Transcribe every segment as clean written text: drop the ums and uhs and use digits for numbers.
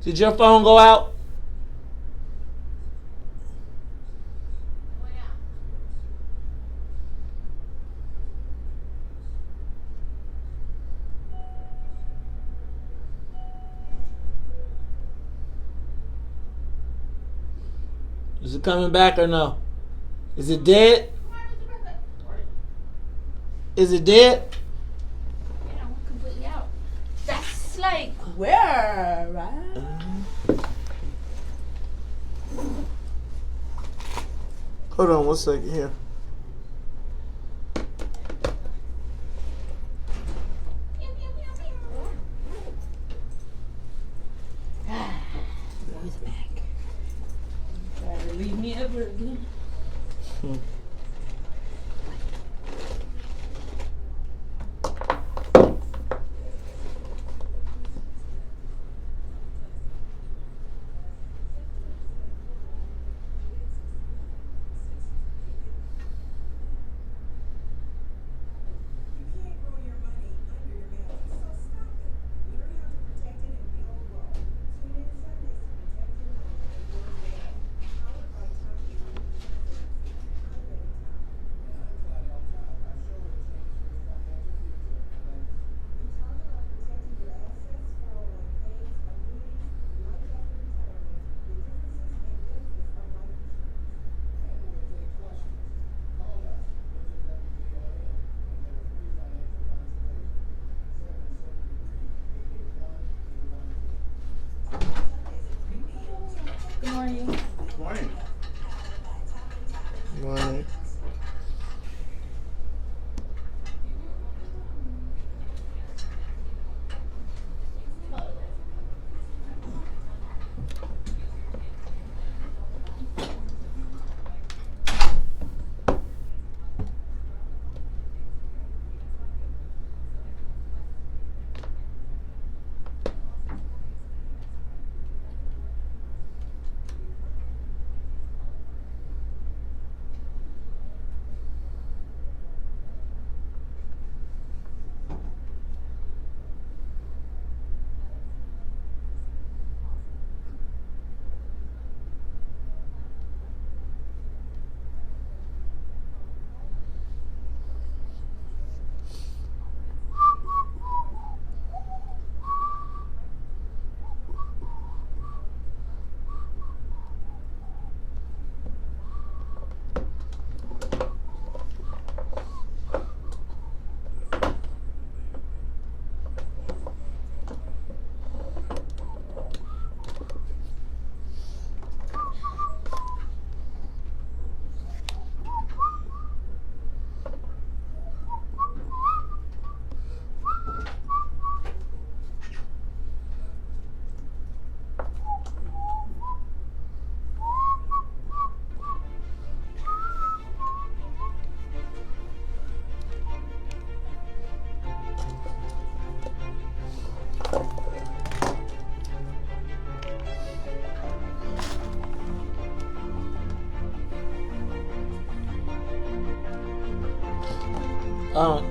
Did your phone go out? Is it coming back or no? Is it dead? Is it dead? Yeah, I went completely out. That's like where, right? Hold on 1 second here. He's back. Try to leave me ever again. Good morning. Morning. Morning.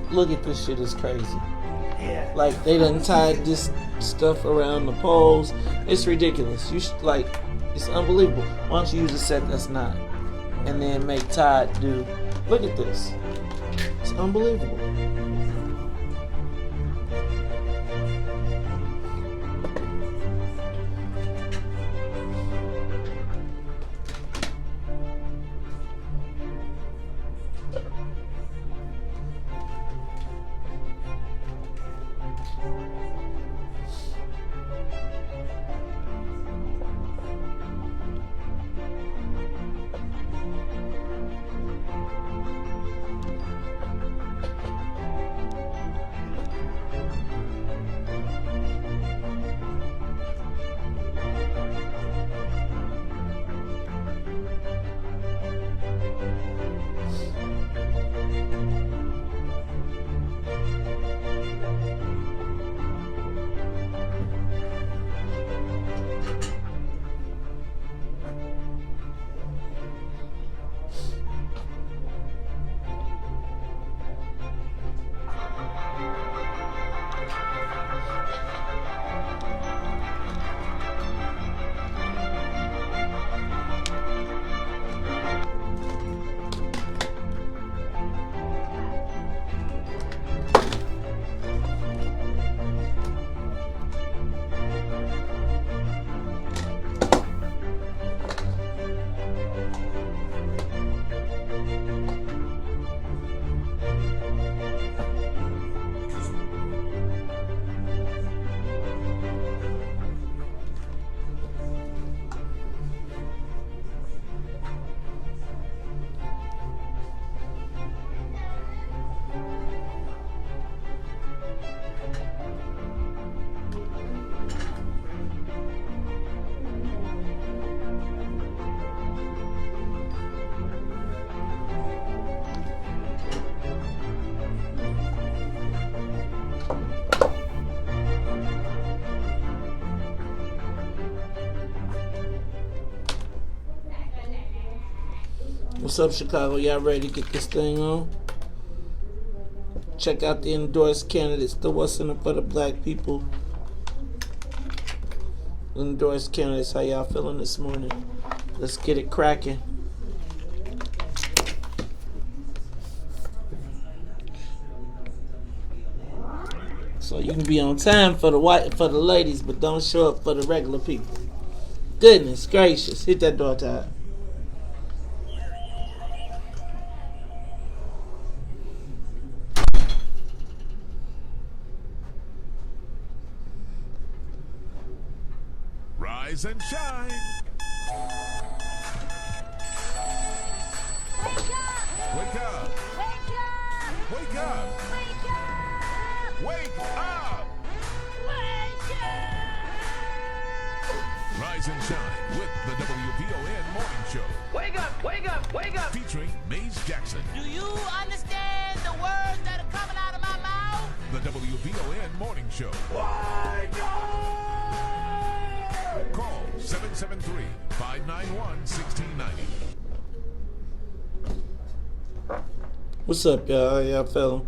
Look at this shit, is crazy. Yeah. Like, they done tied this stuff around the poles. It's ridiculous. You should, like, it's unbelievable. Why don't you use a set that's not? And then make Todd do. Look at this. It's unbelievable. What's up, Chicago? Y'all ready to get this thing on? Check out the endorsed candidates. The What's in it for the black people. Endorsed candidates. How y'all feeling this morning? Let's get it cracking. So you can be on time for the ladies, but don't show up for the regular people. Goodness gracious. Hit that door, Todd. Rise and shine. Wake up. Wake up. Wake up. Rise and shine with the WVON Morning Show. Wake up, wake up, wake up. Featuring Maze Jackson. Do you understand the words that are coming out of my mouth? The WVON Morning Show. Wake up! Call 773-591-1690. What's up, y'all? How y'all feeling?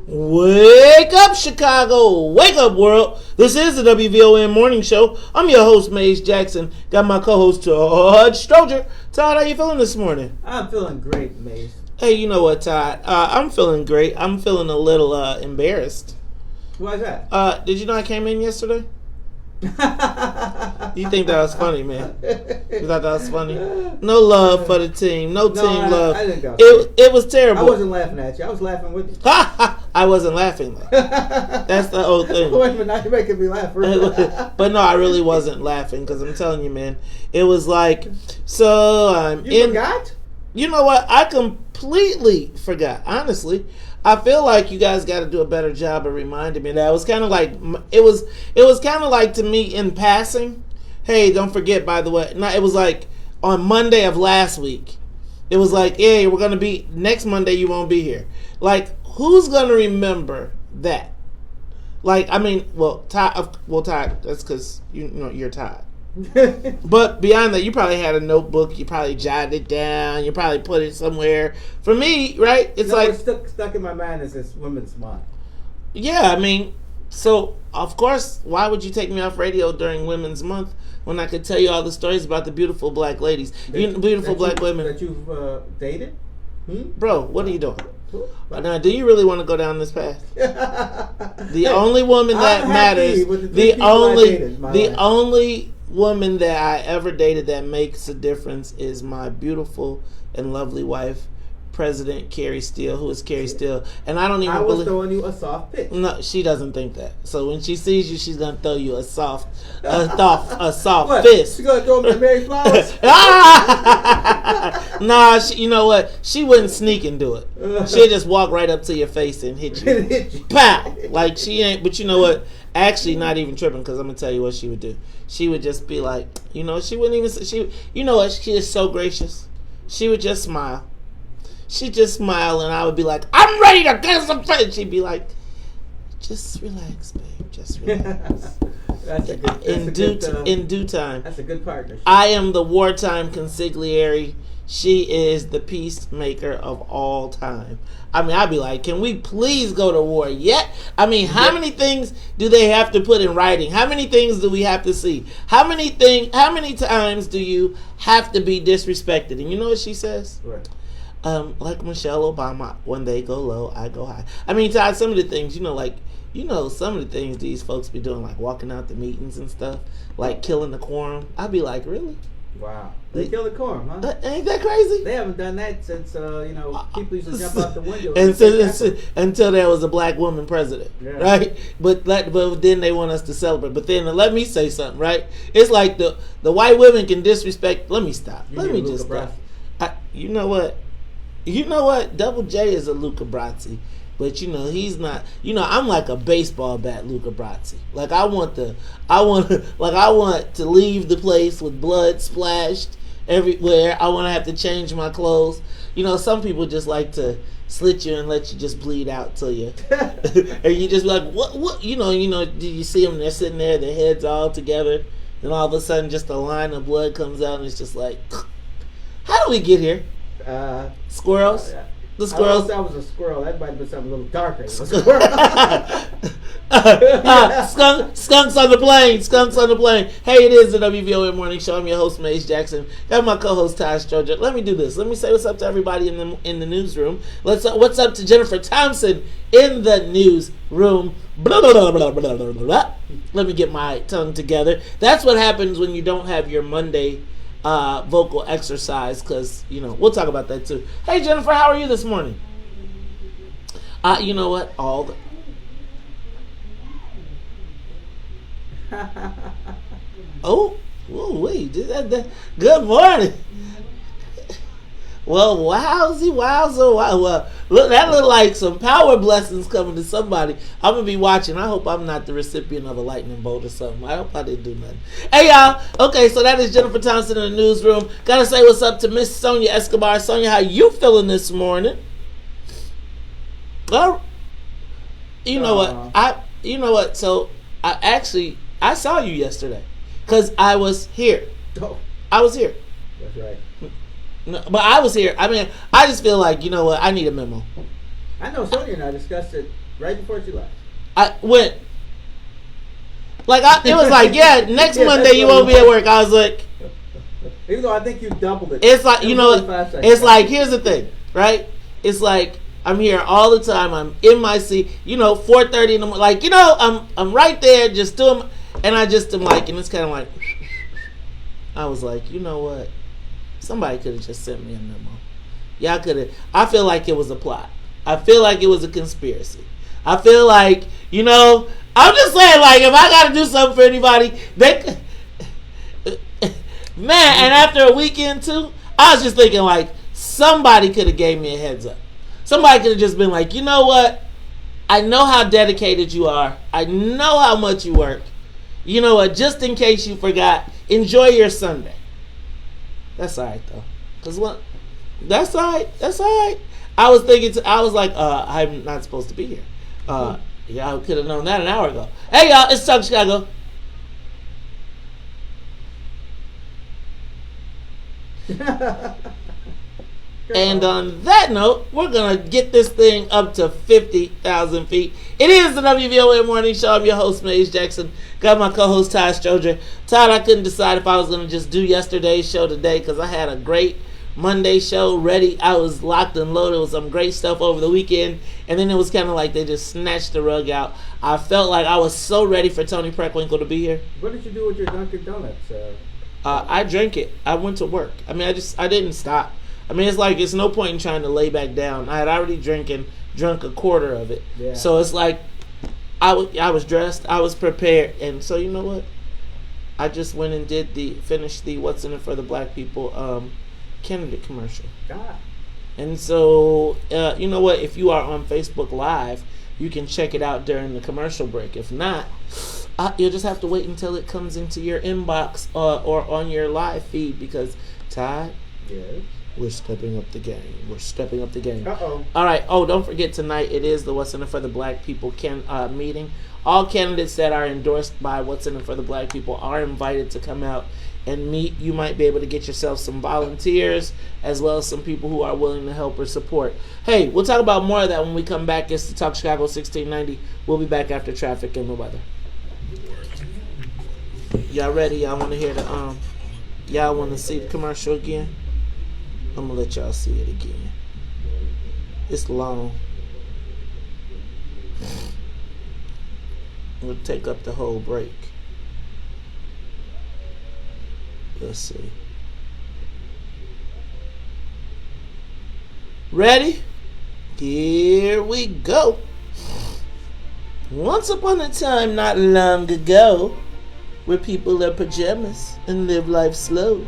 Wake up, Chicago! Wake up, world! This is the WVON Morning Show. I'm your host, Maze Jackson. Got my co-host, Todd Stroger. Todd, how you feeling this morning? I'm feeling great, Maze. Hey, you know what, Todd? I'm feeling great. I'm feeling a little embarrassed. Why is that? Did you know I came in yesterday? You think that was funny, man? You thought that was funny? No love for the team. No team love. I didn't go. It was terrible. I wasn't laughing at you. I was laughing with you. I wasn't laughing. That's the whole thing. Wait a minute, now you're making me laugh. But no, I really wasn't laughing because I'm telling you, man. It was like, so I'm You forgot? You know what? I completely forgot. Honestly, I feel like you guys got to do a better job of reminding me that. It was kind of like it was kind of like to me in passing. Hey, don't forget, by the way. No, it was like on Monday of last week. It was like, hey, we're gonna be next Monday. You won't be here. Like, who's gonna remember that? Like, I mean, Todd. That's because you know you're Todd. But beyond that, you probably had a notebook. You probably jotted it down. You probably put it somewhere. For me, right? It's like it's stuck in my mind as this Women's Month. Yeah, I mean, so of course, why would you take me off radio during Women's Month when I could tell you all the stories about the beautiful black ladies, beautiful black women that you've dated? Bro, what are you doing? Now, do you really want to go down this path? The only woman that matters, the only woman that I ever dated that makes a difference is my beautiful and lovely wife, President Carrie Steele, who is Carrie Steele. And I don't even believe... I was throwing you a soft pitch. No, she doesn't think that. So when she sees you, she's going to throw you a soft what? fist. She's going to throw me the Mary Flowers? Nah, you know what? She wouldn't sneak and do it. She'd just walk right up to your face and hit you. Pow! Like, she ain't... But you know what? Actually, not even tripping, because I'm going to tell you what she would do. She would just be like, you know, she wouldn't even... You know what? She is so gracious. She would just smile. She'd just smile, and I would be like, I'm ready to get some friends. She'd be like, just relax, babe. Just relax. In due time. That's a good partnership. I am the wartime consigliere. She is the peacemaker of all time. I mean, I'd be like, can we please go to war yet? I mean, how many things do they have to put in writing? How many things do we have to see? How many times do you have to be disrespected? And you know what she says? Right. Like Michelle Obama, when they go low, I go high. I mean, Todd, some of the things, some of the things these folks be doing, like walking out the meetings and stuff, like killing the quorum. I'd be like, really? Wow. They killed the quorum, huh? Ain't that crazy? They haven't done that since, people used to jump out the window. Until there was a black woman president, right? But then they want us to celebrate. But then let me say something, right? It's like the white women can disrespect. Let me stop. Let me just stop. You know what? Double J is a Luca Brasi. But he's not. I'm like a baseball bat, Luca Brasi. Like I want to leave the place with blood splashed everywhere. I want to have to change my clothes. Some people just like to slit you and let you just bleed out till you, and you just be like, what? Do you see them? They're sitting there, their heads all together, and all of a sudden, just a line of blood comes out, and it's just like, how do we get here? Squirrels. The squirrels. That was a squirrel. That might have been something a little darker. Skunks on the plane. Skunks on the plane. Hey, it is the WVON Morning Show. I'm your host, Mace Jackson. Got my co-host, Ty Stroger. Let me do this. Let me say what's up to everybody in the newsroom. What's up to Jennifer Thompson in the newsroom. Blah, blah, blah, blah, blah, blah, blah. Let me get my tongue together. That's what happens when you don't have your Monday vocal exercise, because we'll talk about that too. Hey Jennifer, how are you this morning? You know what? Wait. Good morning. Well, wowza. Well, look, that looked like some power blessings coming to somebody. I'm going to be watching. I hope I'm not the recipient of a lightning bolt or something. I hope I didn't do nothing. Hey, y'all. Okay, so that is Jennifer Thompson in the newsroom. Got to say what's up to Miss Sonia Escobar. Sonia, how you feeling this morning? Well, you know what? So, I saw you yesterday because I was here. Oh. I was here. That's right. No, but I was here. I mean, I just feel like, I need a memo. I know Sonia and I discussed it right before she left. I went. It was like, yeah, next Monday you won't be at work. I was like. Even though I think you doubled it. It's like, it's like, here's the thing, right? It's like, I'm here all the time. I'm in my seat, 4:30 in the morning. Like, I'm right there just doing, and I just am like, and it's kind of like, I was like, you know what? Somebody could have just sent me a memo. Y'all could have. I feel like it was a plot. I feel like it was a conspiracy. I feel like, I'm just saying, like, if I got to do something for anybody, man, and after a weekend too, I was just thinking, like, somebody could have gave me a heads up. Somebody could have just been like, you know what? I know how dedicated you are. I know how much you work. You know what? Just in case you forgot, enjoy your Sunday. That's all right, though. That's all right. I was thinking, I was like, I'm not supposed to be here. Yeah, I could have known that an hour ago. Hey, y'all, it's Talk Chicago. And on that note, we're going to get this thing up to 50,000 feet. It is the WVON Morning Show. I'm your host, Mace Jackson. Got my co-host, Todd Stroger. Todd, I couldn't decide if I was going to just do yesterday's show today because I had a great Monday show ready. I was locked and loaded with some great stuff over the weekend. And then it was kind of like they just snatched the rug out. I felt like I was so ready for Tony Preckwinkle to be here. What did you do with your Dunkin' Donuts? I drank it. I went to work. I mean, I didn't stop. I mean, it's like, it's no point in trying to lay back down. I had already drunk a quarter of it. Yeah. So it's like, I was dressed, I was prepared. And so, you know what? I just went and finished the What's in It for the Black People candidate commercial. God. And so, you know what? If you are on Facebook Live, you can check it out during the commercial break. If not, you'll just have to wait until it comes into your inbox or on your live feed because, Todd, yes, we're stepping up the game. Uh-oh. All right. Oh, don't forget tonight it is the What's in It for the Black People meeting. All candidates that are endorsed by What's in It for the Black People are invited to come out and meet. You might be able to get yourself some volunteers as well as some people who are willing to help or support. Hey, we'll talk about more of that when we come back. It's the Talk Chicago 1690. We'll be back after traffic and the weather. Y'all ready? Y'all want to hear the y'all want to see the commercial again? I'm gonna let y'all see it again. It's long. We'll take up the whole break. Let's see. Ready? Here we go. Once upon a time, not long ago, where people wear pajamas and live life slow.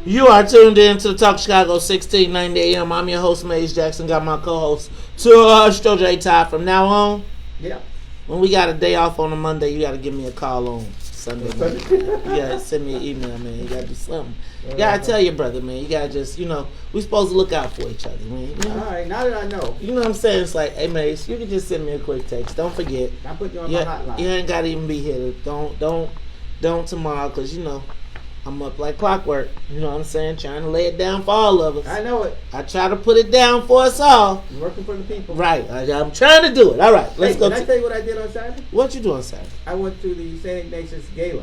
You are tuned in to the Talk Chicago 1690 AM. I'm your host, Maze Jackson. Got my co-host, J. Todd. From now on, Yeah. when we got a day off on a Monday, you got to give me a call on Sunday morning. You got to send me an email, man. You got to do something. You got to tell your brother, man. You got to just, we supposed to look out for each other, man. All right, now that I know. You know what I'm saying? It's like, hey, Mace, you can just send me a quick text. Don't forget. I'll put you on my hotline. You ain't got to even be here. Don't tomorrow, because, I'm up like clockwork. You know what I'm saying? Trying to lay it down for all of us. I know it. I try to put it down for us all. I'm working for the people. Right. I'm trying to do it. All right. Let's go. Can I tell you what I did on Saturday? What you doing Saturday? I went to the St. Ignatius Gala.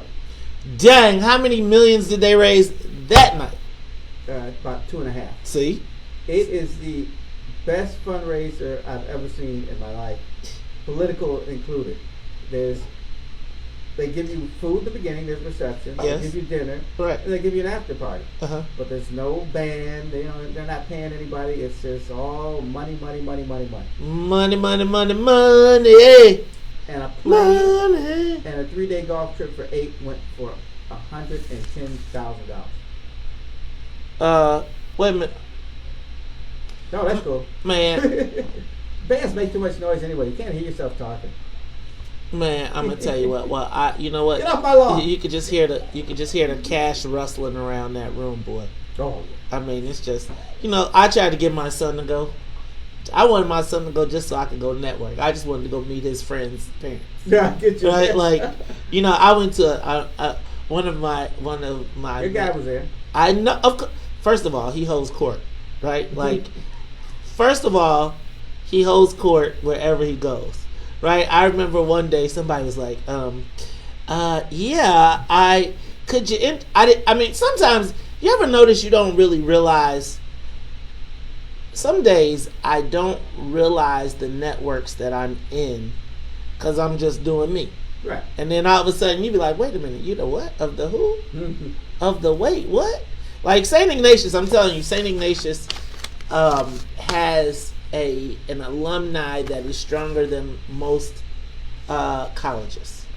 Dang, how many millions did they raise that night? About 2.5. See? It is the best fundraiser I've ever seen in my life, political included. They give you food at the beginning, there's reception, Yes. they give you dinner, Right. and they give you an after party. Uh-huh. But there's no band, they're not paying anybody, it's just all money. Money. And a plane Money. and a 3-day golf trip for 8 went for $110,000. Wait a minute. No, that's cool. Man, Bands make too much noise anyway, you can't hear yourself talking. man, I'm gonna tell you what. Well, you know what? Get off my lawn. You could just hear the cash rustling around that room, boy. Oh, I mean, it's just, I tried to get my son to go. I wanted my son to go just so I could go network. I just wanted to go meet his friends' parents. yeah, get you. Right? Like, I went to one of my. Your guy was there. I know. First of all, he holds court, right? Like, first of all, he holds court wherever he goes, right? I remember one day somebody was like, yeah, I mean, sometimes you ever notice you don't really realize. Some days I don't realize the networks that I'm in because I'm just doing me. Right. And then all of a sudden you be like, wait a minute, you know what? Of the who? Of the wait, what? Like St. Ignatius, I'm telling you, St. Ignatius has an alumni that is stronger than most colleges.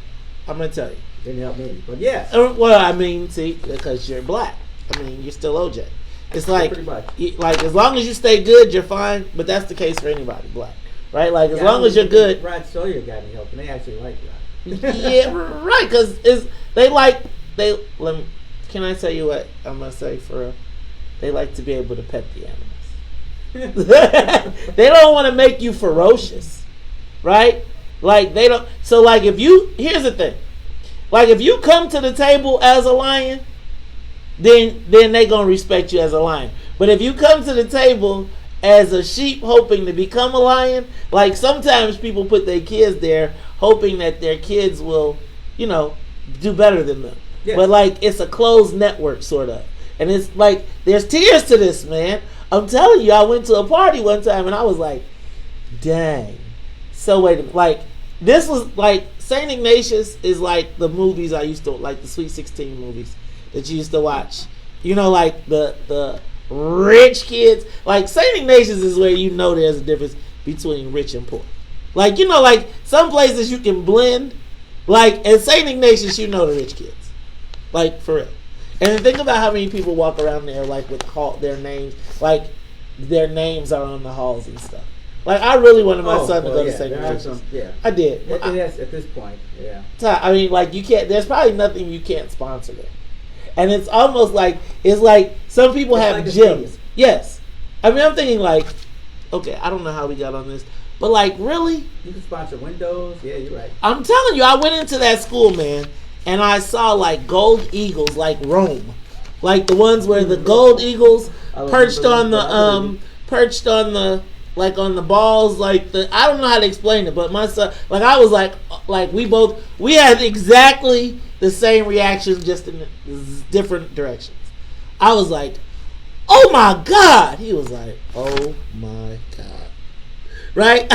I'm going to tell you. Didn't help me, but yes. Well, I mean, see, because you're black. I mean, you're still OJ. It's like, Pretty much. like as long as you stay good, you're fine. But that's the case for anybody black, right? Like as long as you're good. Rod Sawyer got me help, and they actually like Rod. Yeah, right. Because can I tell you what I'm gonna say for real? They like to be able to pet the animals. They don't want to make you ferocious, right? Like they don't. So like here's the thing, like if you come to the table as a lion, then they gonna respect you as a lion. But if you come to the table as a sheep hoping to become a lion, like sometimes people put their kids there hoping that their kids will, do better than them. Yes. But like it's a closed network sort of. And it's like there's tears to this, man. I'm telling you, I went to a party one time and I was like, dang. So wait a minute, like this was like St. Ignatius is like the movies I used to like, the Sweet 16 movies that you used to watch, like the rich kids. Like St. Ignatius is where there's a difference between rich and poor. Like like some places you can blend. Like at St. Ignatius, the rich kids. Like for real. And think about how many people walk around there like with their names, like their names are on the halls and stuff. Like I really wanted my son to go to St. Ignatius. Yeah, I did. Yes, at this point, yeah. I mean, like you can't. There's probably nothing you can't sponsor there. And it's almost like some people have like gyms. Yes. I mean, I'm thinking like, okay, I don't know how we got on this, but like really, you can sponsor windows. Yeah, you're right. I'm telling you, I went into that school, man, and I saw like gold eagles, like Rome, like the ones where the gold eagles perched on the like on the balls, like I don't know how to explain it, but my son, like I was like we had exactly the same reaction, just in different directions. I was like, oh my God. He was like, oh my God. Right?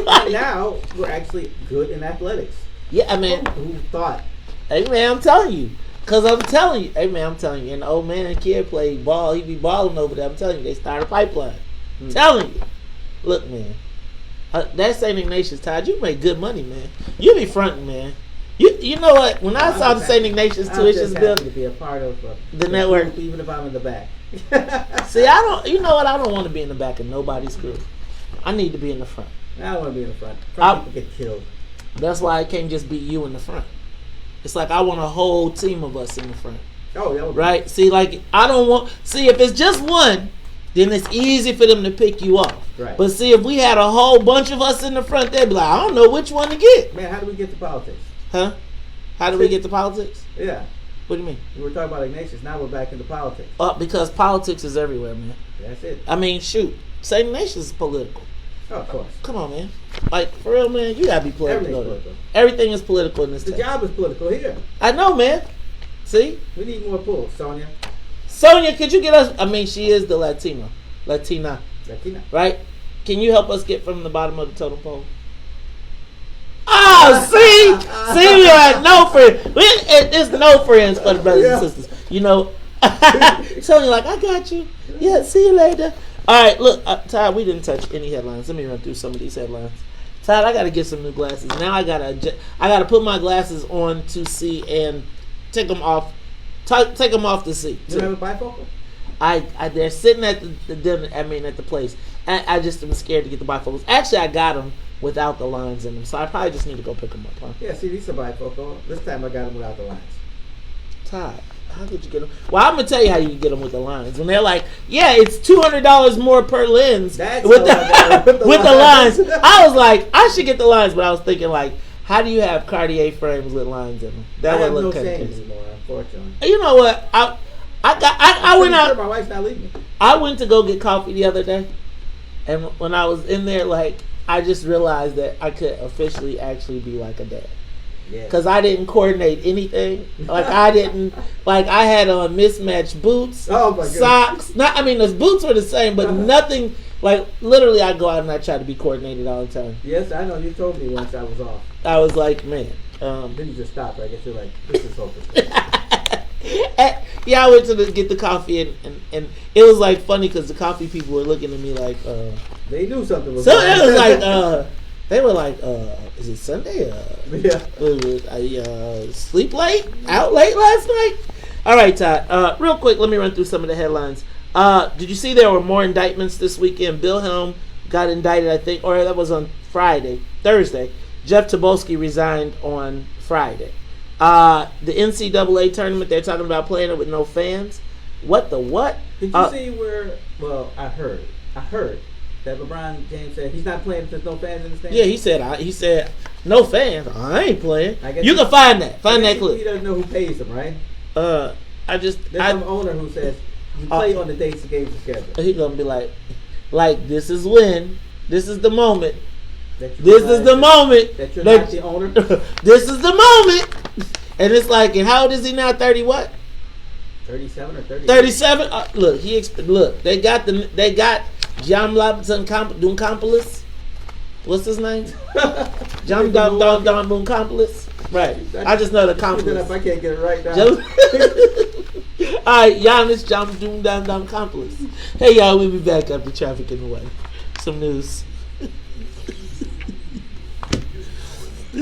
Like, now we're actually good in athletics. Yeah, I mean, who thought? Hey man, I'm telling you. Cause I'm telling you, and the old man and kid played ball, he be balling over there. I'm telling you, they started a pipeline. Telling you. Look, man, that St. Ignatius, Todd, you make good money, man. You be fronting, man. You know what? When I saw the St. Ignatius I'm tuition just bill, happy to be a part of the network. group, even if I'm in the back. See, I don't. You know what? I don't want to be in the back of nobody's group. I need to be in the front. I don't want to be in the front. Front people get killed. That's why it can't just be you in the front. It's like I want a whole team of us in the front. Oh, that would Right? See, like I don't want. See, if it's just one, then it's easy for them to pick you off. Right. But see, if we had a whole bunch of us in the front, they'd be like, I don't know which one to get. Man, how do we get to politics? Huh? How do we get to politics? Yeah. What do you mean? We were talking about Ignatius. Now we're back into politics. Because politics is everywhere, man. That's it. I mean, shoot, St. Ignatius is political. Oh, of course. Come on, man. Like, for real, man, you gotta be political. Everything's political. Everything is political in this The town. job is political here. I know, man. See? We need more pulls, Sonia. Sonia, could you get us? I mean, she is the Latina, Latina. right? Can you help us get from the bottom of the totem pole? Oh, see, we are no friends. It's no friends for the brothers and sisters. You know, Sonia, like, I got you. Yeah, see you later. All right, look, Todd, we didn't touch any headlines. Let me run through some of these headlines. Todd, I got to get some new glasses. Now I gotta put my glasses on to see and take them off. Take them off to see. You have a bifocal? They're sitting at the dinner. I mean, at the place. I just am scared to get the bifocals. Actually, I got them without the lines in them, so I probably just need to go pick them up. Huh? Yeah, see, these are bifocal. This time I got them without the lines. Todd, how could you get them? Well, I'm gonna tell you how you can get them with the lines. When they're like, yeah, it's $200 more per lens That's with the with the lines. I was like, I should get the lines, but I was thinking like, how do you have Cartier frames with lines in them? I have would no look kind of shame crazy. anymore, unfortunately. You know what? I went out. My wife's not leaving me. I went to go get coffee the other day, and when I was in there, like, I just realized that I could officially actually be like a dad. Yeah. Because I didn't coordinate anything. Like, I didn't, like, I had on mismatched boots, Oh, my goodness. socks. I mean, the boots were the same, but nothing, like, literally I go out and I try to be coordinated all the time. Yes, I know. You told me once I was off. I was like, man. Then you just stopped. I guess you're like, this is hopeless. Yeah, I went to get the coffee, and it was, like, funny because the coffee people were looking at me like, They knew something was so going it was like, they were like, is it Sunday? Yeah. Sleep late? Out late last night? All right, Todd. Real quick, let me run through some of the headlines. Did you see there were more indictments this weekend? Bill Helm got indicted, I think, or that was on Thursday. Jeff Tobolsky resigned on Friday. The NCAA tournament, they're talking about playing it with no fans. What the what? Did you see where? Well, I heard that LeBron James said he's not playing if there's no fans in the stands. Yeah, he said no fans. I ain't playing. I guess You can find that. Find that He clip. doesn't know who pays him, right? There's There's some owner who says you play on the dates the games are scheduled. He gonna be like this is the moment. That you This is realize the moment. that you're that- not the owner. This is the moment. And it's like, and how old is he now? 30 what? 37 or 30. 37. Look. They got Gianluca Dunkopoulos. What's his name? John Dunkopoulos. Right. I just know the Compoulos. I can't get it right now. All right, Giannis Dunkopoulos. Hey y'all, we'll be back after traffic in the way. Some news.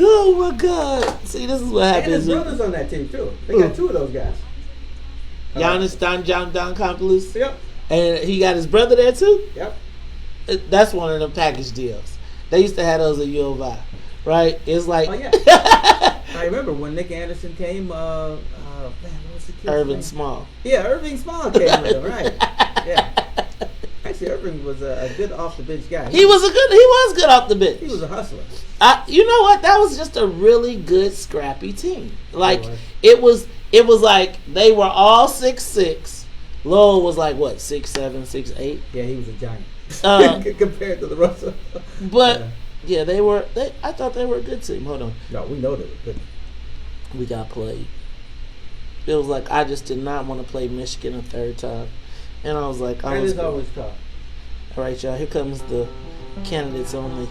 Oh my God! See, this is what And happens. his brother's on that team too. They got two of those guys. Giannis Dunkopoulos. Yep. And he got his brother there too. Yep. That's one of them package deals. They used to have those at U of I, right? It's like Oh yeah. I remember when Nick Anderson came. Man, what was the kid's Irvin name? Small. Yeah, Irving Small came with him, right? Yeah. Actually, Irving was a good off the bench guy. He was good off the bench. He was a hustler. You know what? That was just a really good scrappy team. Like It it was like they were all 6'6". Lowell was like what 6'7", 6'8". Yeah, he was a giant compared to the Russell. But yeah, I thought they were a good team. Hold on, No, we know they were good. we got played. It was like I just did not want to play Michigan a third time, and I was like, That is always tough. All right, y'all. Here comes the candidates only.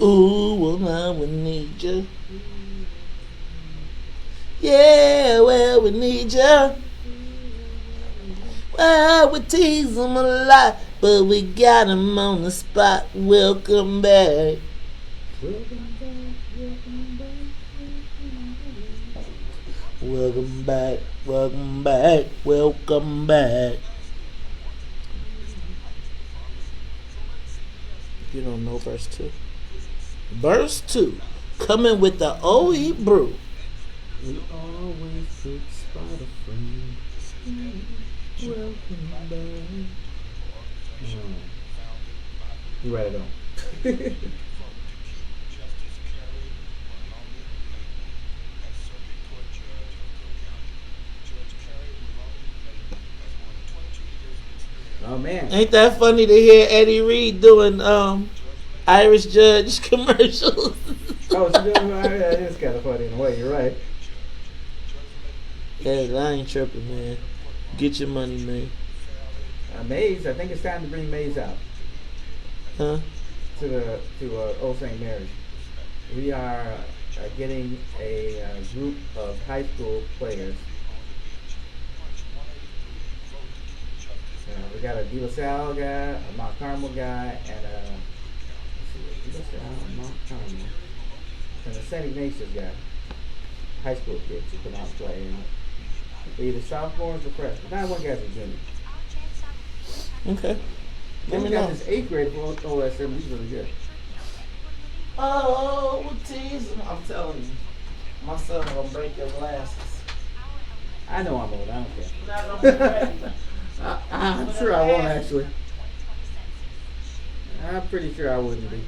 Ooh, well, I would need you. Yeah, well, we need you. Well, we tease them a lot, but we got them on the spot. Welcome back. Welcome back, welcome back, welcome back. You don't know verse 2. Verse 2, coming with the OE brew. We always put spot of friend. Welcome back. You write it on. Oh man. Ain't that funny to hear Eddie Reed doing Irish Judge commercials? Oh, she doing that is kind of funny in a way. You're right. Yeah, I ain't tripping, man. Get your money, man. Maze, I think it's time to bring Maze out Huh? to Old St. Mary's. We are getting a group of high school players. We got a De La Salle guy, a Mount Carmel guy, and a De La Salle, Mount Carmel, and a St. Ignatius guy. High school kids who come out and play. And they're either sophomores or freshmen. Not one guy's a junior. Okay. Then Let we me got know. this 8th grade for OSM. He's really good. Oh, we're teasing. I'm telling you. My son gonna break your glasses. I know I'm old. I don't care. Not gonna be ready. I'm sure I won't actually. I'm pretty sure I wouldn't be.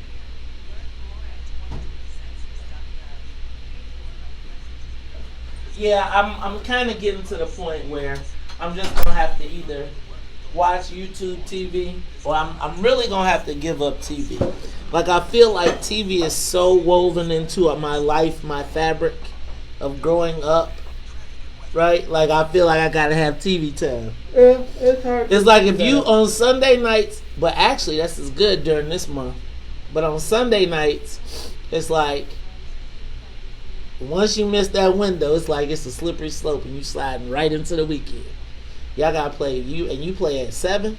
Yeah, I'm kind of getting to the point where I'm just gonna have to either watch YouTube TV or I'm really gonna have to give up TV. Like I feel like TV is so woven into my life, my fabric of growing up. Right? Like I feel like I gotta have TV time. Yeah, it's hard. It's like if you on Sunday nights, but actually that's as good during this month. But on Sunday nights, it's like once you miss that window, it's like it's a slippery slope and you sliding right into the weekend. Y'all gotta play you play at 7?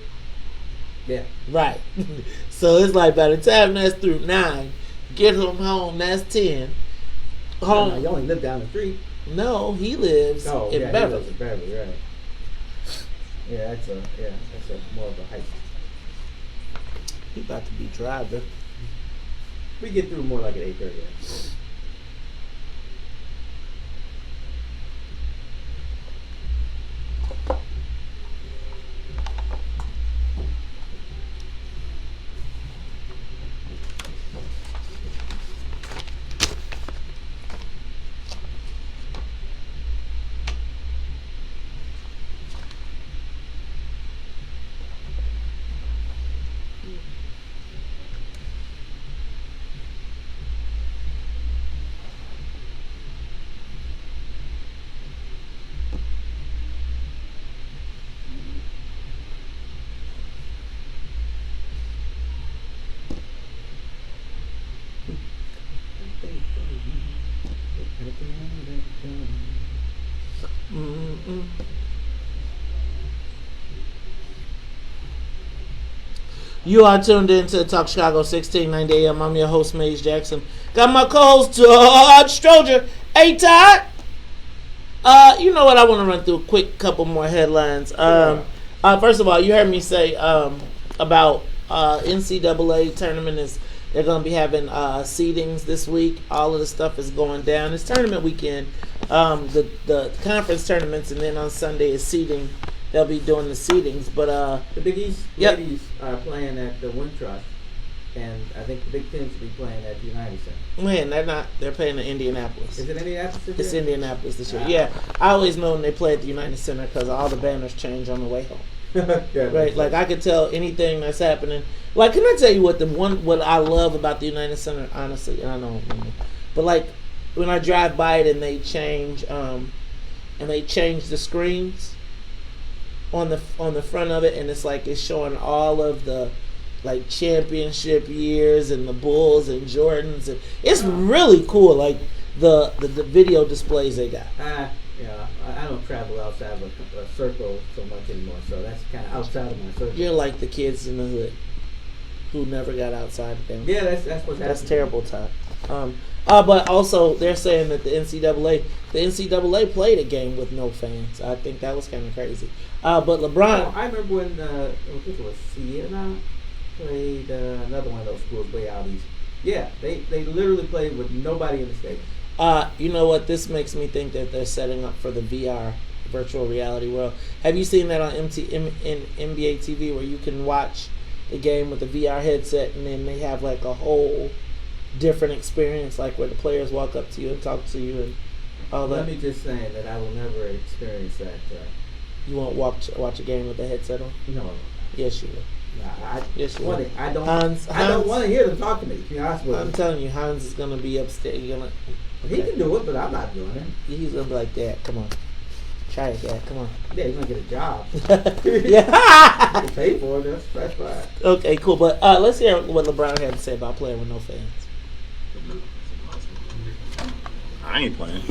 Yeah. Right. So it's like by the time that's through 9, get him home, that's 10. Home. No, you only live down the street. No, he lives in He Beverly. lives in Beverly, right? Yeah, that's a more of a hike. He about to be driving. We get through more like at 8:30. Mm-mm. You are tuned in to Talk Chicago 1690 AM. I'm your host, Maze Jackson. Got my co-host, Todd Stroger. Hey, Todd. You know what? I want to run through a quick couple more headlines. First of all, you heard me say about NCAA tournament is they're going to be having seedings this week. All of the stuff is going down. It's tournament weekend. The conference tournaments, and then on Sunday is seeding. They'll be doing the seedings, but The Big East Yep. ladies are playing at the Wintrust, and I think the Big Ten should be playing at the United Center. man, they're not. They're playing in Indianapolis. Is it Indianapolis? this It's year? Indianapolis this year. Yeah, I always know when they play at the United Center because all the banners change on the way home. Yeah, Right, like I could tell anything that's happening. Like, can I tell you what I love about the United Center? Honestly, and I know, but like when I drive by it and they change the screens on the front of it, and it's like it's showing all of the like championship years and the Bulls and Jordans, and it's really cool. Like the video displays they got. Yeah, I don't travel outside of a circle so much anymore, so that's kind of outside of my circle. You're like the kids in the hood who never got outside of them. Yeah, that's what's happening. That's terrible, Todd. But also they're saying that the NCAA played a game with no fans. I think that was kind of crazy. But LeBron, I remember when I think it was Siena played another one of those schools way out east. Yeah, they literally played with nobody in the stadium. you know what? This makes me think that they're setting up for the VR, virtual reality world. Have you seen that on in NBA TV where you can watch the game with the VR headset and then they have like a whole different experience, like where the players walk up to you and talk to you and all that? Let me just say that I will never experience that. You won't watch a game with a headset on? No. Yes, you will. Yes, you will. I don't want to hear them talk to me. To be honest with you, I'm telling you, Hans is gonna be upstairs. he can do it, but I'm not doing it. He's gonna be like, Dad, come on, try it, Dad, come on. Yeah, he's gonna get a job. Yeah. He pay for it. That's fine. Okay, cool. But let's hear what LeBron had to say about playing with no fans. I ain't playing.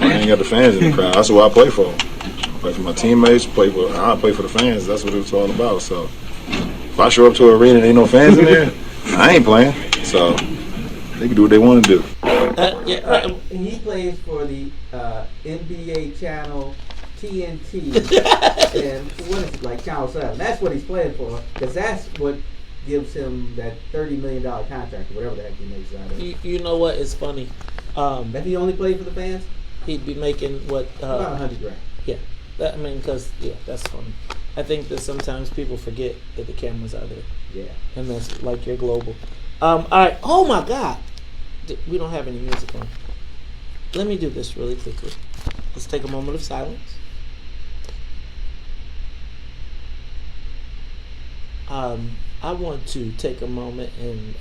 I ain't got the fans in the crowd. That's what I play for. I play for my teammates. I play for the fans. That's what it's all about. So if I show up to an arena and ain't no fans in there, I ain't playing. So they can do what they want to do. He plays for the NBA channel TNT and what is it, like Channel 7. That's what he's playing for, because that's what gives him that $30 million contract or whatever the heck he makes out of it. You know what? It's funny. If he only played for the fans, he'd be making what? about $100,000. Yeah. That's funny. I think that sometimes people forget that the cameras are there. Yeah. And that's like you're global. All right. Oh my God. We don't have any music on. Let me do this really quickly. Let's take a moment of silence. I want to take a moment and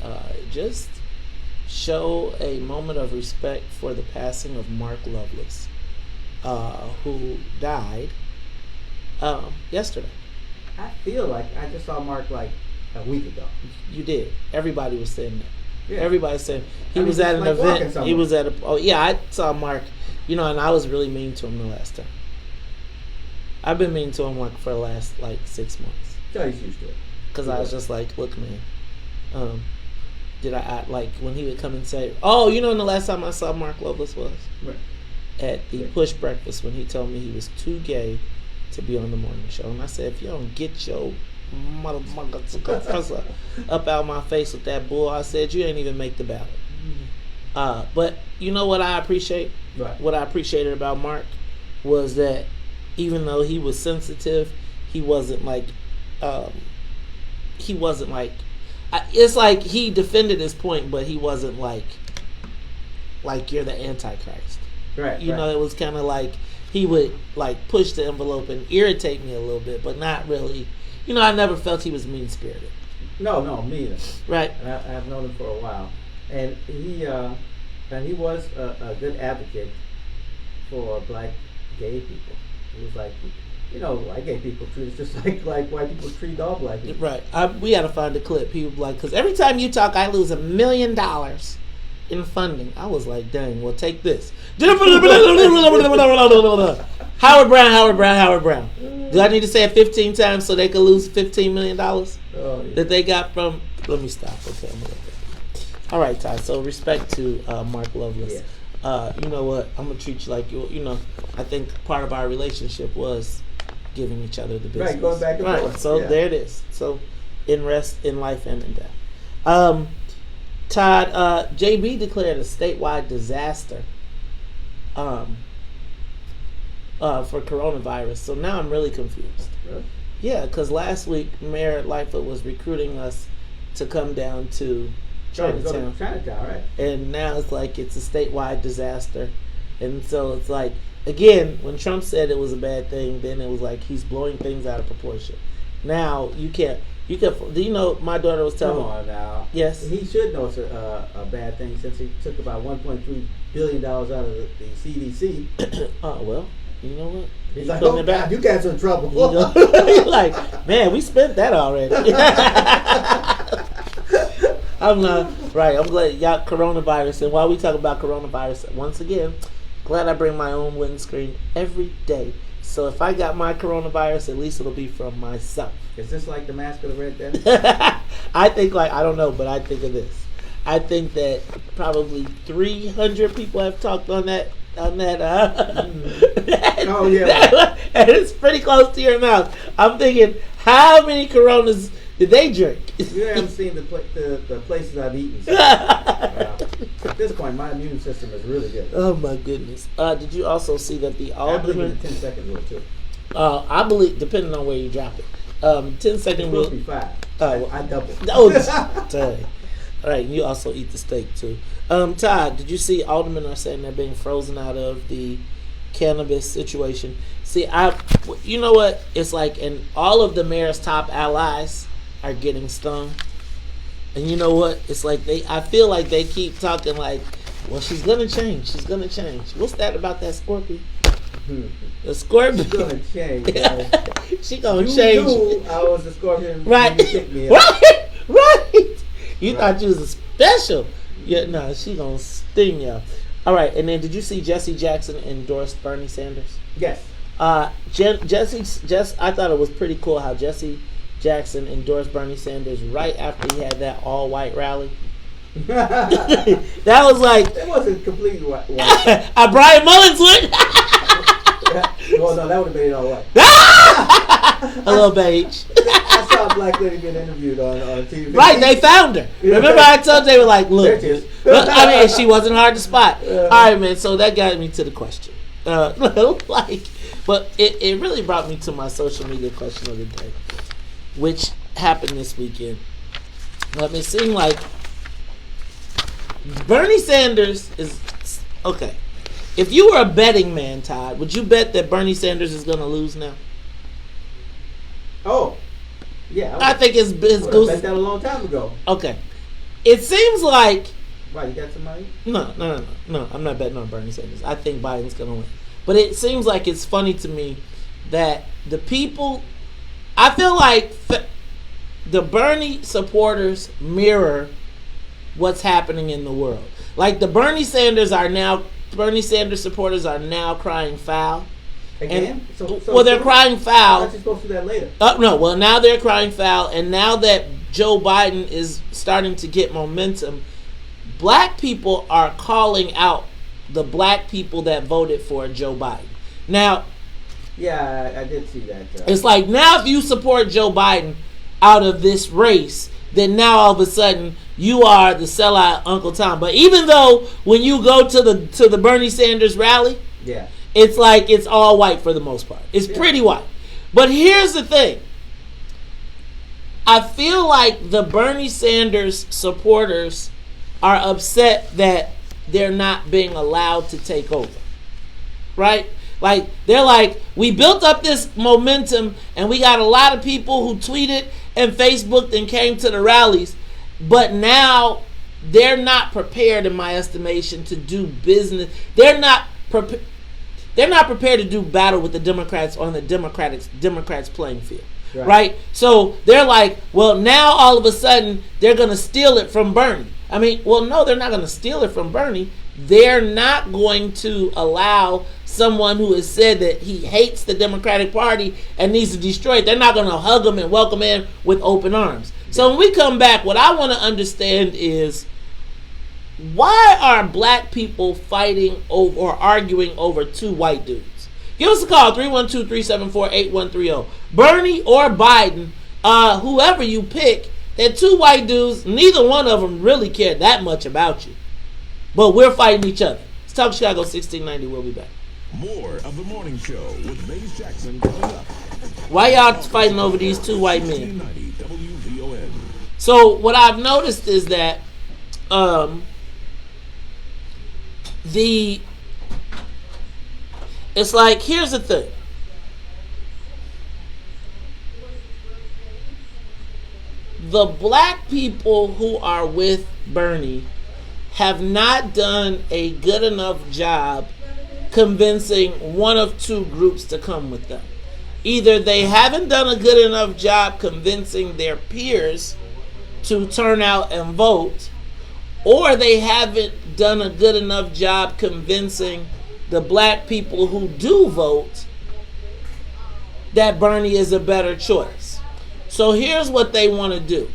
just show a moment of respect for the passing of Mark Lovelace, who died yesterday. I feel like I just saw Mark like a week ago. You did. Everybody was saying that. Yeah. Everybody said he was at an event. He was at a. Oh yeah, I saw Mark. And I was really mean to him the last time. I've been mean to him like for the last 6 months. So he's used to it. Because I was just like, look, man. Did I like when he would come and say, oh, and the last time I saw Mark Lovelace was at the Push Breakfast when he told me he was too gay to be on the morning show, and I said, if you don't get your motherfucker up out my face with that bull, I said you ain't even make the ballot. But you know what I appreciate? Right. What I appreciated about Mark was that even though he was sensitive, he wasn't like. It's like he defended his point, but he wasn't like you're the Antichrist. Right. It was kind of like he would like push the envelope and irritate me a little bit, but not really. I never felt he was mean spirited. No, me either. Right. I've known him for a while, and he was a good advocate for black gay people. He was like, white gay people treat us just like white people treat all black people. Right. We got to find a clip. He was like, because every time you talk, I lose $1 million in funding. I was like, dang, well, take this. Howard Brown. Do I need to say it 15 times so they could lose $15 million that they got from... Let me stop. Okay, I'm going to... All right, Ty. So respect to Mark Lovelace. Yeah. You know what? I'm going to treat you like you. I think part of our relationship was giving each other the business. Right, going back and forth. So there it is. So in life and in death. Todd, JB declared a statewide disaster for coronavirus. So now I'm really confused. Really? Yeah, because last week Mayor Lightfoot was recruiting us to come down to Chinatown. Right. And now it's like it's a statewide disaster. And so it's like, again, when Trump said it was a bad thing, then it was like he's blowing things out of proportion. Now you can't. Do my daughter was telling me. Come on now. Yes. He should know it's a bad thing since he took about $1.3 billion out of the CDC. Oh, well, you know what? He's like, Putting oh it back. God, you got in trouble. You know? You're like, man, we spent that already. I'm right. I'm glad y'all coronavirus. And while we talk about coronavirus, once again, glad I bring my own windscreen every day. So if I got my coronavirus, at least it'll be from myself. Is this like the Mask of the Red Death? I think I don't know, but I think of this. I think that probably 300 people have talked on that. Oh yeah. And it's pretty close to your mouth. I'm thinking, how many Coronas did they drink? You haven't seen the places I've eaten. So, at this point, my immune system is really good. Oh my goodness! Did you also see that the I believe in alderman? the 10-second rule too. I believe, depending on where you drop it, 10-second It's rule. supposed to be 5. Oh, I double. Oh, dang. All right, you also eat the steak too. Todd, did you see aldermen are saying they're being frozen out of the cannabis situation? See, you know what? It's like, and all of the mayor's top allies are getting stung. And you know what? It's like I feel like they keep talking like, well, she's gonna change. She's gonna change. What's that about that scorpion? The scorpion. She's gonna change. She gonna You change. knew I was the scorpion. Right. When you picked me up. Right. You Right. thought you was a special. Yeah, no, she gonna sting you. All right, and then did you see Jesse Jackson endorse Bernie Sanders? Yes. I thought it was pretty cool how Jesse Jackson endorsed Bernie Sanders right after he had that all-white rally. That was like It wasn't completely white. Brian Mullins would. Well, no, that would have made it all white. A little beige. I saw a black lady get interviewed on TV. Right, they found her. Remember I told you they were like, look. There it is. I mean, she wasn't hard to spot. All right, man, so that got me to the question. But it really brought me to my social media question of the day, which happened this weekend. It seemed like Bernie Sanders is, okay. If you were a betting man, Todd, would you bet that Bernie Sanders is going to lose now? Oh, yeah. I think his I bet goose. that a long time ago. Okay. It seems like Right, you got somebody? no. I'm not betting on Bernie Sanders. I think Biden's gonna win. But it seems like it's funny to me that the people. I feel like the Bernie supporters mirror what's happening in the world. Like the Bernie Sanders supporters are now crying foul. Again? And, they're crying I foul. thought you're supposed to do that later. No, well, now they're crying foul, and now that Joe Biden is starting to get momentum, black people are calling out the black people that voted for Joe Biden. Now, Yeah, I did see that. it's like now if you support Joe Biden out of this race, then now all of a sudden you are the sellout Uncle Tom. But even though when you go to the Bernie Sanders rally, Yeah. it's like it's all white for the most part. It's pretty white. But here's the thing. I feel like the Bernie Sanders supporters are upset that they're not being allowed to take over. Right? Like, they're like, we built up this momentum and we got a lot of people who tweeted and Facebooked and came to the rallies, but now they're not prepared, in my estimation, to do business. They're not prepared to do battle with the Democrats on the Democrats playing field. Right? So they're like, well, now all of a sudden they're going to steal it from Bernie. I mean, well, no, they're not going to steal it from Bernie. They're not going to allow someone who has said that he hates the Democratic Party and needs to destroy it. They're not going to hug him and welcome in with open arms. So when we come back, what I want to understand is, why are black people fighting over or arguing over two white dudes? Give us a call, 312-374-8130. Bernie or Biden, whoever you pick, they're two white dudes. Neither one of them really care that much about you. But we're fighting each other. It's Talk Chicago 1690. We'll be back. More of the morning show with Maze Jackson coming up. Why y'all fighting over these two white men? 1690 WVON. So what I've noticed is that it's like, here's the thing. The black people who are with Bernie have not done a good enough job convincing one of two groups to come with them. Either they haven't done a good enough job convincing their peers to turn out and vote, or they haven't done a good enough job convincing the black people who do vote that Bernie is a better choice. So here's what they want to do.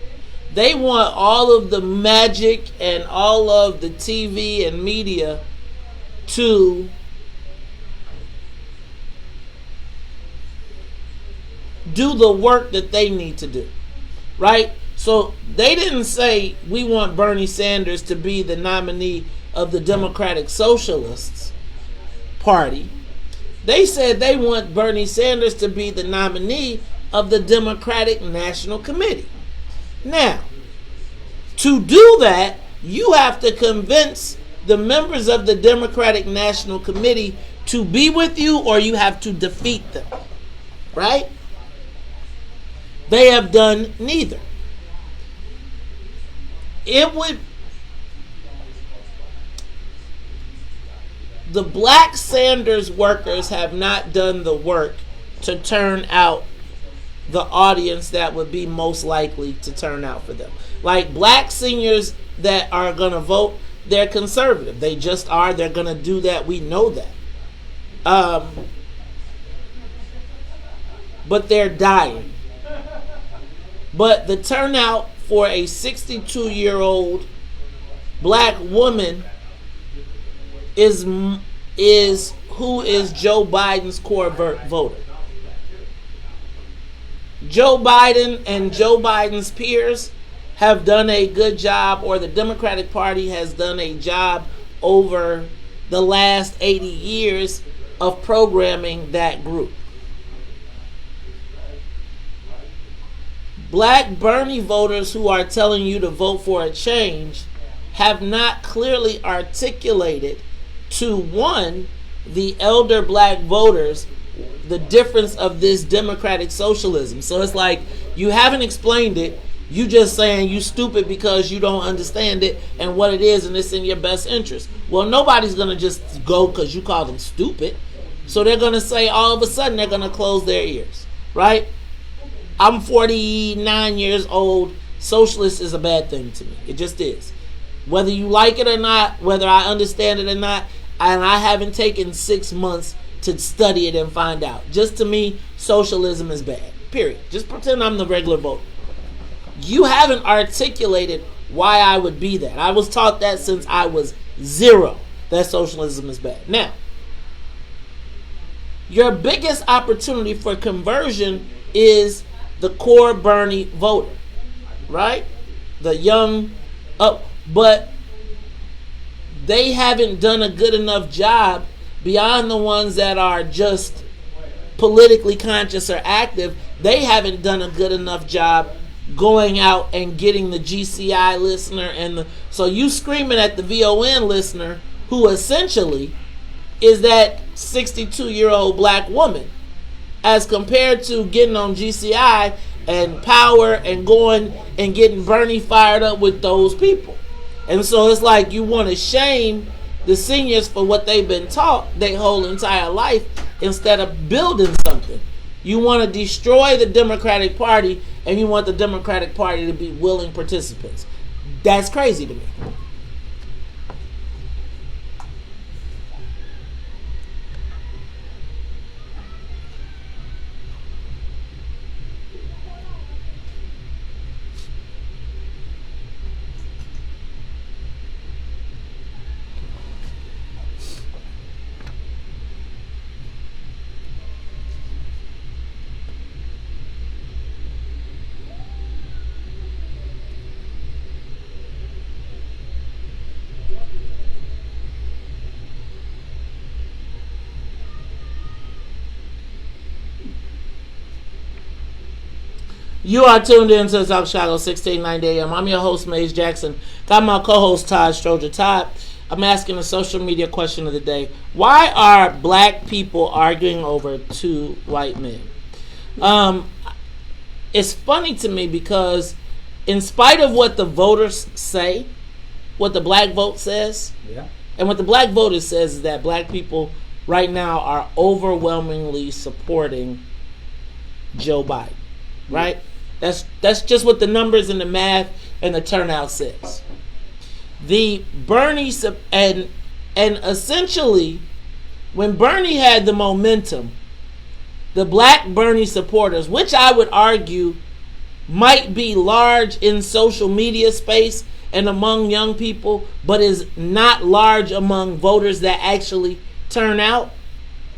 They want all of the magic and all of the TV and media to do the work that they need to do, right? So they didn't say we want Bernie Sanders to be the nominee of the Democratic Socialists Party. They said they want Bernie Sanders to be the nominee of the Democratic National Committee. Now, to do that, you have to convince the members of the Democratic National Committee to be with you, or you have to defeat them, right? They have done neither. The black Sanders workers have not done the work to turn out the audience that would be most likely to turn out for them. Like black seniors that are going to vote, they're conservative. They just are. They're going to do that. We know that. But they're dying. But the turnout for a 62-year-old black woman is who is Joe Biden's core voter. Joe Biden and Joe Biden's peers have done a good job, or the Democratic Party has done a job over the last 80 years of programming that group. Black Bernie voters who are telling you to vote for a change have not clearly articulated to one, the elder black voters, the difference of this democratic socialism. So it's like you haven't explained it. You just saying you stupid because you don't understand it and what it is, and it's in your best interest. Well, nobody's going to just go because you call them stupid. So they're going to say all of a sudden they're going to close their ears, right? I'm 49 years old. Socialist is a bad thing to me. It just is. Whether you like it or not, whether I understand it or not, and I haven't taken 6 months to study it and find out. Just to me, socialism is bad. Period. Just pretend I'm the regular voter. You haven't articulated why I would be that. I was taught that since I was 0, that socialism is bad. Now, your biggest opportunity for conversion is the core Bernie voter, right? The young but they haven't done a good enough job beyond the ones that are just politically conscious or active. They haven't done a good enough job going out and getting the GCI listener so you screaming at the VON listener, who essentially is that 62-year-old black woman, as compared to getting on GCI and Power and going and getting Bernie fired up with those people. And so it's like you want to shame the seniors for what they've been taught their whole entire life instead of building something. You want to destroy the Democratic Party, and you want the Democratic Party to be willing participants. That's crazy to me. You are tuned in to South Chicago 1690 AM. I'm your host, Maze Jackson. Got my co-host, Todd Stroger. Todd, I'm asking a social media question of the day. Why are black people arguing over 2 white men? It's funny to me because in spite of what the voters say, what the black vote says, and what the black voters says is that black people right now are overwhelmingly supporting Joe Biden, right? That's just what the numbers and the math and the turnout says. The Bernie and essentially, when Bernie had the momentum, the black Bernie supporters, which I would argue might be large in social media space and among young people, but is not large among voters that actually turn out,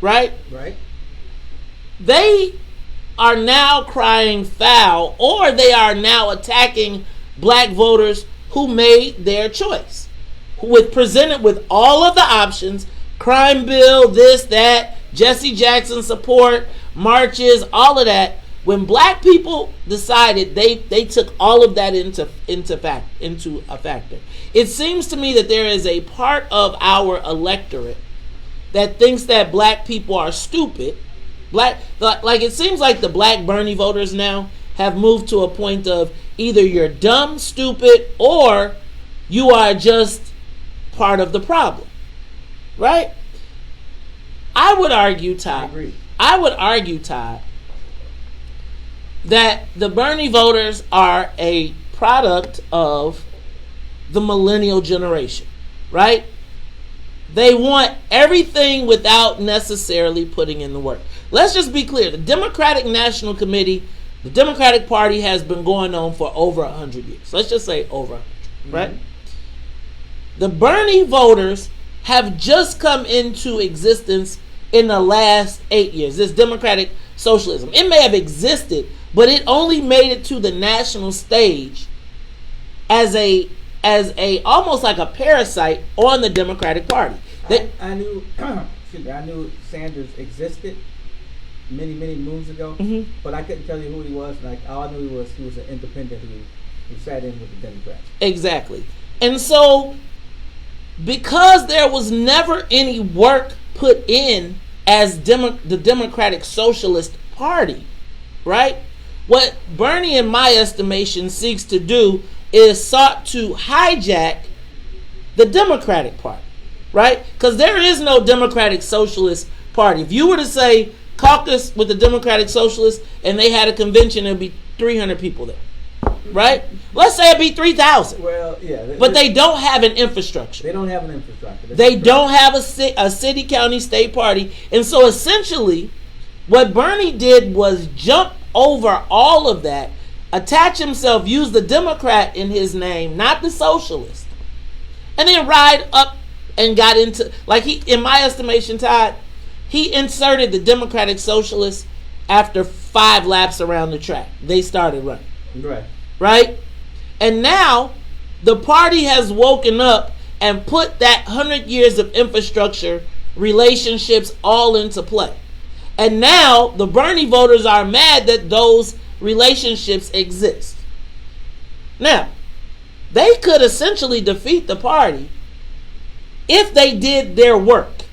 right? Right. They are now crying foul, or they are now attacking black voters who made their choice, presented with all of the options, crime bill, this, that, Jesse Jackson support, marches, all of that. When black people decided, they took all of that into a factor. It seems to me that there is a part of our electorate that thinks that black people are stupid. Like it seems like the black Bernie voters now have moved to a point of either you're dumb, stupid, or you are just part of the problem, right? I would argue, Todd, that the Bernie voters are a product of the millennial generation, right? They want everything without necessarily putting in the work. Let's just be clear. The Democratic National Committee, the Democratic Party has been going on for over 100 years. Let's just say over 100, right? The Bernie voters have just come into existence in the last 8 years. This democratic socialism. It may have existed, but it only made it to the national stage as a almost like a parasite on the Democratic Party. I knew I knew Sanders existed many moons ago, but I couldn't tell you who he was. Like all I knew he was an independent who sat in with the Democrats. Exactly. And so because there was never any work put in as the Democratic Socialist Party, right? What Bernie, in my estimation, seeks to do is sought to hijack the Democratic Party, right? Because there is no Democratic Socialist Party. If you were to say caucus with the Democratic Socialists and they had a convention, there'd be 300 people there, right? Let's say it'd be 3,000. Well, yeah. But they don't have an infrastructure. They don't have an infrastructure. They don't have a city, county, state party. And so essentially, what Bernie did was jump over all of that, attach himself, use the Democrat in his name, not the socialist, and then ride up and got into, like in my estimation, Todd, he inserted the Democratic Socialists after 5 laps around the track. They started running. Right? And now the party has woken up and put that 100 years of infrastructure, relationships all into play. And now the Bernie voters are mad that those relationships exist. Now, they could essentially defeat the party if they did their work,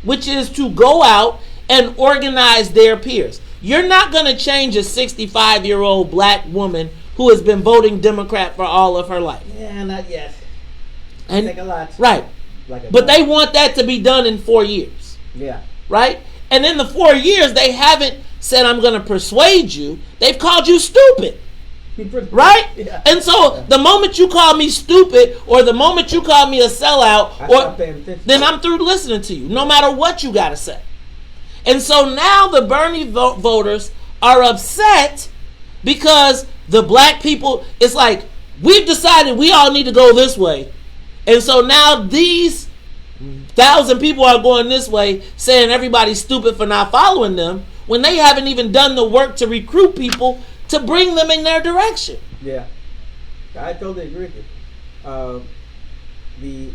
which is to go out and organize their peers. You're not going to change a 65-year-old black woman who has been voting Democrat for all of her life. Yeah, not yet. And, take a lot. Right. But they want that to be done in 4 years. Yeah. Right? And in the 4 years, they haven't said, I'm going to persuade you. They've called you stupid. Right? Yeah. And so the moment you call me stupid or the moment you call me a sellout, then I'm through listening to you, no matter what you got to say. And so now the Bernie voters are upset because the black people, it's like, we've decided we all need to go this way. And so now these 1,000 people are going this way, saying everybody's stupid for not following them, when they haven't even done the work to recruit people to bring them in their direction. Yeah, I totally agree with you. The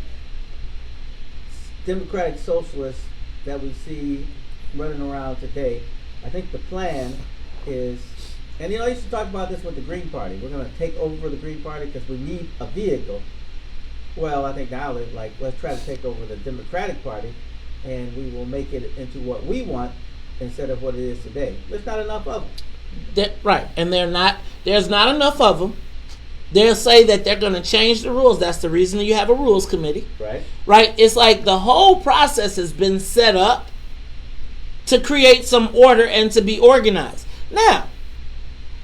Democratic Socialists that we see running around today, I think the plan is, and I used to talk about this with the Green Party. We're going to take over the Green Party because we need a vehicle. Well, I think now they're like, let's try to take over the Democratic Party, and we will make it into what we want instead of what it is today. There's not enough of them. Right, and there's not enough of them. They'll say that they're going to change the rules. That's the reason you have a rules committee. Right. Right? It's like the whole process has been set up to create some order and to be organized. Now,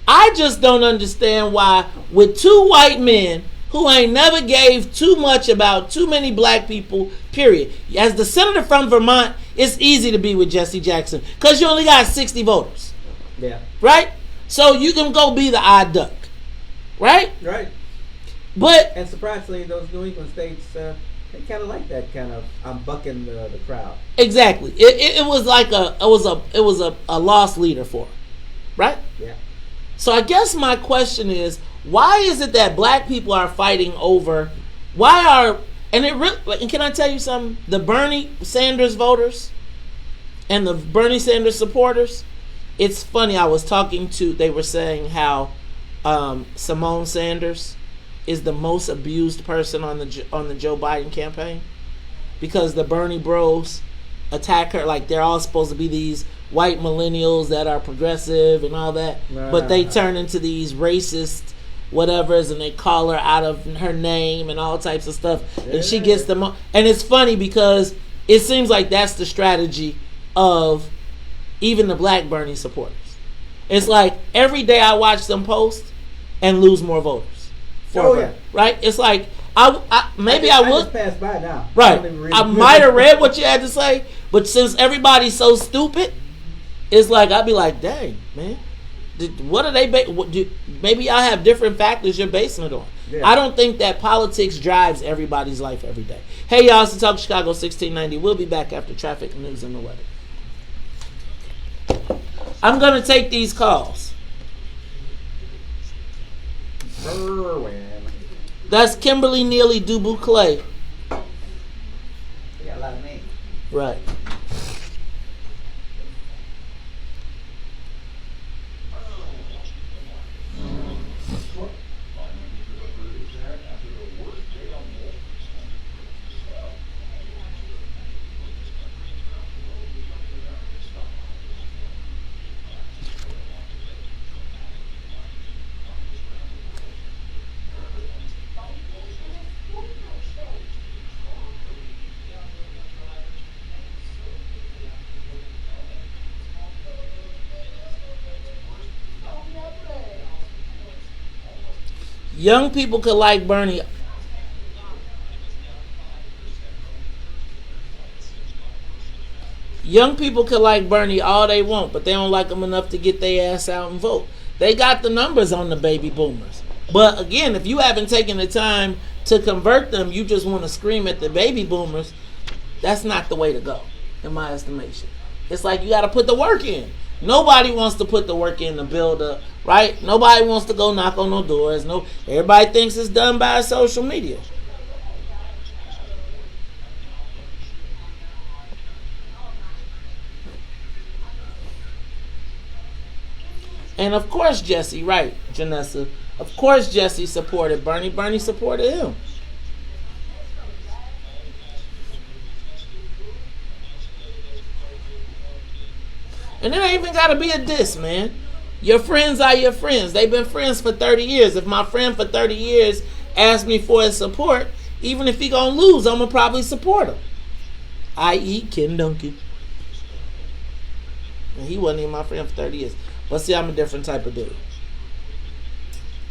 I just don't understand why with two white men who ain't never gave too much about too many black people, period. As the senator from Vermont, it's easy to be with Jesse Jackson because you only got 60 voters. Yeah. Right? So you can go be the odd duck. Right? Right. But And surprisingly, those New England states, they kind of like that kind of I'm bucking the crowd. exactly. It was like it was a lost leader for him. Right? Yeah. So I guess my question is, why is it that black people are fighting over? And can I tell you something? The Bernie Sanders voters and the Bernie Sanders supporters. It's funny. They were saying how Simone Sanders is the most abused person on the Joe Biden campaign because the Bernie bros attack her like they're all supposed to be these white millennials that are progressive and all that, but they turn into these racist whatevers and they call her out of her name and all types of stuff, and she gets them. And it's funny because it seems like that's the strategy of even the black Bernie supporters. It's like every day I watch them post and lose more voters. Right? It's like I would just pass by now. Right. I might have read what you had to say, but since everybody's so stupid, it's like I'd be like, dang, man. What are they? Maybe y'all have different factors you're basing it on. Yeah. I don't think that politics drives everybody's life every day. Hey, y'all, it's the Talk Chicago 1690. We'll be back after traffic, news, and the weather. I'm going to take these calls. That's Kimberly Neely Dubu Clay. You got a lot of names. Right. Young people could like Bernie. Young people could like Bernie all they want, but they don't like him enough to get their ass out and vote. They got the numbers on the baby boomers. But again, if you haven't taken the time to convert them, you just want to scream at the baby boomers. That's not the way to go, in my estimation. It's like you got to put the work in. Nobody wants to put the work in to build up, right? Nobody wants to go knock on no doors. No, everybody thinks it's done by social media. And of course Jesse, right, Janessa. Of course Jesse supported Bernie. Bernie supported him. And it ain't even got to be a diss, man. Your friends are your friends. They've been friends for 30 years. If my friend for 30 years asks me for his support, even if he gonna lose, I'm gonna probably support him. I.e. Ken Duncan. And he wasn't even my friend for 30 years. But see, I'm a different type of dude.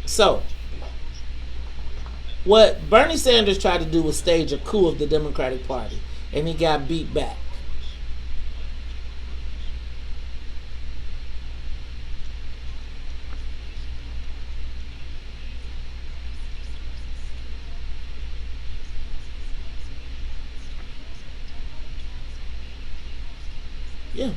So, what Bernie Sanders tried to do was stage a coup of the Democratic Party. And he got beat back. Yeah.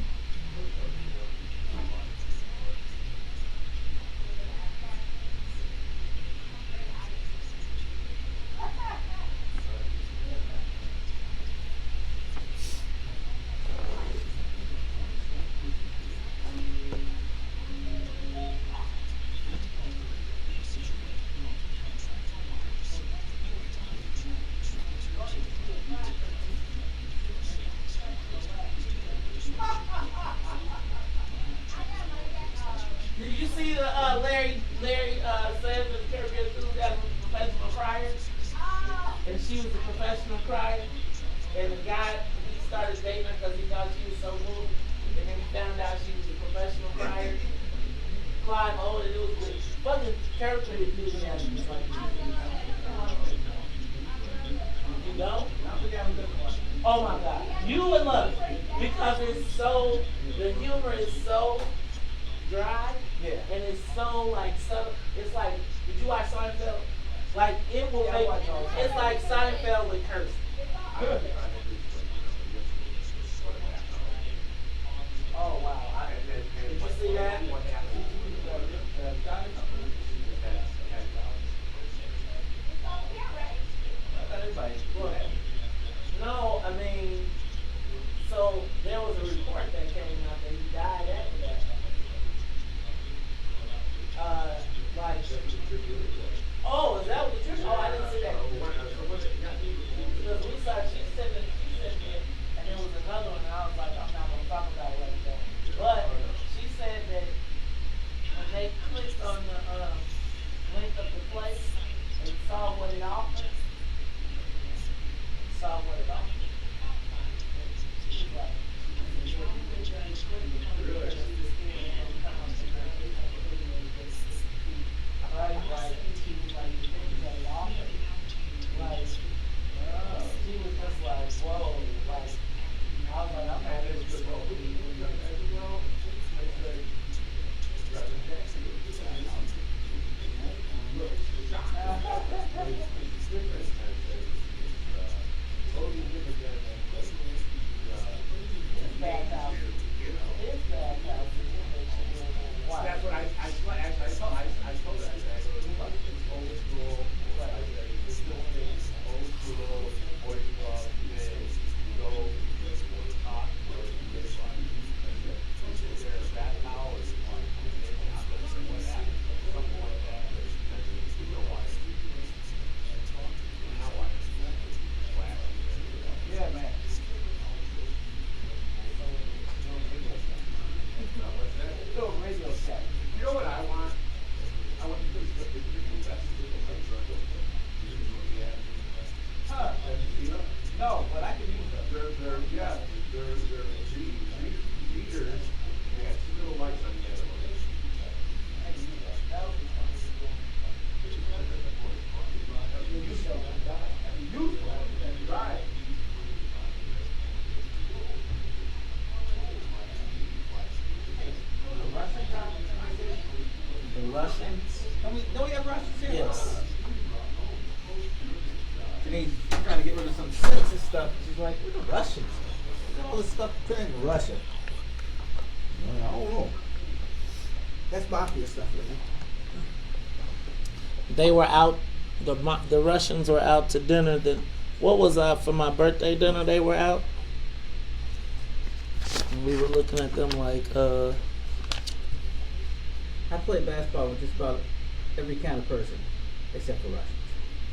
Did you see the Larry Sanders Caribbean Food that was a professional crier? And she was a professional crier. And the guy, he started dating her because he thought she was so moved. And found out she was a professional crier. Clive Owen, and it was with fucking character enthusiasm. You know? Oh my God. You would love it. Because it's so, the humor is so dry. Yeah. And it's so like subtle. It's like, did you watch Seinfeld? Like, it will make, it's like Seinfeld with cursing. Oh wow. Did you see that? No, I mean, so there was a report that came out that he died after that. Like, oh, is that what the truth? Oh, I didn't see that. Because we saw, she sent it, and there was another one, and I was like, I'm not going to talk about it like that. But she said that when they clicked on the link of the place and saw what it offered, she was like, right, like, she was like, the things that it offered. Like, she was just like, whoa, like, I was like, I'm not this good. That's what I told her. I told her, I said, it's old school, it's old school, boys club, you go, talk, there's that now, or something like that, you know why. Yeah, man. Radio set. You know what I want? I want to do the best no, but I can use them. They're readers. They got two little lights on the other one. Right. The Russians? Don't we have Russians here? Yes. Denise trying to get rid of some census stuff. She's like, we're the Russians. Look at all this stuff put in Russia. I don't know. That's mafia stuff, really. They were out, the Russians were out to dinner. What was for my birthday dinner they were out? And we were looking at them like, I played basketball with just about every kind of person except for Russians.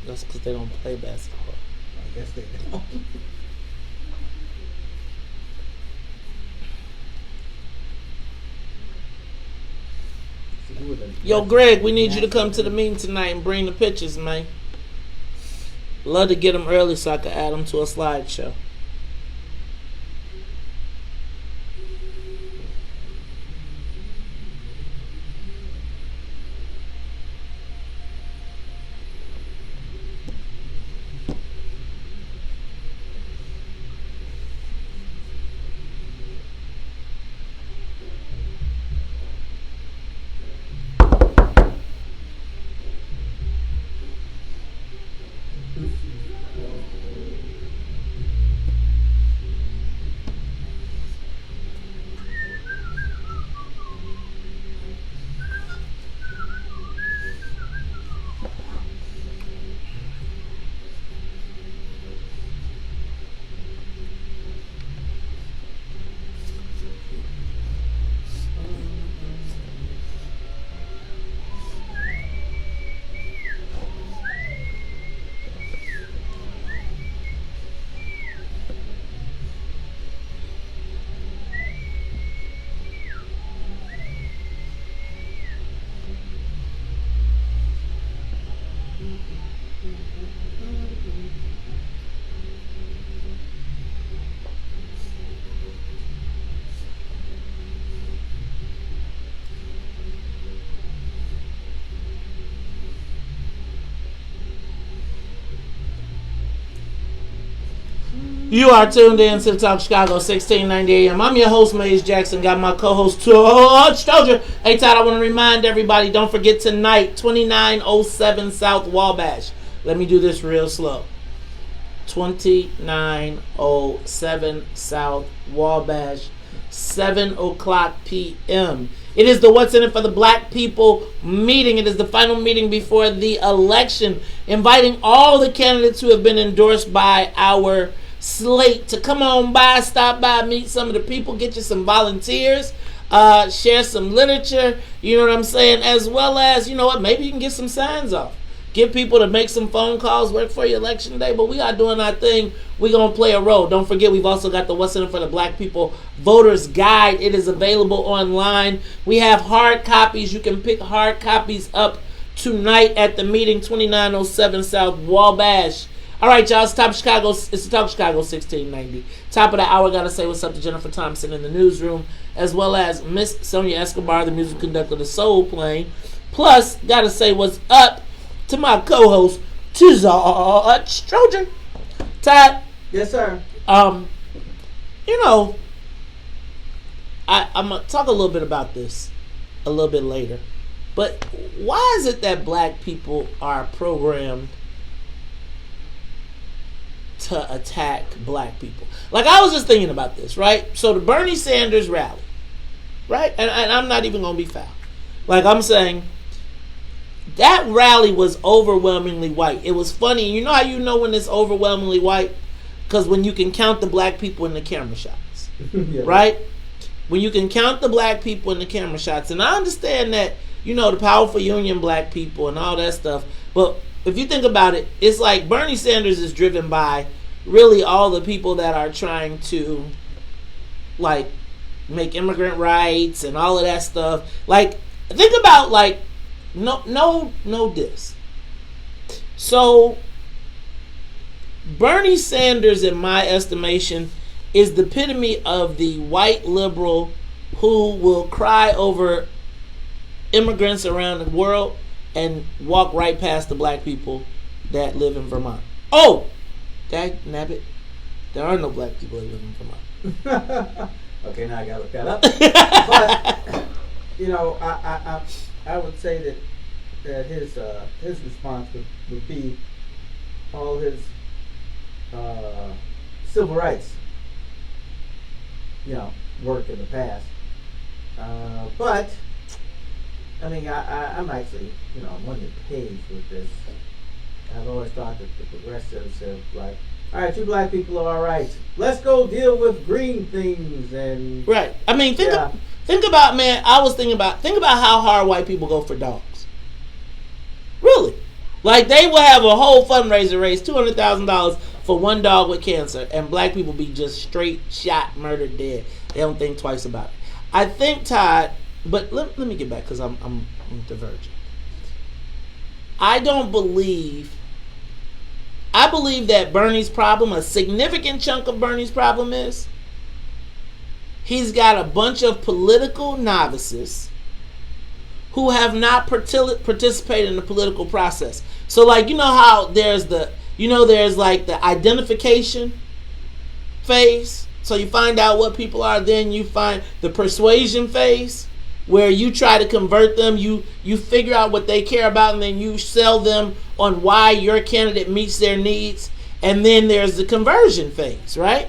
that's because they don't play basketball. I guess they don't. Yo, Greg, we need you to come to the meeting tonight and bring the pictures, man. Love to get them early so I can add them to a slideshow. You are tuned in to Talk Chicago 1690 AM. I'm your host, Maze Jackson. Got my co-host, Touch. Hey, Todd, I want to remind everybody, don't forget tonight, 2907 South Wabash. Let me do this real slow. 2907 South Wabash, 7 o'clock p.m. It is the What's in It for the Black People meeting. It is the final meeting before the election, inviting all the candidates who have been endorsed by our slate to come on by, stop by, meet some of the people, get you some volunteers, share some literature, you know what I'm saying, as well as, you know what, maybe you can get some signs off. Get people to make some phone calls, work for your election day, but we are doing our thing. We're going to play a role. Don't forget, we've also got the What's in It for the Black People Voters Guide. It is available online. We have hard copies. You can pick hard copies up tonight at the meeting, 2907 South Wabash. All right, y'all, it's Top Chicago. It's the Talk Chicago 1690. Top of the hour, got to say what's up to Jennifer Thompson in the newsroom, as well as Miss Sonia Escobar, the music conductor of the Soul Plane. Plus, got to say what's up to my co-host, Touch Trojan. Todd. Yes, sir. You know, I'm going to talk a little bit about this a little bit later. But why is it that black people are programmed to attack black people? Like, I was just thinking about this, right? So the Bernie Sanders rally, right? And I'm not even going to be foul. Like, I'm saying that rally was overwhelmingly white. It was funny. You know how you know when it's overwhelmingly white? Because when you can count the black people in the camera shots, yeah. Right? When you can count the black people in the camera shots. And I understand that, you know, the powerful union black people and all that stuff. But if you think about it, it's like Bernie Sanders is driven by really all the people that are trying to, like, make immigrant rights and all of that stuff. Like, think about, like, no diss. So, Bernie Sanders, in my estimation, is the epitome of the white liberal who will cry over immigrants around the world and walk right past the black people that live in Vermont. Oh, nabbit, there are no black people that live in Vermont. Okay, now I gotta look that up. But you know, I would say that his response would be all his civil rights, you know, work in the past. But I mean, I'm actually, you know, I'm on the page with this. I've always thought that the progressives have, like, all right, you black people are all right. Let's go deal with green things and right. I mean, think about, man. I was think about how hard white people go for dogs. Really, like they will have a whole fundraiser raise $200,000 for one dog with cancer, and black people be just straight shot, murdered, dead. They don't think twice about it. I think, Todd. But let me get back because I'm diverging. I believe that Bernie's problem, a significant chunk of Bernie's problem is he's got a bunch of political novices who have not participated in the political process. So, like, you know how there's like the identification phase. So you find out what people are, then you find the persuasion phase, where you try to convert them, you figure out what they care about, and then you sell them on why your candidate meets their needs. And then there's the conversion phase, right?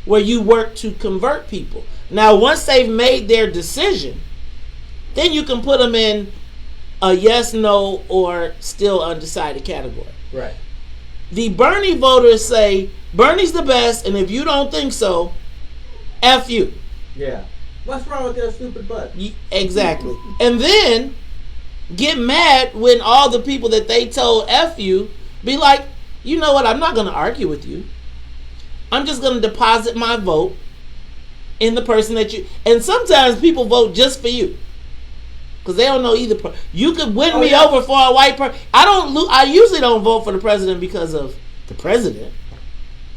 Where you work to convert people. Now, once they've made their decision, then you can put them in a yes, no, or still undecided category. Right. The Bernie voters say, Bernie's the best, and if you don't think so, F you. Yeah. What's wrong with their stupid butt? Exactly. And then get mad when all the people that they told F you be like, you know what, I'm not going to argue with you. I'm just going to deposit my vote in the person that you... And sometimes people vote just for you. Because they don't know either. You could win me over for a white person. I usually don't vote for the president because of the president.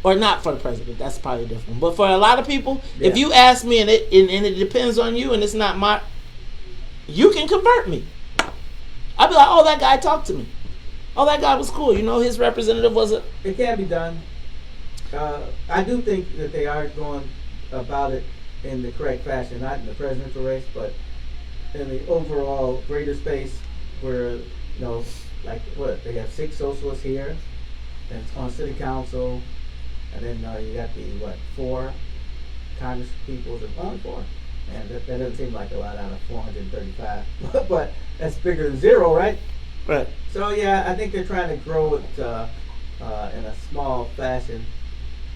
Or not for the president. That's probably different. But for a lot of people, if you ask me and it depends on you and it's not my... You can convert me. I'd be like, oh, that guy talked to me. Oh, that guy was cool. You know, his representative was a... It can be done. I do think that they are going about it in the correct fashion, not in the presidential race, but in the overall greater space where, like what, they have 6 socialists here, and on city council, and then you got the, 4 Congress people, only 4. And that doesn't seem like a lot out of 435, but that's bigger than 0, right? Right. So yeah, I think they're trying to grow it in a small fashion,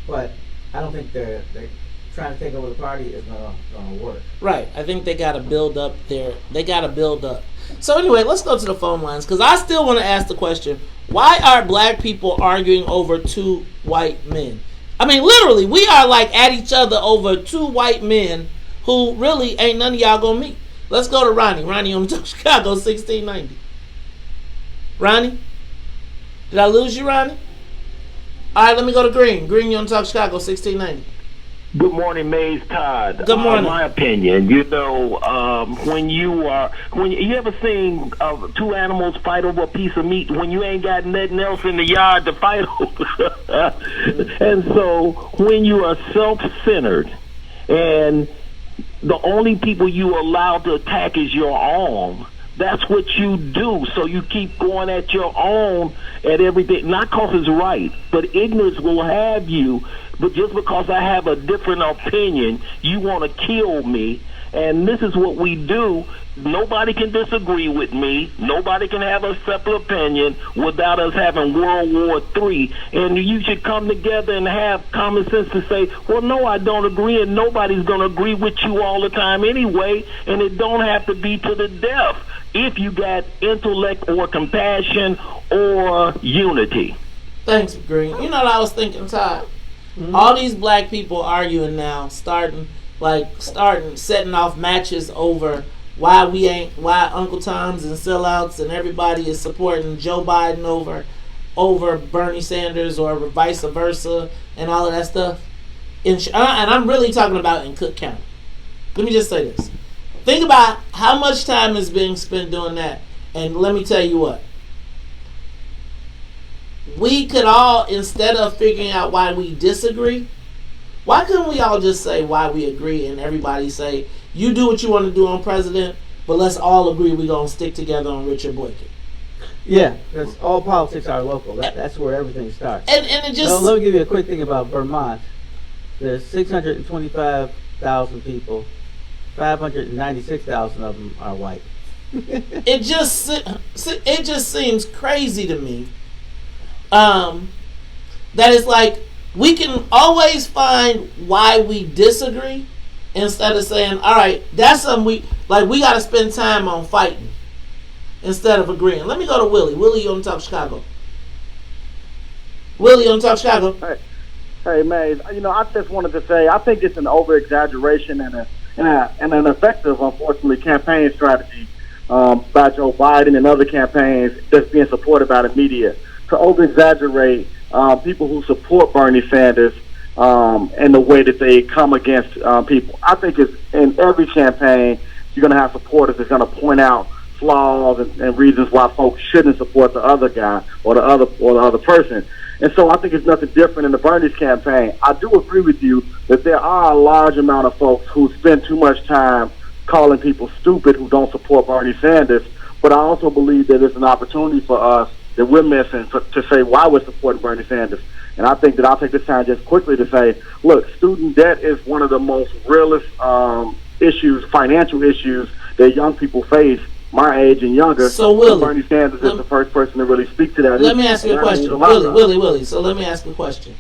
but I don't think they're trying to take over the party is gonna work. Right. I think they gotta build up So anyway, let's go to the phone lines, because I still want to ask the question: why are black people arguing over 2 white men? I mean, literally, we are like at each other over 2 white men who really ain't none of y'all gonna meet. Let's go to Ronnie. Ronnie on Chicago 1690. Ronnie? Did I lose you, Ronnie? Alright, let me go to Green. Green, you on Talk Chicago 1690. Good morning, Maze Todd. Good morning. In my opinion, when you ever seen 2 animals fight over a piece of meat when you ain't got nothing else in the yard to fight over? And so when you are self-centered and the only people you allow to attack is your own, that's what you do. So you keep going at your own at everything, not because it's right, but ignorance will have you. But just because I have a different opinion, you want to kill me. And this is what we do. Nobody can disagree with me. Nobody can have a separate opinion without us having World War III. And you should come together and have common sense to say, well, no, I don't agree, and nobody's going to agree with you all the time anyway, and it don't have to be to the death if you got intellect or compassion or unity. Thanks, Green. You know what I was thinking, Todd? Mm-hmm. All these black people arguing now, starting setting off matches over why Uncle Tom's and sellouts and everybody is supporting Joe Biden over Bernie Sanders or vice versa and all of that stuff. And I'm really talking about in Cook County. Let me just say this. Think about how much time is being spent doing that. And let me tell you what. We could all, instead of figuring out why we disagree, why couldn't we all just say why we agree and everybody say, you do what you want to do on president, but let's all agree we're going to stick together on Richard Boykin. Yeah, that's all politics are local. That's where everything starts. And it just... let me give you a quick thing about Vermont. There's 625,000 people. 596,000 of them are white. It just seems crazy to me that it's like we can always find why we disagree instead of saying, all right, that's something we got to spend time on fighting instead of agreeing. Let me go to Willie. Willie, you on Talk Chicago. Willie on Talk Chicago. Hey, Maze. I just wanted to say I think it's an over-exaggeration and an effective, unfortunately, campaign strategy by Joe Biden and other campaigns that's being supported by the media to over-exaggerate people who support Bernie Sanders and the way that they come against people. I think it's in every campaign you're going to have supporters that's going to point out flaws and reasons why folks shouldn't support the other guy or the other person. And so I think it's nothing different in the Bernie's campaign. I do agree with you that there are a large amount of folks who spend too much time calling people stupid who don't support Bernie Sanders, but I also believe that it's an opportunity for us that we're missing to say why we're supporting Bernie Sanders. And I think that I'll take this time just quickly to say, look, student debt is one of the most realest issues, financial issues that young people face, my age and younger. So Willie, Bernie Sanders is the first person to really speak to that. Let me ask you a question. Willie. So let me ask you a question.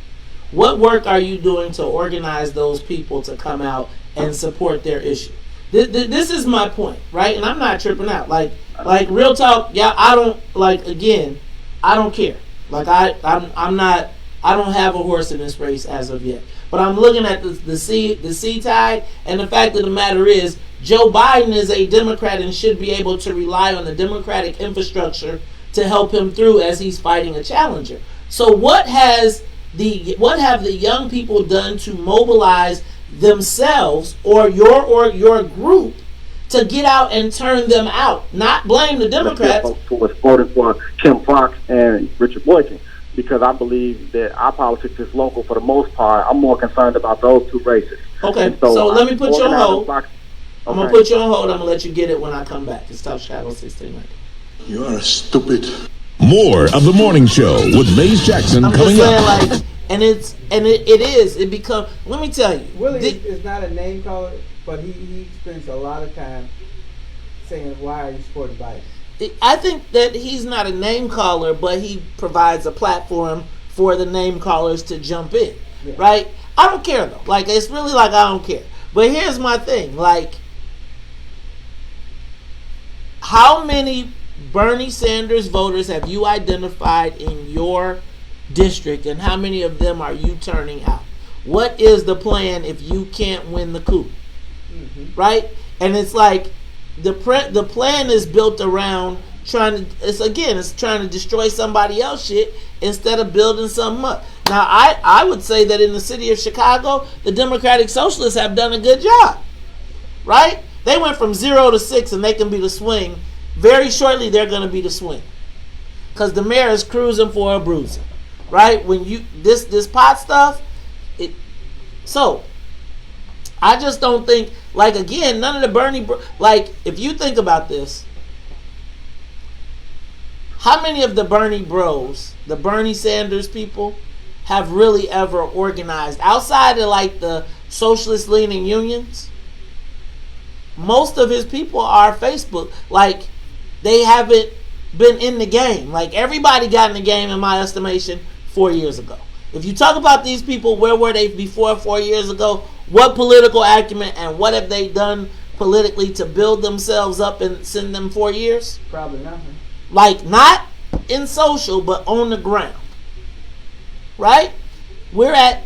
What work are you doing to organize those people to come out and support their issue? This is my point, right? And I'm not tripping out. Like real talk, yeah, I don't care. I don't have a horse in this race as of yet. But I'm looking at the sea tide, and the fact of the matter is Joe Biden is a Democrat and should be able to rely on the Democratic infrastructure to help him through as he's fighting a challenger. So what have the young people done to mobilize themselves or your group to get out and turn them out? Not blame the Democrats. Who was voting for Kim Foxx and Richard Boykin. because I believe that our politics is local for the most part. I'm more concerned about those two races. Okay, And so let me put you on hold. organizing- I'm going to put you on hold. I'm going to let you get it when I come back. It's Talk Chicago 1690. You are stupid. More of the morning show with Maze Jackson I'm coming just saying, up. like, and it becomes, let me tell you. Willie thi- is not a name caller, but he spends a lot of time saying, "Why are you supporting Biden?" I think that he's not a name caller, but he provides a platform for the name callers to jump in, Yeah. right? I don't care though. Like, it's really like I don't care. But here's my thing: like, how many Bernie Sanders voters have you identified in your district, and how many of them are you turning out? What is the plan if you can't win the coup? Right? And it's like the plan is built around it's trying to destroy somebody else shit instead of building something up. Now I would say that in the city of Chicago, the Democratic Socialists have done a good job. Right? They went from 0 to 6 and they can be the swing. Very shortly they're gonna be the swing. Cause the mayor is cruising for a bruiser. Right? When you this pot stuff, so I just don't think, like, again, none of the Bernie, like, if you think about this, how many of the Bernie bros, the Bernie Sanders people, have really ever organized outside of like the socialist leaning unions? Most of his people are Facebook. Like, they haven't been in the game. Like, everybody got in the game, in my estimation, 4 years ago. If you talk about these people, where were they before 4 years ago? What political acumen and what have they done politically to build themselves up and send them 4 years? Probably nothing. Like, not in social, but on the ground. Right? We're at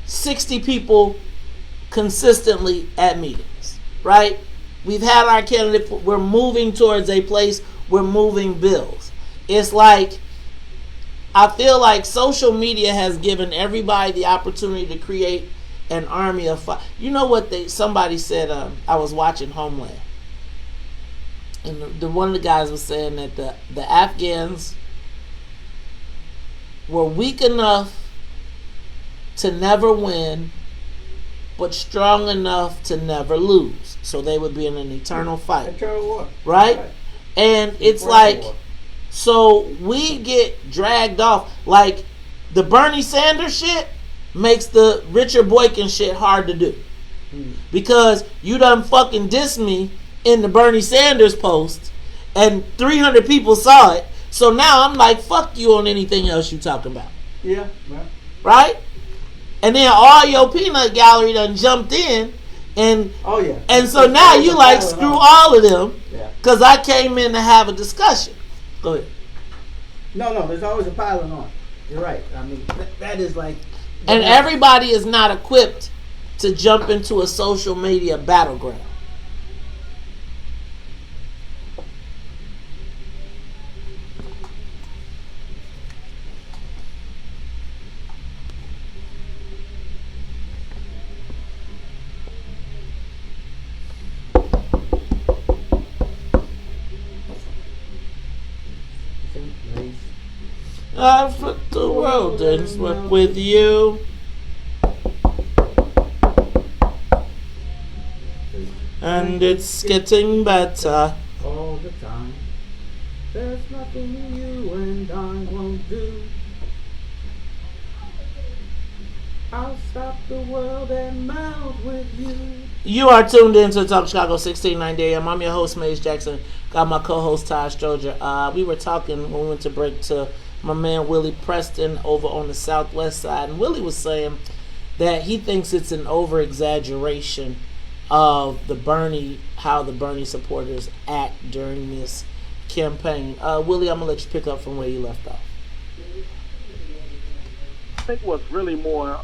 60 people consistently at meetings. Right? We've had our candidate. We're moving towards a place. We're moving bills. It's like, I feel like social media has given everybody the opportunity to create an army of fire. You know what somebody said, I was watching Homeland, and one of the guys was saying that the Afghans were weak enough to never win, but strong enough to never lose. So they would be in an eternal fight. Eternal war. Right? And it's like, so we get dragged off. Like, the Bernie Sanders shit makes the Richard Boykin shit hard to do. Because you done fucking dissed me in the Bernie Sanders post, and 300 people saw it. So now I'm like, fuck you on anything else you talking about. Yeah, well. Right? And then all your peanut gallery done jumped in, and Oh yeah. and so now you like, screw all of them, because I came in to have a discussion. Go ahead. No, there's always a piling on. You're right. I mean, that is like. And everybody is not equipped to jump into a social media battleground. I put the world and work with you. And it's getting better. All the time. There's nothing you and I won't do. I'll stop the world and melt with you. You are tuned in to Talk Chicago 1690 AM. I'm your host, Maze Jackson. Got my co-host, Taj Stroger. We were talking when we went to break to my man Willie Preston over on the southwest side. And Willie was saying that he thinks it's an over-exaggeration of how the Bernie supporters act during this campaign. Willie, I'm going to let you pick up from where you left off. I think what's really more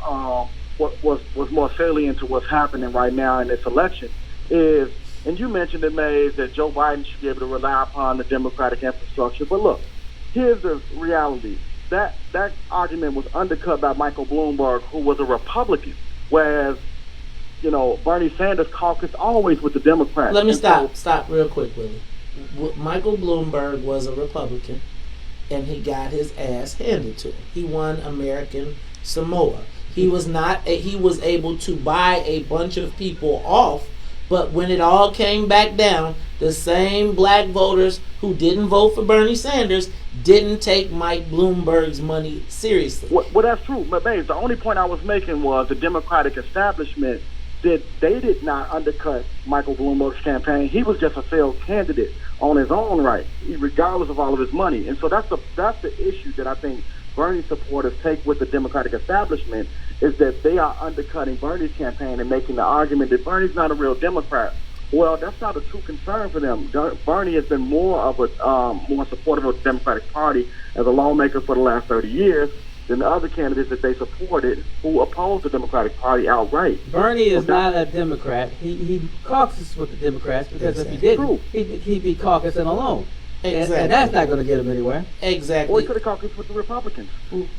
what was more salient to what's happening right now in this election is, and you mentioned it, Mays, that Joe Biden should be able to rely upon the Democratic infrastructure. But look, here's the reality. That argument was undercut by Michael Bloomberg, who was a Republican, whereas, you know, Bernie Sanders caucused always with the Democrats. Let me stop real quick, Willie. Michael Bloomberg was a Republican, and he got his ass handed to him. He won American Samoa. He was able to buy a bunch of people off, but when it all came back down, the same black voters who didn't vote for Bernie Sanders didn't take Mike Bloomberg's money seriously. Well, that's true. But Mays, the only point I was making was the Democratic establishment they did not undercut Michael Bloomberg's campaign. He was just a failed candidate on his own right, regardless of all of his money. And so that's the issue that I think Bernie supporters take with the Democratic establishment, is that they are undercutting Bernie's campaign and making the argument that Bernie's not a real Democrat. Well, that's not a true concern for them. Bernie has been more supportive of the Democratic Party as a lawmaker for the last 30 years than the other candidates that they supported who opposed the Democratic Party outright. Bernie is not a Democrat. He caucuses with the Democrats because if he didn't, he'd be caucusing alone. Exactly. And that's not going to get him anywhere. Exactly. Or he could have caucused with the Republicans.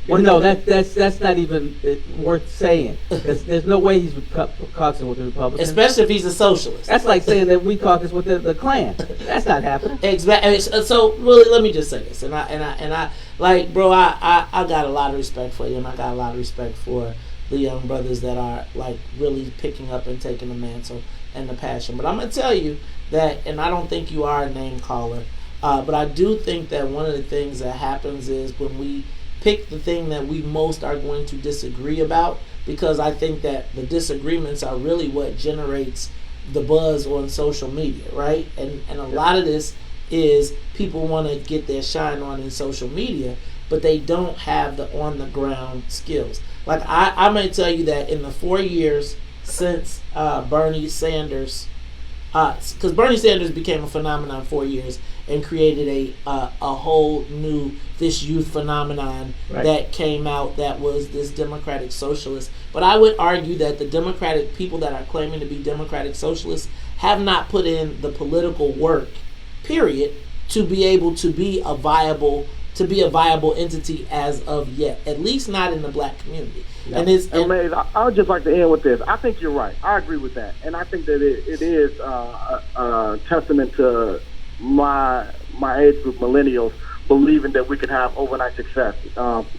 Well, no, that's not even worth saying. There's no way he's caucusing with the Republicans. Especially if he's a socialist. That's like saying that we caucus with the Klan. That's not happening. Exactly. So really, let me just say this, and I like, bro, I got a lot of respect for you, and I got a lot of respect for the young brothers that are like really picking up and taking the mantle and the passion. But I'm gonna tell you that, and I don't think you are a name caller. But I do think that one of the things that happens is when we pick the thing that we most are going to disagree about, because I think that the disagreements are really what generates the buzz on social media, right? And a lot of this is people want to get their shine on in social media, but they don't have the on-the-ground skills. Like, I may tell you that in the 4 years since Bernie Sanders, because Bernie Sanders became a phenomenon 4 years and created a whole new, this youth phenomenon that came out that was this democratic socialist. But I would argue that the democratic people that are claiming to be democratic socialists have not put in the political work, period, to be able to be a viable entity as of yet, at least not in the black community. Yeah. And Mays, I would just like to end with this. I think you're right. I agree with that, and I think that it is a testament to my age group, millennials, believing that we can have overnight success,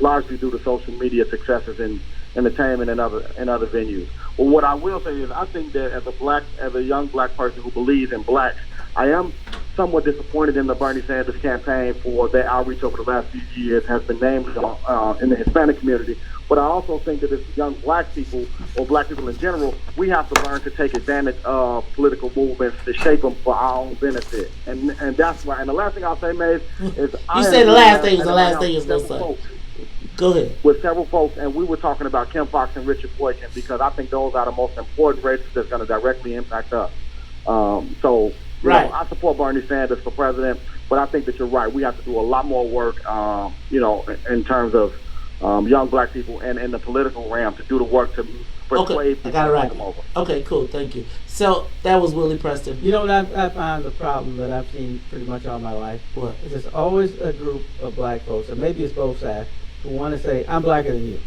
largely due to social media successes in entertainment and other venues. Well, what I will say is, I think that as a young black person who believes in blacks, I am somewhat disappointed in the Bernie Sanders campaign for their outreach over the last few years has been named in the Hispanic community. But I also think that as young black people, or black people in general, we have to learn to take advantage of political movements to shape them for our own benefit. And that's why. And the last thing I'll say, Mays, is you say the last thing is the last thing is going to say. Go ahead. With several folks, and we were talking about Kim Foxx and Richard Boykin, because I think those are the most important races that's going to directly impact us. So, you know, I support Bernie Sanders for president, but I think that you're right. We have to do a lot more work, in terms of young black people and in the political realm to do the work to persuade people to come over. Okay, cool. Thank you. So that was Willie Preston. You know what I find the problem that I've seen pretty much all my life? What? Is there's always a group of black folks, and maybe it's both sides, who want to say, I'm blacker than you.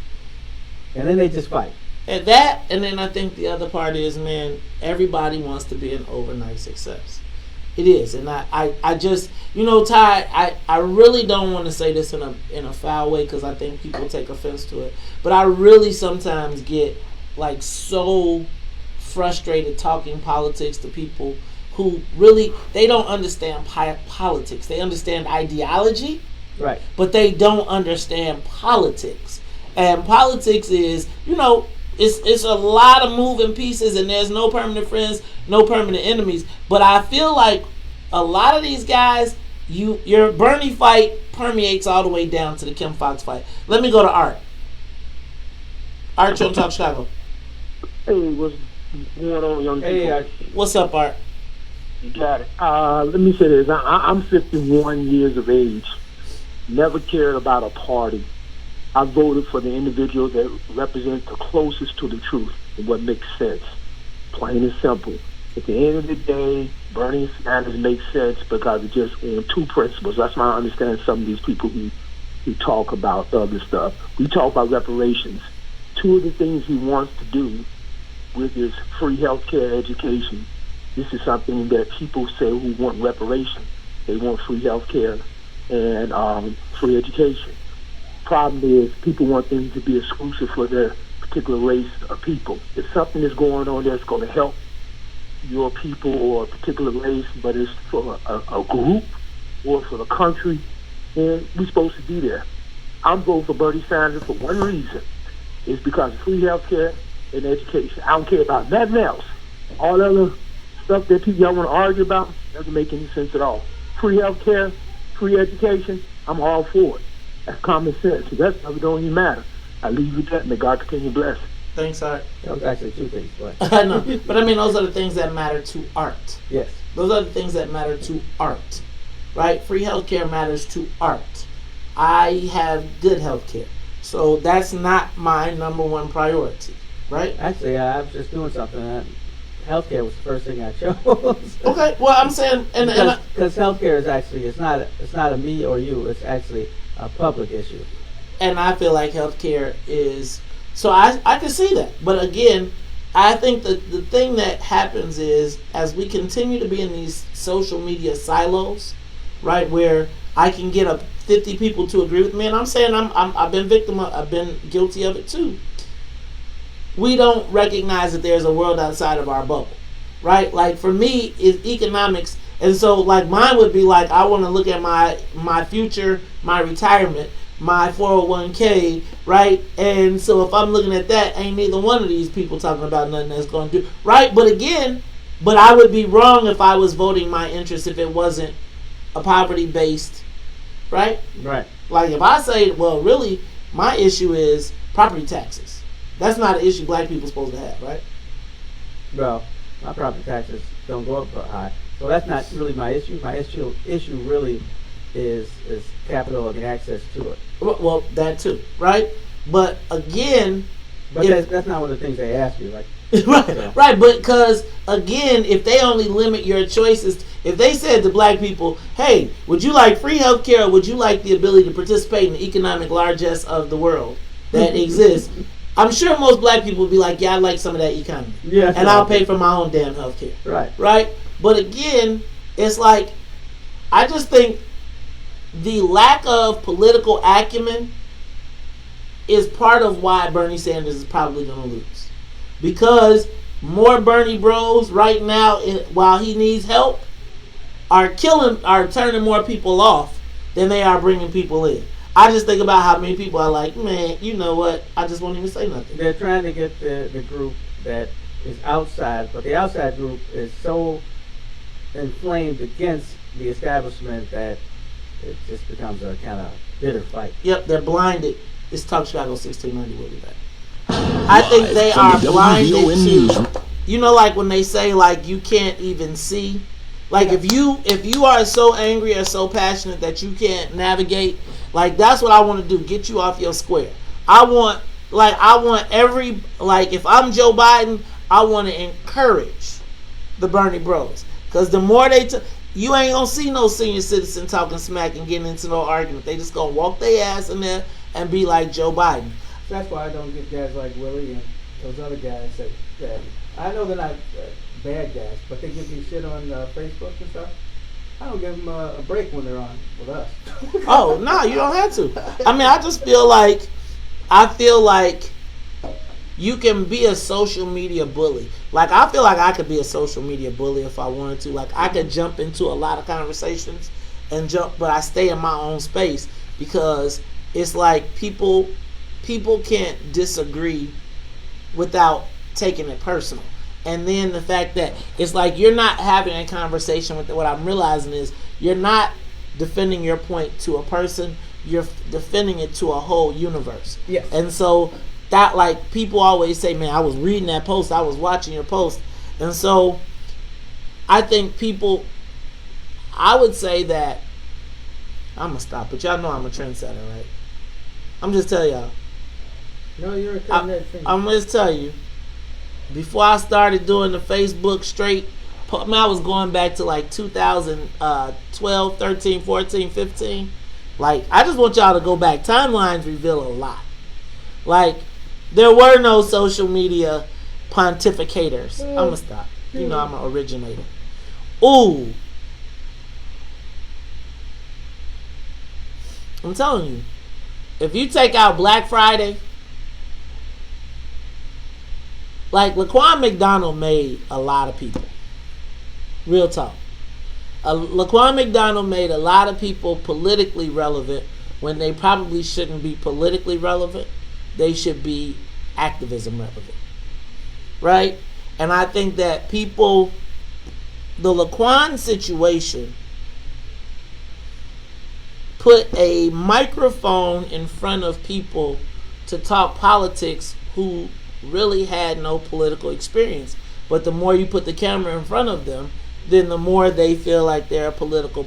And then they just fight. And then I think the other part is, man, everybody wants to be an overnight success. It is, and I just, Ty, I really don't want to say this in a foul way, because I think people take offense to it, but I really sometimes get like so frustrated talking politics to people who really, they don't understand politics. They understand ideology, right? But they don't understand politics. And politics is, it's a lot of moving pieces, and there's no permanent friends, no permanent enemies. But I feel like a lot of these guys, your Bernie fight permeates all the way down to the Kim Foxx fight. Let me go to Art. Art, you want to talk Chicago? Hey, what's going on, young people? Hey, what's up, Art? You got it. Let me say this. I'm 51 years of age. Never cared about a party. I voted for the individual that represents the closest to the truth and what makes sense. Plain and simple. At the end of the day, Bernie Sanders makes sense because it's just on two principles. That's why I understand some of these people who talk about other stuff. We talk about reparations. Two of the things he wants to do with his free health care education, this is something that people say who want reparations. They want free health care and free education. Problem is, people want things to be exclusive for their particular race of people. If something is going on that's going to help your people or a particular race, but it's for a group or for the country, then we're supposed to be there. I'm voting for Bernie Sanders for one reason. It's because of free health care and education. I don't care about nothing else. All other stuff that people y'all want to argue about doesn't make any sense at all. Free health care, free education, I'm all for it. That's common sense. The rest of it don't even matter. I leave you with that. May God continue to bless. Thanks, Art. That was actually two things, but I know, but I mean, those are the things that matter to art. yes. Those are the things that matter to art, right? Free healthcare matters to art. I have good healthcare, so that's not my number one priority, right? Actually, I was just doing something. Healthcare was the first thing I chose. Okay, well, I'm saying, because healthcare is actually it's not a me or you. It's actually a public issue. and I feel like healthcare is. So I can see that, but again, I think that the thing that happens is as we continue to be in these social media silos, right, where I can get 50 people to agree with me, and I'm saying I've been guilty of it too. We don't recognize that there's a world outside of our bubble, right? Like for me, is economics, and so like mine would be like I want to look at my future, my retirement, my 401k, right? And so if I'm looking at that, ain't neither one of these people talking about nothing that's going to do right. But I would be wrong if I was voting my interest if it wasn't a poverty based, right? Right. Like if I say, well, really, my issue is property taxes. That's not an issue black people supposed to have, right? Well, my property taxes don't go up high, so that's not really my issue. My issue really is capital and the access to it. Well, that too, right? But again, but that's not one of the things they ask you, right? right. But because again, if they only limit your choices, if they said to black people, "Hey, would you like free health care? Or would you like the ability to participate in the economic largesse of the world that exists?" I'm sure most black people would be like, "Yeah, I'd like some of that economy, yeah, and I'll pay for my own damn health care." Right. Right. But again, it's like I just think the lack of political acumen is part of why Bernie Sanders is probably going to lose. Because more Bernie bros right now, while he needs help, are turning more people off than they are bringing people in. I just think about how many people are like, man, you know what? I just won't even say nothing. They're trying to get the group that is outside, but the outside group is so inflamed against the establishment that it just becomes a kind of bitter fight. Yep, they're blinded. It's Talk Chicago 1690. We'll be back. I think they are blinded to, you know, like when they say like you can't even see. Like if you are so angry or so passionate that you can't navigate, like that's what I want to do. Get you off your square. I want if I'm Joe Biden, I want to encourage the Bernie bros. Because the more you ain't going to see no senior citizen talking smack and getting into no argument. They just going to walk their ass in there and be like Joe Biden. That's why I don't get guys like Willie and those other guys that I know they're not bad guys, but they give me shit on Facebook and stuff. I don't give them a break when they're on with us. Oh, no, you don't have to. I mean, I just feel like you can be a social media bully. Like, I feel like I could be a social media bully if I wanted to. Like, I could jump into a lot of conversations but I stay in my own space because it's like people can't disagree without taking it personal. And then the fact that it's like you're not having a conversation with what I'm realizing is you're not defending your point to a person, you're defending it to a whole universe. Yes. And so that, like, people always say, man, I was reading that post, I was watching your post. And so I think I would say that I'm going to stop, but y'all know I'm a trendsetter, right? I'm just telling y'all. No, you're a trendsetter. I'm going to tell you. Before I started doing the Facebook straight, I was going back to like 2012, 13, 14, 15. Like, I just want y'all to go back. Timelines reveal a lot. Like, there were no social media pontificators. I'm going to stop. You know I'm an originator. Ooh. I'm telling you, if you take out Black Friday, like Laquan McDonald made a lot of people. Real talk. Laquan McDonald made a lot of people politically relevant when they probably shouldn't be politically relevant. They should be activism relevant. Right? And I think that people, the Laquan situation put a microphone in front of people to talk politics who really had no political experience. But the more you put the camera in front of them, then the more they feel like they're a political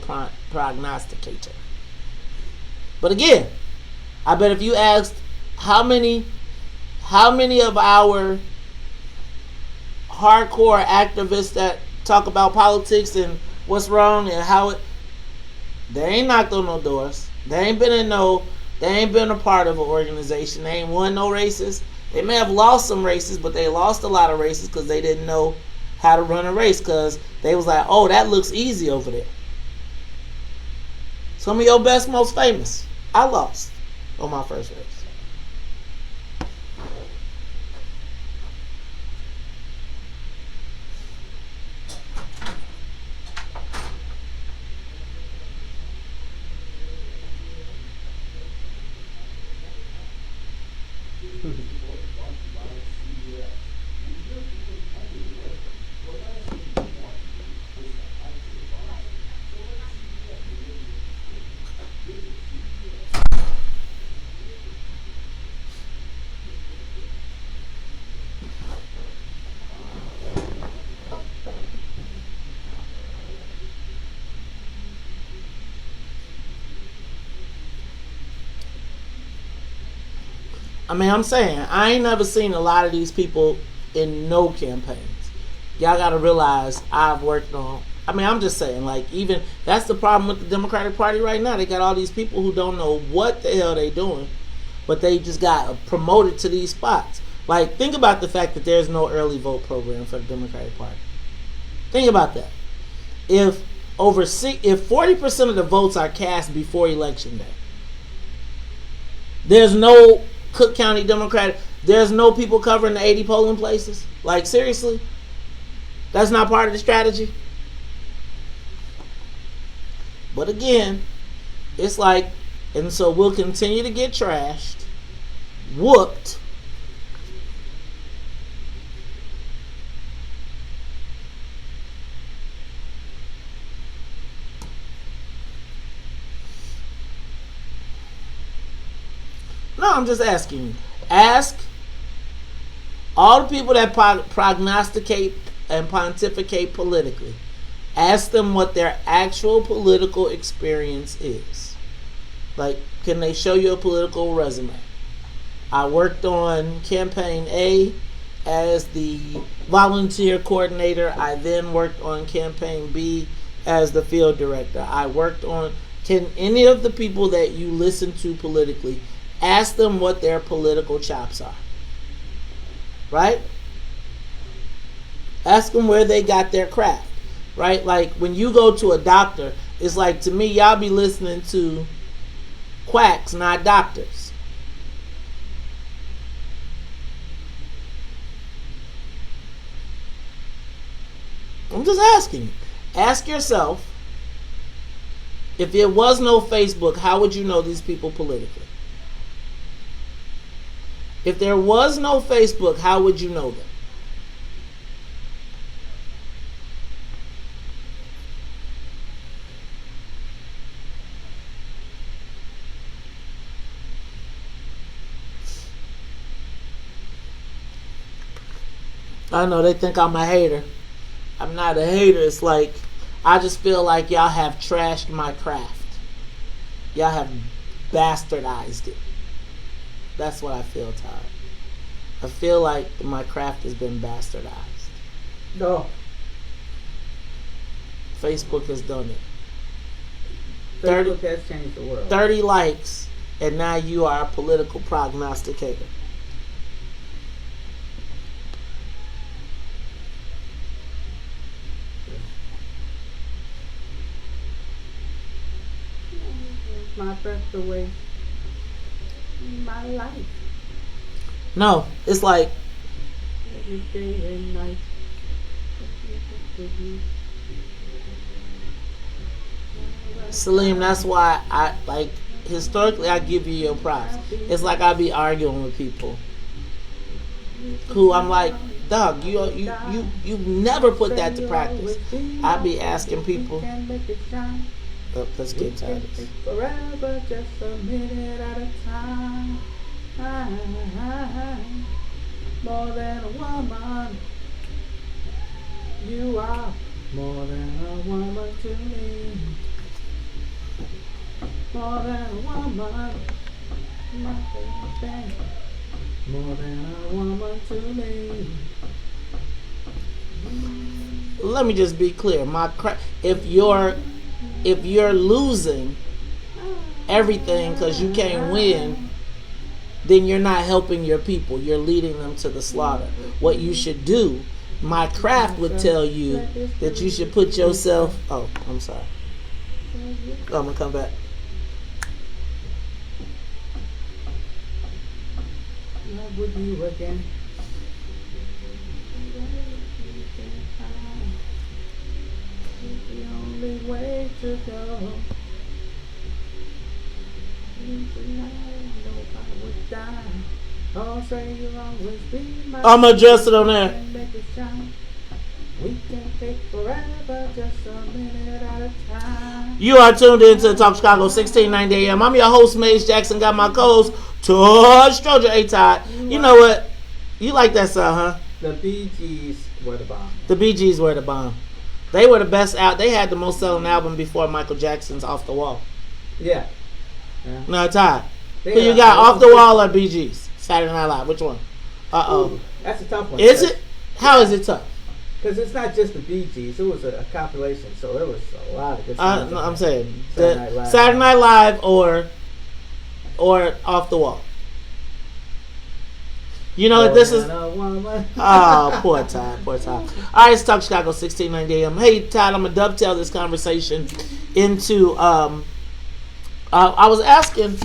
prognosticator. But again, I bet if you asked how many of our hardcore activists that talk about politics and what's wrong and how it, they ain't knocked on no doors. They ain't been a part of an organization. They ain't won no races. They may have lost some races, but they lost a lot of races because they didn't know how to run a race, because they was like, oh, that looks easy over there. Some of your best, most famous, I lost on my first race. I mean, I'm saying, I ain't never seen a lot of these people in no campaigns. Y'all gotta realize I've worked on, I mean, I'm just saying, like, even, that's the problem with the Democratic Party right now. They got all these people who don't know what the hell they doing, but they just got promoted to these spots. Like, think about the fact that there's no early vote program for the Democratic Party. Think about that. If 40% of the votes are cast before Election Day, there's no Cook County Democratic, there's no people covering the 80 polling places. Like, seriously? That's not part of the strategy? But again, it's like, and so we'll continue to get trashed, whooped, no, I'm just asking you. Ask all the people that prognosticate and pontificate politically. Ask them what their actual political experience is. Like, can they show you a political resume? I worked on campaign A as the volunteer coordinator. I then worked on campaign B as the field director. I worked on, can any of the people that you listen to politically, ask them what their political chops are. Right? Ask them where they got their craft. Right? Like, when you go to a doctor, it's like, to me, y'all be listening to quacks, not doctors. I'm just asking you. Ask yourself, if there was no Facebook, how would you know these people politically? If there was no Facebook, how would you know them? I know they think I'm a hater. I'm not a hater. It's like, I just feel like y'all have trashed my craft. Y'all have bastardized it. That's what I feel, Todd. I feel like my craft has been bastardized. No. Facebook has done it. Facebook has changed the world. 30 likes, and now you are a political prognosticator. my breath away. My life. No, it's like Every day and night. Salim. That's why I like historically I give you your props. It's like I be arguing with people who I'm like, dog, you never put that to practice. I be asking people. Oh, let's get tired of this. Forever, just a minute at a time. More than a woman. You are more than a woman to me. More than a woman. My baby. More than a woman to me. Let me just be clear. If you're losing everything because you can't win, then you're not helping your people. You're leading them to the slaughter. What you should do, my craft would tell you that you should put yourself. Oh, I'm sorry. I'm gonna come back. Love with you again. The only way to go. Oh, say you'll always be my. I'm gonna address it on there. We can take forever, just a minute at a time. You are tuned into Talk Chicago 1690 AM. I'm your host, Maze Jackson. Got my co-host, Todd Stroger. A Todd. You know what? You like that song, huh? The Bee Gees were the bomb. The Bee Gees were the bomb. They were the best out. They had the most selling album before Michael Jackson's Off the Wall. Yeah. No, Todd. Who you got, Off the Wall or Bee Gees? Saturday Night Live. Which one? Ooh, that's a tough one. Is it? How is it tough? Because it's not just the Bee Gees. It was a compilation, so there was a lot of good stuff. No, I'm saying Saturday Night Live or Off the Wall. You know what this is? Oh, poor Todd. Poor Todd. All right, it's Talk Chicago 1690 AM. Hey, Todd, I'm going to dovetail this conversation into... I was asking,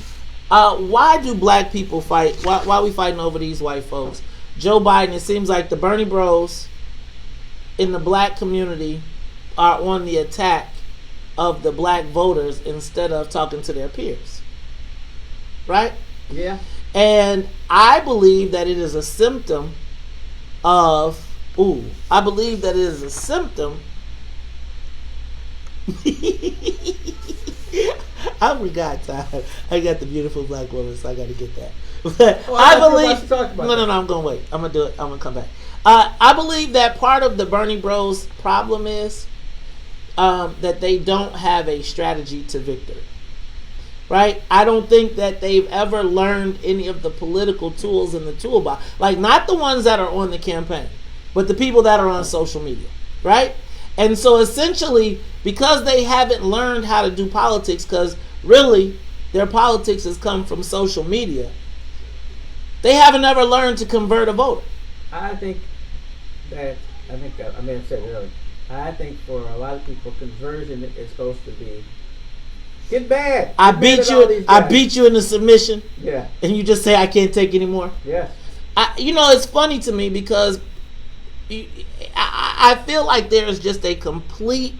why do black people fight? Why are we fighting over these white folks? Joe Biden, it seems like the Bernie bros in the black community are on the attack of the black voters instead of talking to their peers. Right? Yeah. And I believe that it is a symptom of... I believe that it is a symptom... I forgot, Todd. I got the beautiful black woman, so I got to get that. But I believe... No, I'm going to wait. I'm going to do it. I'm going to come back. I believe that part of the Bernie Bros problem is that they don't have a strategy to victory. Right? I don't think that they've ever learned any of the political tools in the toolbox. Like, not the ones that are on the campaign, but the people that are on social media. Right? And so essentially, because they haven't learned how to do politics, because really their politics has come from social media, they haven't ever learned to convert a voter. I may have said it earlier. I think for a lot of people, conversion is supposed to be get bad. I beat you in the submission. Yeah. And you just say I can't take anymore. Yes. It's funny to me because I feel like there is just a complete.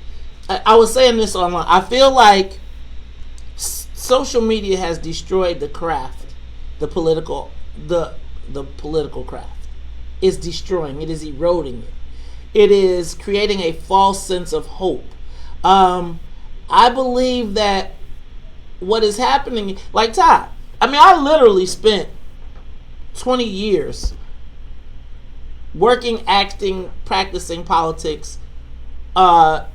I was saying this online. I feel like social media has destroyed the craft, the political craft. It's destroying. It is eroding it. It is creating a false sense of hope. I believe that what is happening, like Todd, I literally spent 20 years working, acting, practicing politics for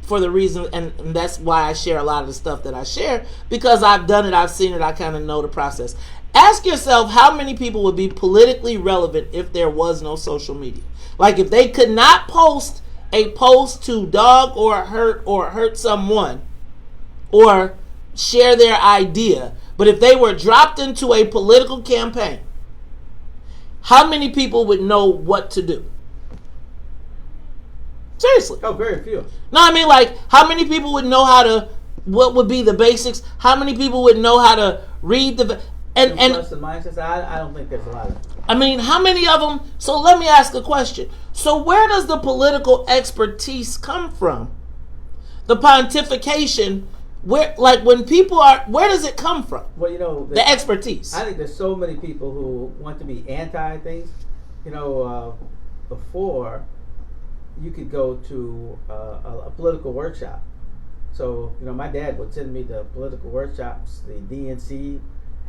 the reason, and that's why I share a lot of the stuff that I share, because I've done it, I've seen it, I kind of know the process. Ask yourself how many people would be politically relevant if there was no social media. Like, if they could not post a post to dog or hurt someone or share their idea, but if they were dropped into a political campaign, how many people would know what to do? Seriously. Oh, very few. No, like, how many people would know how to what would be the basics? How many people would know how to read the and Plus and minuses. I don't think there's a lot of. I mean, how many of them? So let me ask a question. So where does the political expertise come from? The pontification, where, like, when people are, where does it come from? Well, you know, the expertise. I think there's so many people who want to be anti things. You know, before you could go to a political workshop. So, you know, my dad would send me to political workshops. The DNC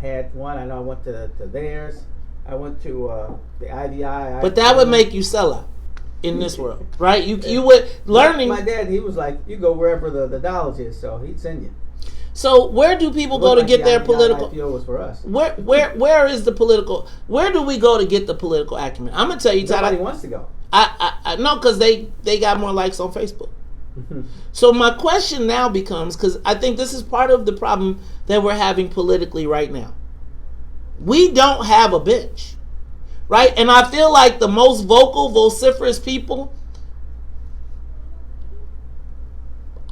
had one. I know I went to theirs. I went to the IVI. But that would make you sell out in this world, right? You would learning. My dad, he was like, you go wherever the dollars is, so he'd send you. So where do people go to get their political? IPO was for us. Where is the political? Where do we go to get the political acumen? I'm gonna tell you, Todd. Nobody wants to go. I know, because they got more likes on Facebook. So my question now becomes, because I think this is part of the problem that we're having politically right now. We don't have a bench, right? And I feel like the most vocal, vociferous people,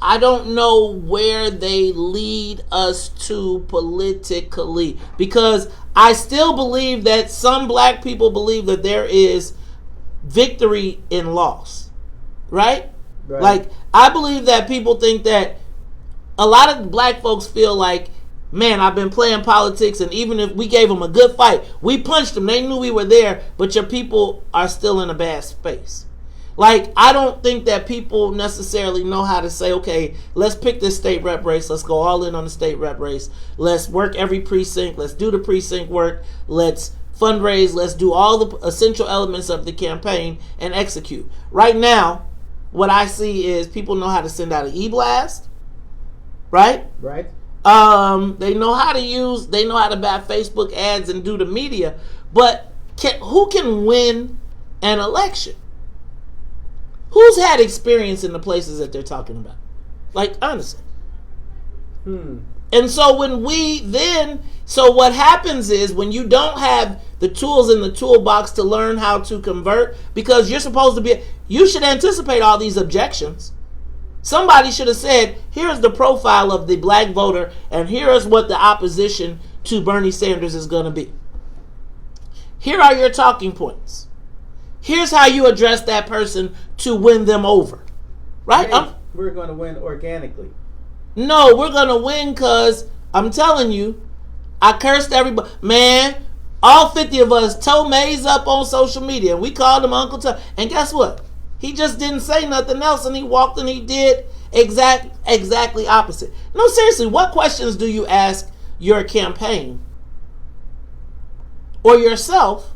I don't know where they lead us to politically, because I still believe that some black people believe that there is victory in loss, right? Like, I believe that people think that a lot of black folks feel like, man, I've been playing politics, and even if we gave them a good fight, we punched them, they knew we were there, but your people are still in a bad space. Like, I don't think that people necessarily know how to say, okay, let's pick this state rep race, let's go all in on the state rep race, let's work every precinct, let's do the precinct work, let's fundraise, let's do all the essential elements of the campaign and execute. Right now, what I see is people know how to send out an e-blast, right? Right. They know how to buy Facebook ads and do the media, but who can win an election? Who's had experience in the places that they're talking about? Like, honestly. And so so what happens is, when you don't have the tools in the toolbox to learn how to convert, because you're supposed to be, you should anticipate all these objections. Somebody should have said, here's the profile of the black voter, and here is what the opposition to Bernie Sanders is going to be. Here are your talking points. Here's how you address that person to win them over. Right? Hey, we're going to win organically. No, we're going to win because, I'm telling you, I cursed everybody. Man, all 50 of us tore Mays up on social media, and we called him Uncle Tom. And guess what? He just didn't say nothing else, and he walked and he did exactly opposite. No, seriously, what questions do you ask your campaign or yourself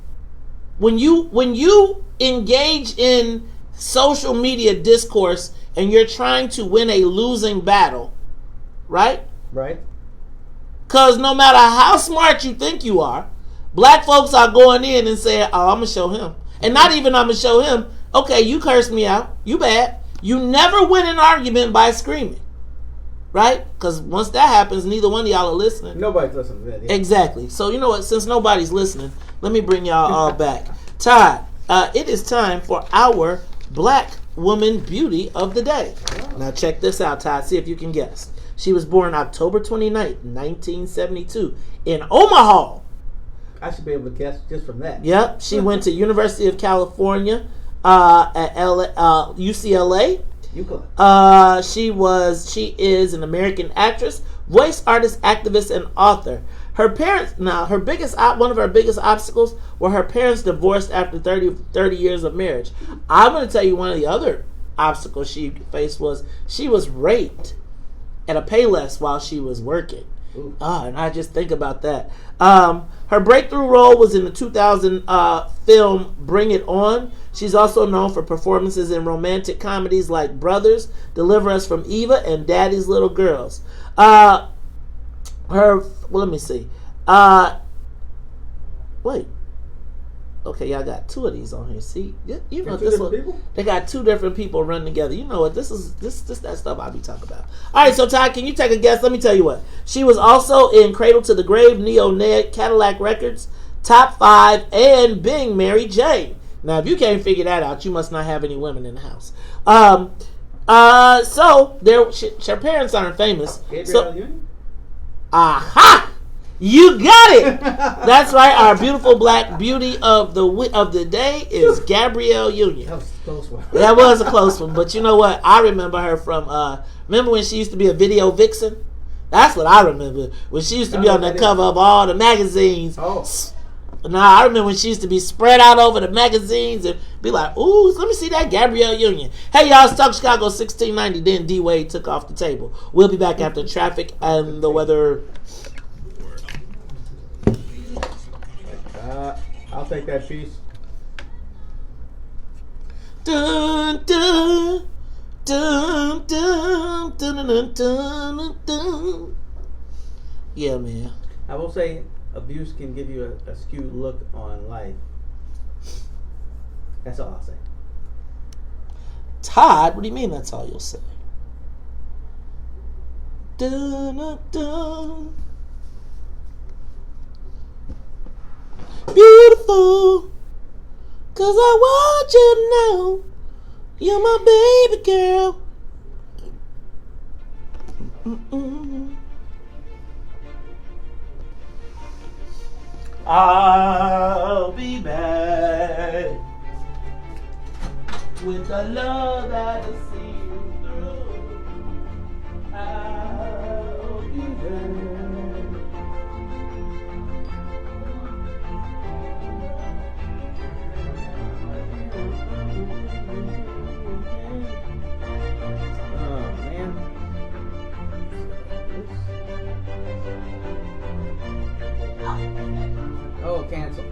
when you engage in social media discourse and you're trying to win a losing battle, right? Right. Because no matter how smart you think you are, black folks are going in and saying, oh, I'm going to show him. And not even I'm going to show him. Okay, you cursed me out. You bad. You never win an argument by screaming. Right? Because once that happens, neither one of y'all are listening. Nobody's listening to that. Yeah. Exactly. So you know what? Since nobody's listening, let me bring y'all all back. Todd, it is time for our Black Woman Beauty of the Day. Now check this out, Todd. See if you can guess. She was born October 29th, 1972 in Omaha. I should be able to guess just from that. Yep. She went to University of California at UCLA. She is an American actress, voice artist, activist, and author. Her parents, one of her biggest obstacles were her parents divorced after 30 years of marriage. I'm going to tell you one of the other obstacles she faced was she was raped at a Payless while she was working. And I just think about that. Her breakthrough role was in the 2000 film Bring It On. She's also known for performances in romantic comedies like Brothers, Deliver Us from Eva, and Daddy's Little Girls. Let me see. Wait. Okay, y'all got two of these on here. See, you know this one. They got two different people running together. You know what? This that stuff I be talking about. All right, so Todd, can you take a guess? Let me tell you what. She was also in Cradle to the Grave, Neo Ned, Cadillac Records, Top 5, and Being Mary Jane. Now, if you can't figure that out, you must not have any women in the house. So her parents aren't famous. Gabrielle So, Union? aha! You got it. That's right. Our beautiful black beauty of the day is Gabrielle Union. That was a close one. That was a close one, but you know what? I remember her from. Remember when she used to be a video vixen? That's what I remember. When she used to be on the cover of all the magazines. Oh. Nah, I remember when she used to be spread out over the magazines and be like, ooh, let me see that Gabrielle Union. Hey, y'all, it's Talk Chicago 1690. Then D-Wade took off the table. We'll be back after traffic and the weather. I'll take that piece. Dun, dun, dun, dun, dun, dun, dun, dun. Yeah, man. I will say abuse can give you a skewed look on life. That's all I'll say. Todd, what do you mean that's all you'll say? Dun, dun, dun. Beautiful, 'cause I want you to know you're my baby girl. Mm-mm. I'll be back with the love that will see you through. I'll be back. Oh, cancel.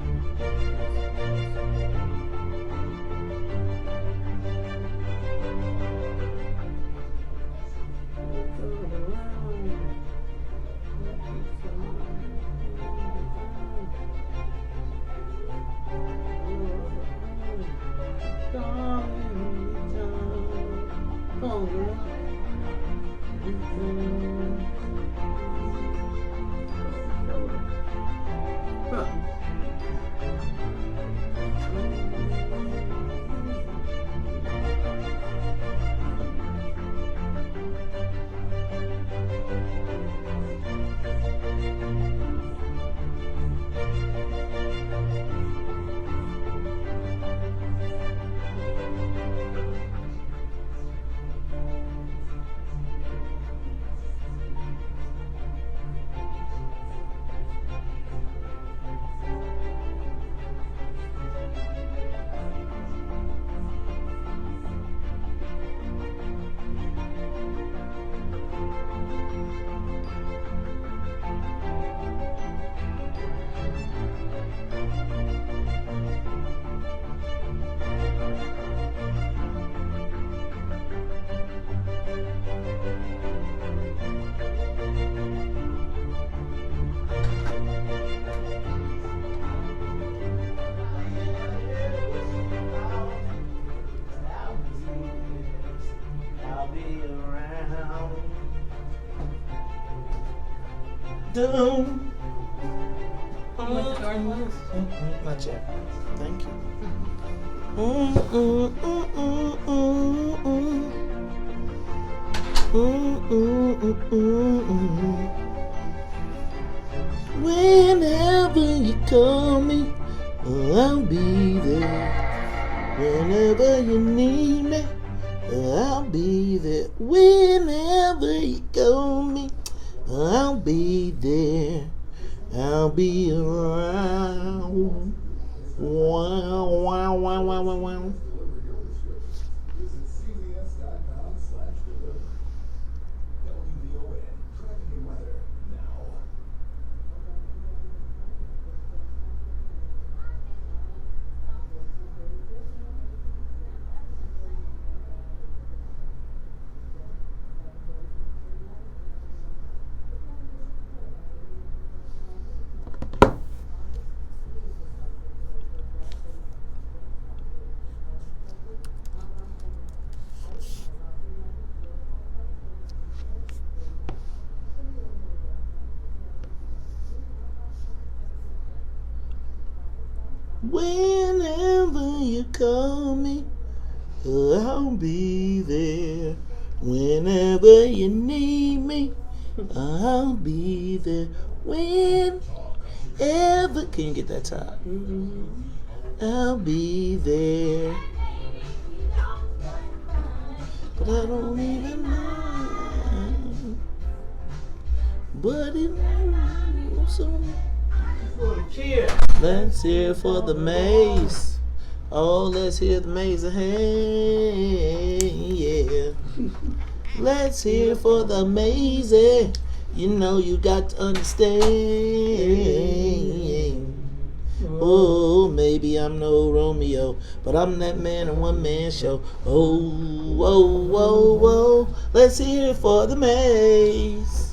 Doom. What's the garden list? Not yet. Thank you. Whenever you call me, I'll be there. Whenever you need me, I'll be there. Whenever you call me, I'll be there. I'll be around. Wow, wow, wow, wow, wow, wow. Whenever you call me, I'll be there whenever you need me. I'll be there whenever. Can you get that top? I'll be there. But I don't even know. But it moves on. Let's hear for the maze. Oh, let's hear the maze. Hey, yeah. Let's hear for the maze. You know you got to understand. Oh, maybe I'm no Romeo, but I'm that man in one man show. Oh, whoa, whoa, whoa. Let's hear for the maze.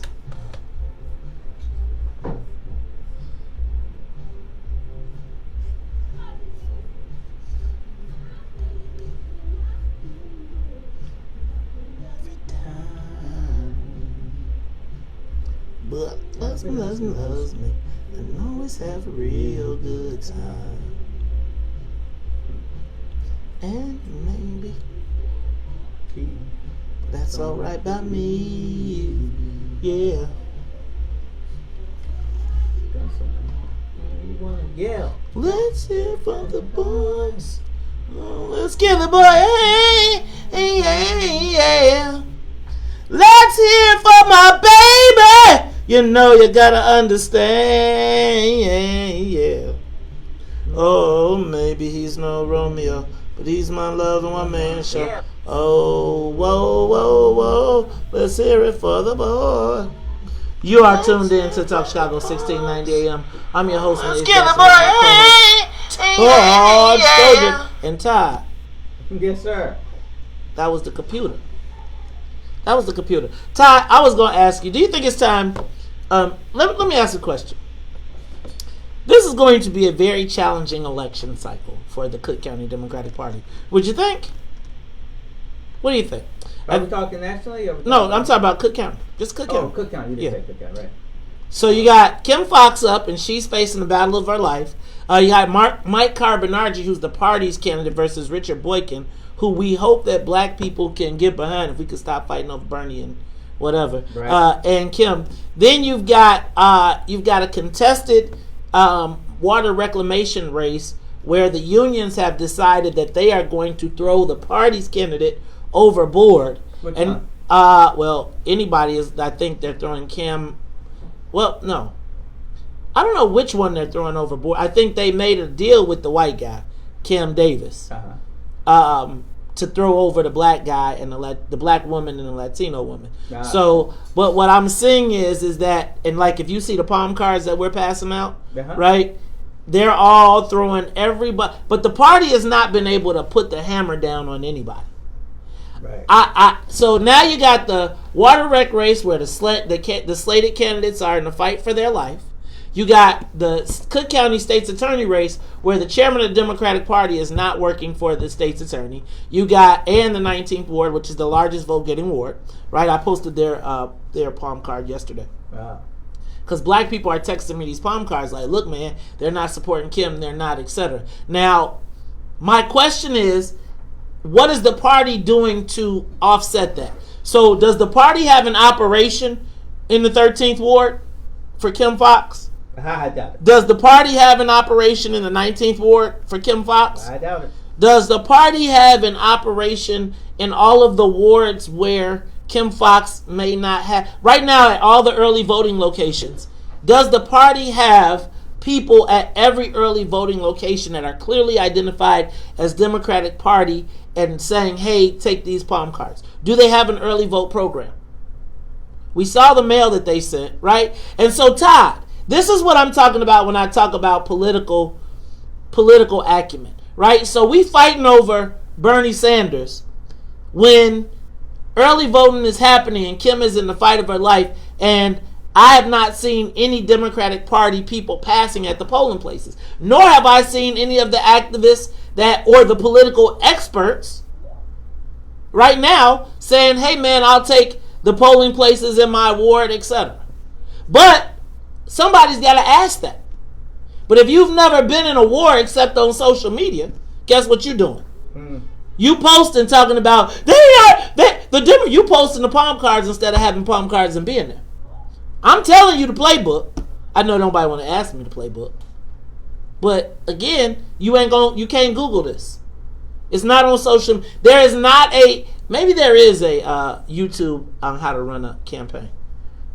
But loves me, and always have a real good time. And maybe that's alright by me. Yeah. Yeah. Let's hear from the boys. Oh, let's get the boy. Hey, hey, hey, yeah. Let's hear from my baby. You know you gotta understand, yeah. Oh, maybe he's no Romeo, but he's my love and one man show. Oh, whoa, whoa, whoa. Let's hear it for the boy. You are tuned in to Talk Chicago 1690 AM. I'm your host. Let's get the boy. Oh, Stojan and Todd. Yes, sir. That was the computer. Todd, I was going to ask you, do you think it's time? Let me ask a question. This is going to be a very challenging election cycle for the Cook County Democratic Party. Would you think? What do you think? Are we talking nationally? Or no, I'm talking about Cook County. Just Cook County. Oh, Cook County. You didn't say Cook County, right? So you got Kim Foxx up, and she's facing the battle of her life. You got Mike Carbonargi, who's the party's candidate, versus Richard Boykin, who we hope that black people can get behind if we could stop fighting over Bernie and whatever. Right. And Kim. Then you've got a contested water reclamation race where the unions have decided that they are going to throw the party's candidate overboard. Which and anybody is. I think they're throwing Kim. Well, no, I don't know which one they're throwing overboard. I think they made a deal with the white guy, Kim Davis. To throw over the black guy and the black woman and the Latino woman. So, but what I'm seeing is that, and like if you see the palm cards that we're passing out, right? They're all throwing everybody, but the party has not been able to put the hammer down on anybody. Right. So now you got the water rec race where the slated candidates are in the fight for their life. You got the Cook County State's Attorney race where the chairman of the Democratic Party is not working for the state's attorney. You got the 19th ward, which is the largest vote-getting ward. Right? I posted their palm card yesterday. Wow. Because black people are texting me these palm cards like, look, man, they're not supporting Kim, they're not, etc. Now, my question is, what is the party doing to offset that? So, does the party have an operation in the 13th ward for Kim Foxx? I doubt it. Does the party have an operation in the 19th ward for Kim Foxx? I doubt it. Does the party have an operation in all of the wards where Kim Foxx may not have? Right now, at all the early voting locations, does the party have people at every early voting location that are clearly identified as Democratic Party and saying, hey, take these palm cards? Do they have an early vote program? We saw the mail that they sent, right? And so, Todd, this is what I'm talking about when I talk about political acumen, right? So we fighting over Bernie Sanders when early voting is happening and Kim is in the fight of her life, and I have not seen any Democratic Party people passing at the polling places, nor have I seen any of the activists or the political experts right now saying, hey man, I'll take the polling places in my ward, etc. But somebody's got to ask that. But if you've never been in a war except on social media, guess what you're doing? You posting talking about you posting the palm cards instead of having palm cards and being there. I'm telling you the playbook. I know nobody want to ask me the playbook, but again, you can't Google this. It's not on social. There is not a. Maybe there is a YouTube on how to run a campaign.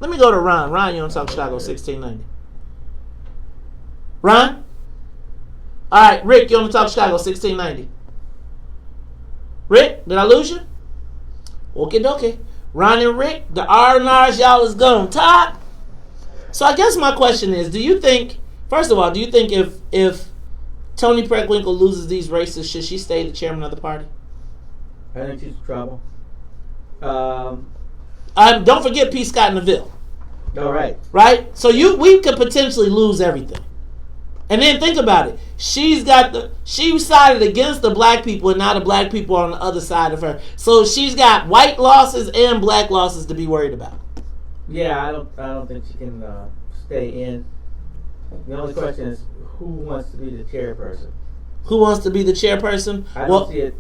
Let me go to Ron. Ron, you on Talk Chicago 1690. Ron? All right, Rick, you on the Talk Chicago 1690. Rick, did I lose you? Okay. Ron and Rick, the R&Rs, y'all is gone. Todd? So I guess my question is, first of all, do you think if Toni Preckwinkle loses these races, should she stay the chairman of the party? I think she's in trouble. Don't forget P. Scott Neville. All right. Right? So we could potentially lose everything. And then think about it. She sided against the black people, and now the black people are on the other side of her. So she's got white losses and black losses to be worried about. Yeah, I don't think she can stay in. The only question is, who wants to be the chairperson? Who wants to be the chairperson? I don't see it.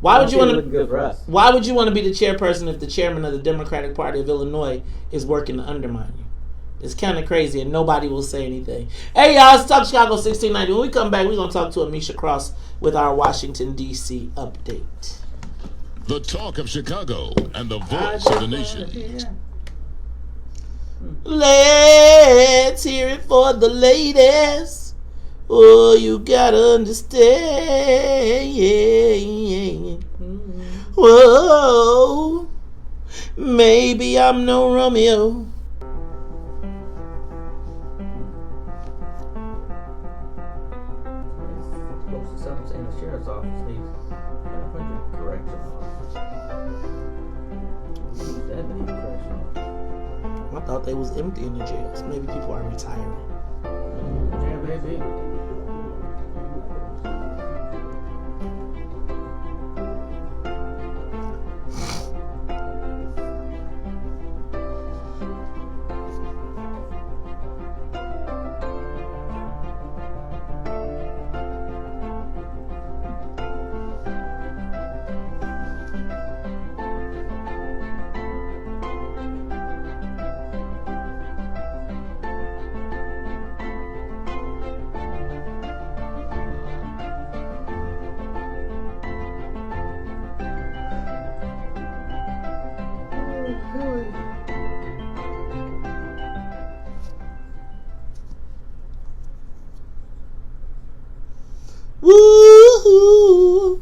Why would you want to? Good for us. Why would you want to be the chairperson if the chairman of the Democratic Party of Illinois is working to undermine you? It's kind of crazy, and nobody will say anything. Hey, y'all, it's Talk Chicago 1690. When we come back, we're going to talk to Amisha Cross with our Washington, D.C. update. The talk of Chicago and the voice of the nation. Let's hear it for the ladies. Oh, you got to understand. Whoa, maybe I'm no Romeo. Something in the sheriff's office needs 500 correction officers. That many correction officers. I thought they was empty in the jails. Maybe people are retiring. Yeah, maybe. Woo!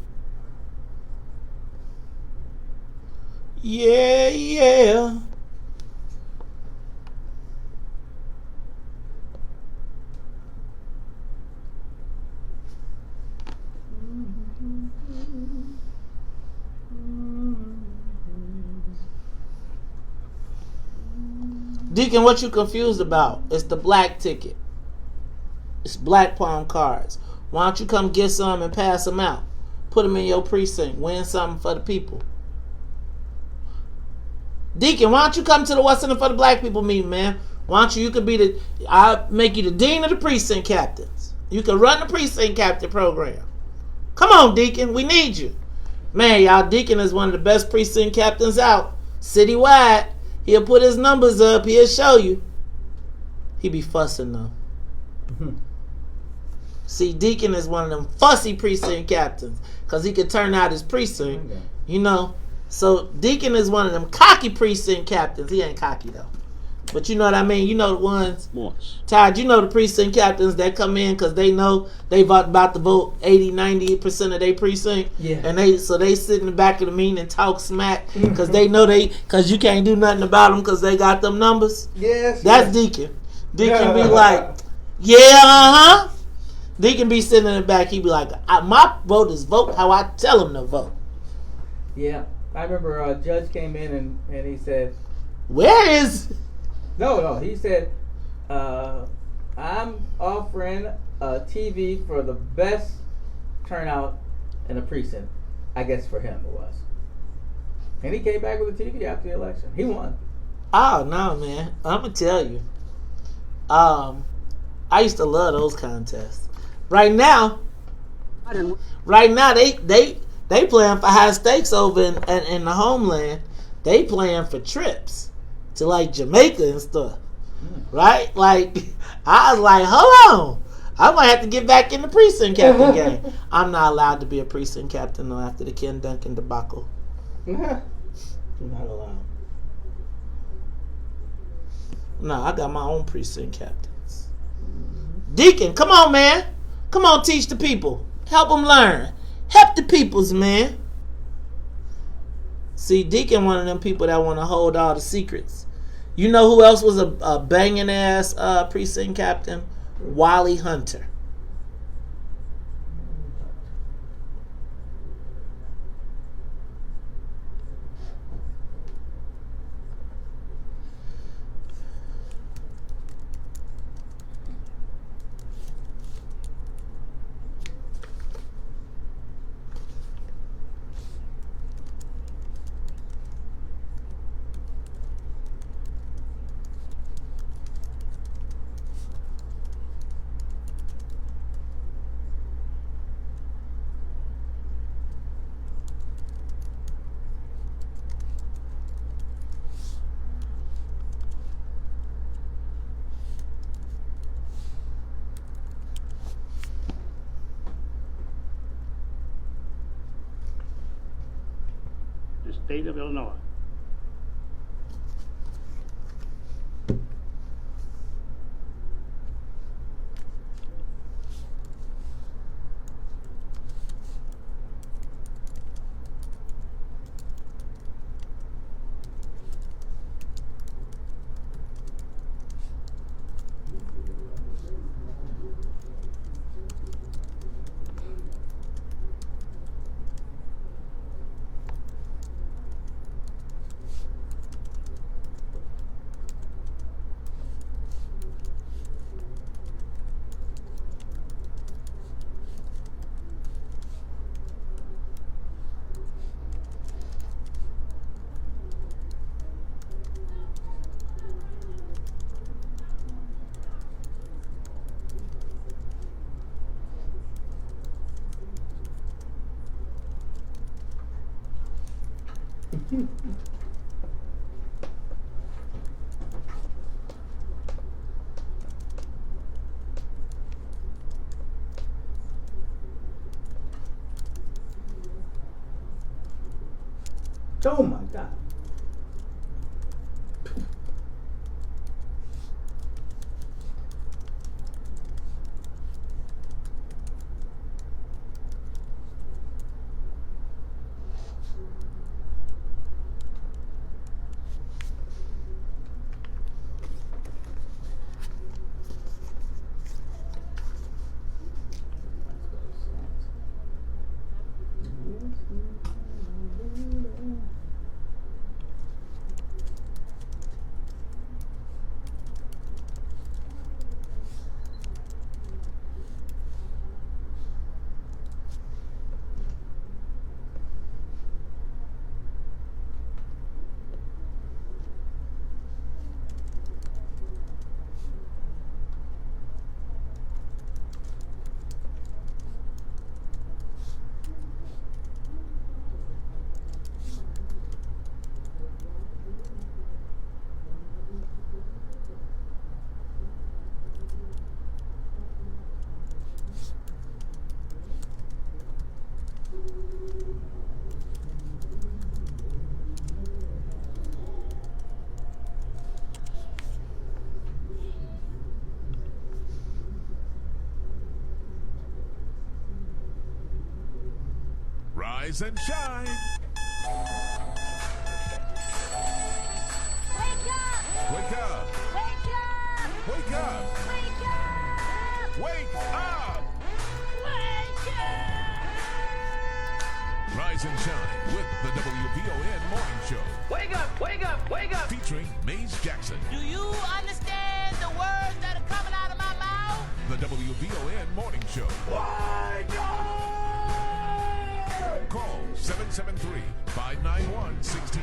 Yeah. Deacon, what you confused about? It's the black ticket. It's black palm cards. Why don't you come get some and pass them out? Put them in your precinct. Win something for the people. Deacon, why don't you come to the What's in it for the Black People meeting, man? Why don't you could I'll make you the dean of the precinct captains. You can run the precinct captain program. Come on, Deacon, we need you. Man, y'all, Deacon is one of the best precinct captains out. Citywide. He'll put his numbers up. He'll show you. He be fussing, though. See, Deacon is one of them fussy precinct captains because he can turn out his precinct, you know. So Deacon is one of them cocky precinct captains. He ain't cocky, though. But you know what I mean? You know the ones. Todd, you know the precinct captains that come in because they know they about to vote 80, 90% of their precinct. Yeah. And they sit in the back of the meeting and talk smack because they know because you can't do nothing about them because they got them numbers. Yes. That's Deacon. Deacon be like, yeah, Deacon be sitting in the back. He be like, my voters vote how I tell them to vote. Yeah. I remember a judge came in and he said, where is... No, he said, I'm offering a TV for the best turnout in the precinct. I guess for him it was. And he came back with a TV after the election. He won. Oh, no, man. I'm going to tell you. I used to love those contests. Right now, they They playing for high stakes over in the homeland. They playing for trips to like Jamaica and stuff, right? Like I was like, hold on, I might have to get back in the precinct captain game. I'm not allowed to be a precinct captain though after the Ken Duncan debacle. You're not allowed. No, I got my own precinct captains. Deacon, come on, man. Come on, teach the people. Help them learn. Help the peoples, man. See, Deacon one of them people that want to hold all the secrets. You know who else was a banging ass precinct captain? Wally Hunter. The state of Illinois. Oh my God. Rise and shine. Wake up! Wake up. Wake up! Wake up. Wake up! Wake up. Wake up! Rise and shine with the WVON Morning Show. Wake up! Wake up! Wake up! Featuring Maze Jackson. Do you understand the words that are coming out of my mouth? The WVON Morning Show. Wake up! Call 773-591-16.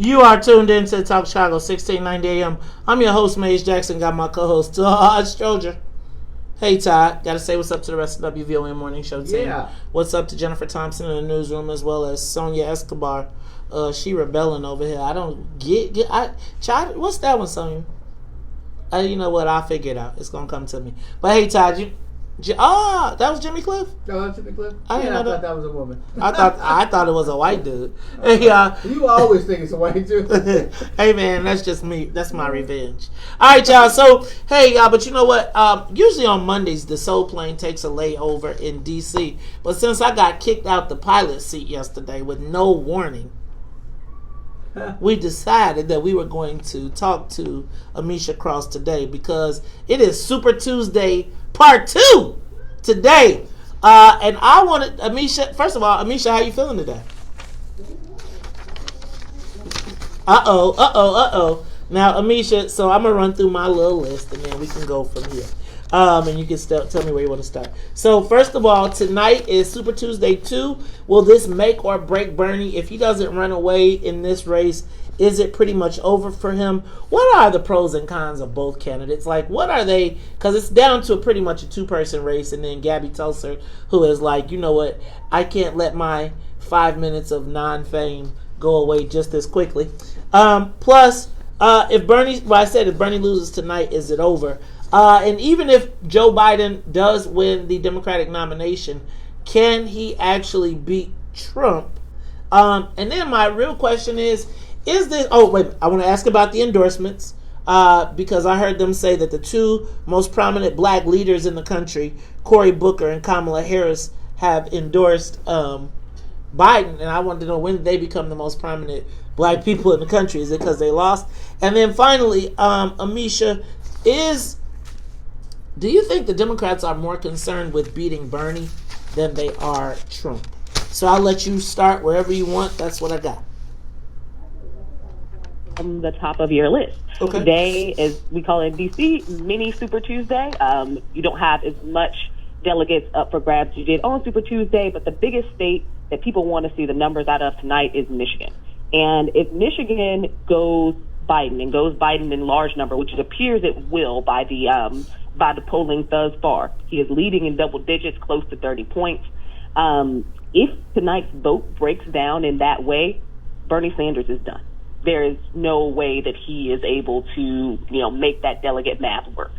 You are tuned in to Talk Chicago, 1690 AM. I'm your host, Maze Jackson. Got my co-host, Todd Stroger. Hey, Todd. Got to say what's up to the rest of WVON Morning Show team. Yeah. What's up to Jennifer Thompson in the newsroom, as well as Sonia Escobar. She rebelling over here. I don't get Todd, what's that one, Sonia? You know what? I'll figure it out. It's going to come to me. But hey, Todd, that was Jimmy Cliff? No, that's Jimmy Cliff? I thought that was a woman. I thought it was a white dude. Hey, you always think it's a white dude. Hey, man, that's just me. That's my revenge. All right, y'all. So, hey, y'all, but you know what? Usually on Mondays, the Soul Plane takes a layover in D.C. But since I got kicked out the pilot seat yesterday with no warning, we decided that we were going to talk to Amisha Cross today because it is Super Tuesday Part 2 today. And I wanted Amisha, first of all, Amisha, how you feeling today? Uh-oh. Now, Amisha, so I'm going to run through my little list and then we can go from here. And you can tell me where you want to start. So, first of all, tonight is Super Tuesday 2. Will this make or break Bernie? If he doesn't run away in this race, is it pretty much over for him? What are the pros and cons of both candidates? Like, what are they? Because it's down to pretty much a two-person race, and then Gabby Tulser, who is like, you know what? I can't let my 5 minutes of non-fame go away just as quickly. Plus, if Bernie loses tonight, is it over? And even if Joe Biden does win the Democratic nomination, can he actually beat Trump? And then my real question is this... Oh, wait. I want to ask about the endorsements because I heard them say that the two most prominent black leaders in the country, Cory Booker and Kamala Harris, have endorsed Biden. And I wanted to know, when did they become the most prominent black people in the country? Is it because they lost? And then finally, Amisha, do you think the Democrats are more concerned with beating Bernie than they are Trump? So I'll let you start wherever you want. That's what I got. From the top of your list. Okay. Today is, we call it DC, mini Super Tuesday. You don't have as much delegates up for grabs as you did on Super Tuesday, but the biggest state that people want to see the numbers out of tonight is Michigan. And if Michigan goes Biden in large number, which it appears it will by the polling thus far, he is leading in double digits, close to 30 points. If tonight's vote breaks down in that way, Bernie Sanders is done. There is no way that he is able to, make that delegate math work.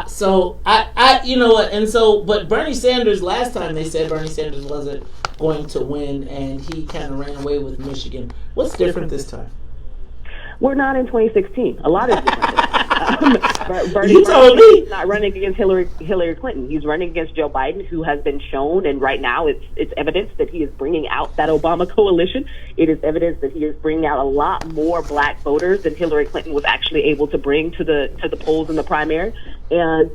So I you know what, and so, but Bernie Sanders, last time they said Bernie Sanders wasn't going to win, and he kind of ran away with Michigan. What's different this time? We're not in 2016. A lot is different. You told me. He's not running against Hillary Clinton. He's running against Joe Biden, who has been shown, and right now it's evidence that he is bringing out that Obama coalition. It is evidence that he is bringing out a lot more black voters than Hillary Clinton was actually able to bring to the polls in the primary. And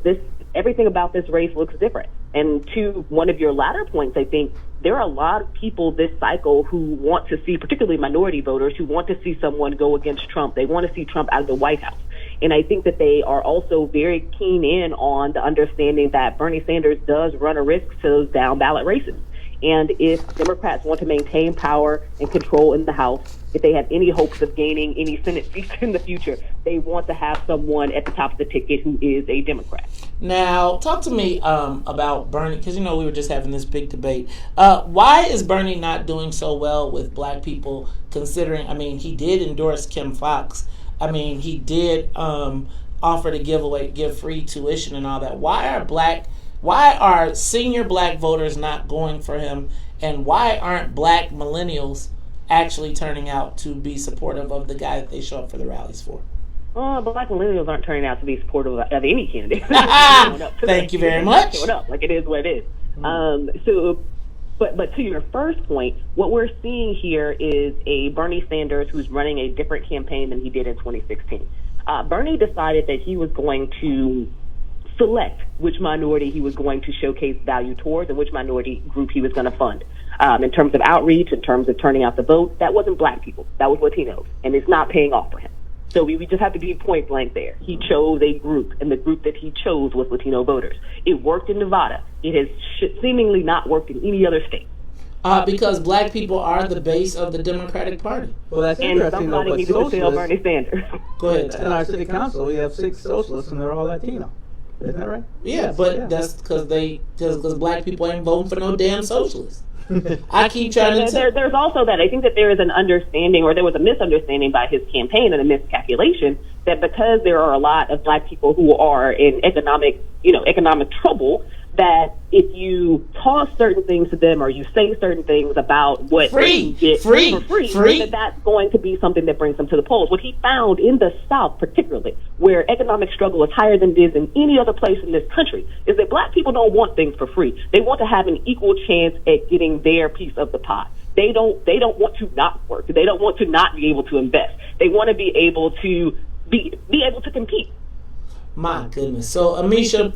everything about this race looks different. And to one of your latter points, I think there are a lot of people this cycle who want to see, particularly minority voters, who want to see someone go against Trump. They want to see Trump out of the White House. And I think that they are also very keen in on the understanding that Bernie Sanders does run a risk to those down ballot races. And if Democrats want to maintain power and control in the House, if they have any hopes of gaining any Senate seats in the future, they want to have someone at the top of the ticket who is a Democrat. Now, talk to me about Bernie, because, we were just having this big debate. Why is Bernie not doing so well with black people, considering, he did endorse Kim Foxx. He did offer to give free tuition and all that. Why are senior black voters not going for him, and why aren't black millennials actually turning out to be supportive of the guy that they show up for the rallies for? Black millennials aren't turning out to be supportive of any candidate. Thank you very much. Showing up, like it is what it is. But to your first point, what we're seeing here is a Bernie Sanders who's running a different campaign than he did in 2016. Bernie decided that he was going to select which minority he was going to showcase value towards and which minority group he was going to fund. In terms of outreach, in terms of turning out the vote, that wasn't black people. That was Latinos. And it's not paying off for him. So we just have to be point blank there. He chose a group, and the group that he chose was Latino voters. It worked in Nevada. It has seemingly not worked in any other state. Because black people are the base of the Democratic Party. Well, that's And interesting, though, somebody but needs to tell socialists, Bernie Sanders. Go ahead. in our city council, we have 6 socialists, and they're all Latino. Isn't that right? Yeah, but that's because black people ain't voting for no damn socialists. I keep trying to There's also that. I think that there is an understanding, or there was a misunderstanding by his campaign and a miscalculation that because there are a lot of black people who are in economic trouble, that if you toss certain things to them or you say certain things about what they get for free, that's going to be something that brings them to the polls. What he found in the South, particularly, where economic struggle is higher than it is in any other place in this country, is that black people don't want things for free. They want to have an equal chance at getting their piece of the pie. They don't want to not work. They don't want to not be able to invest. They want to be able to be able to compete. My goodness. So, Amisha,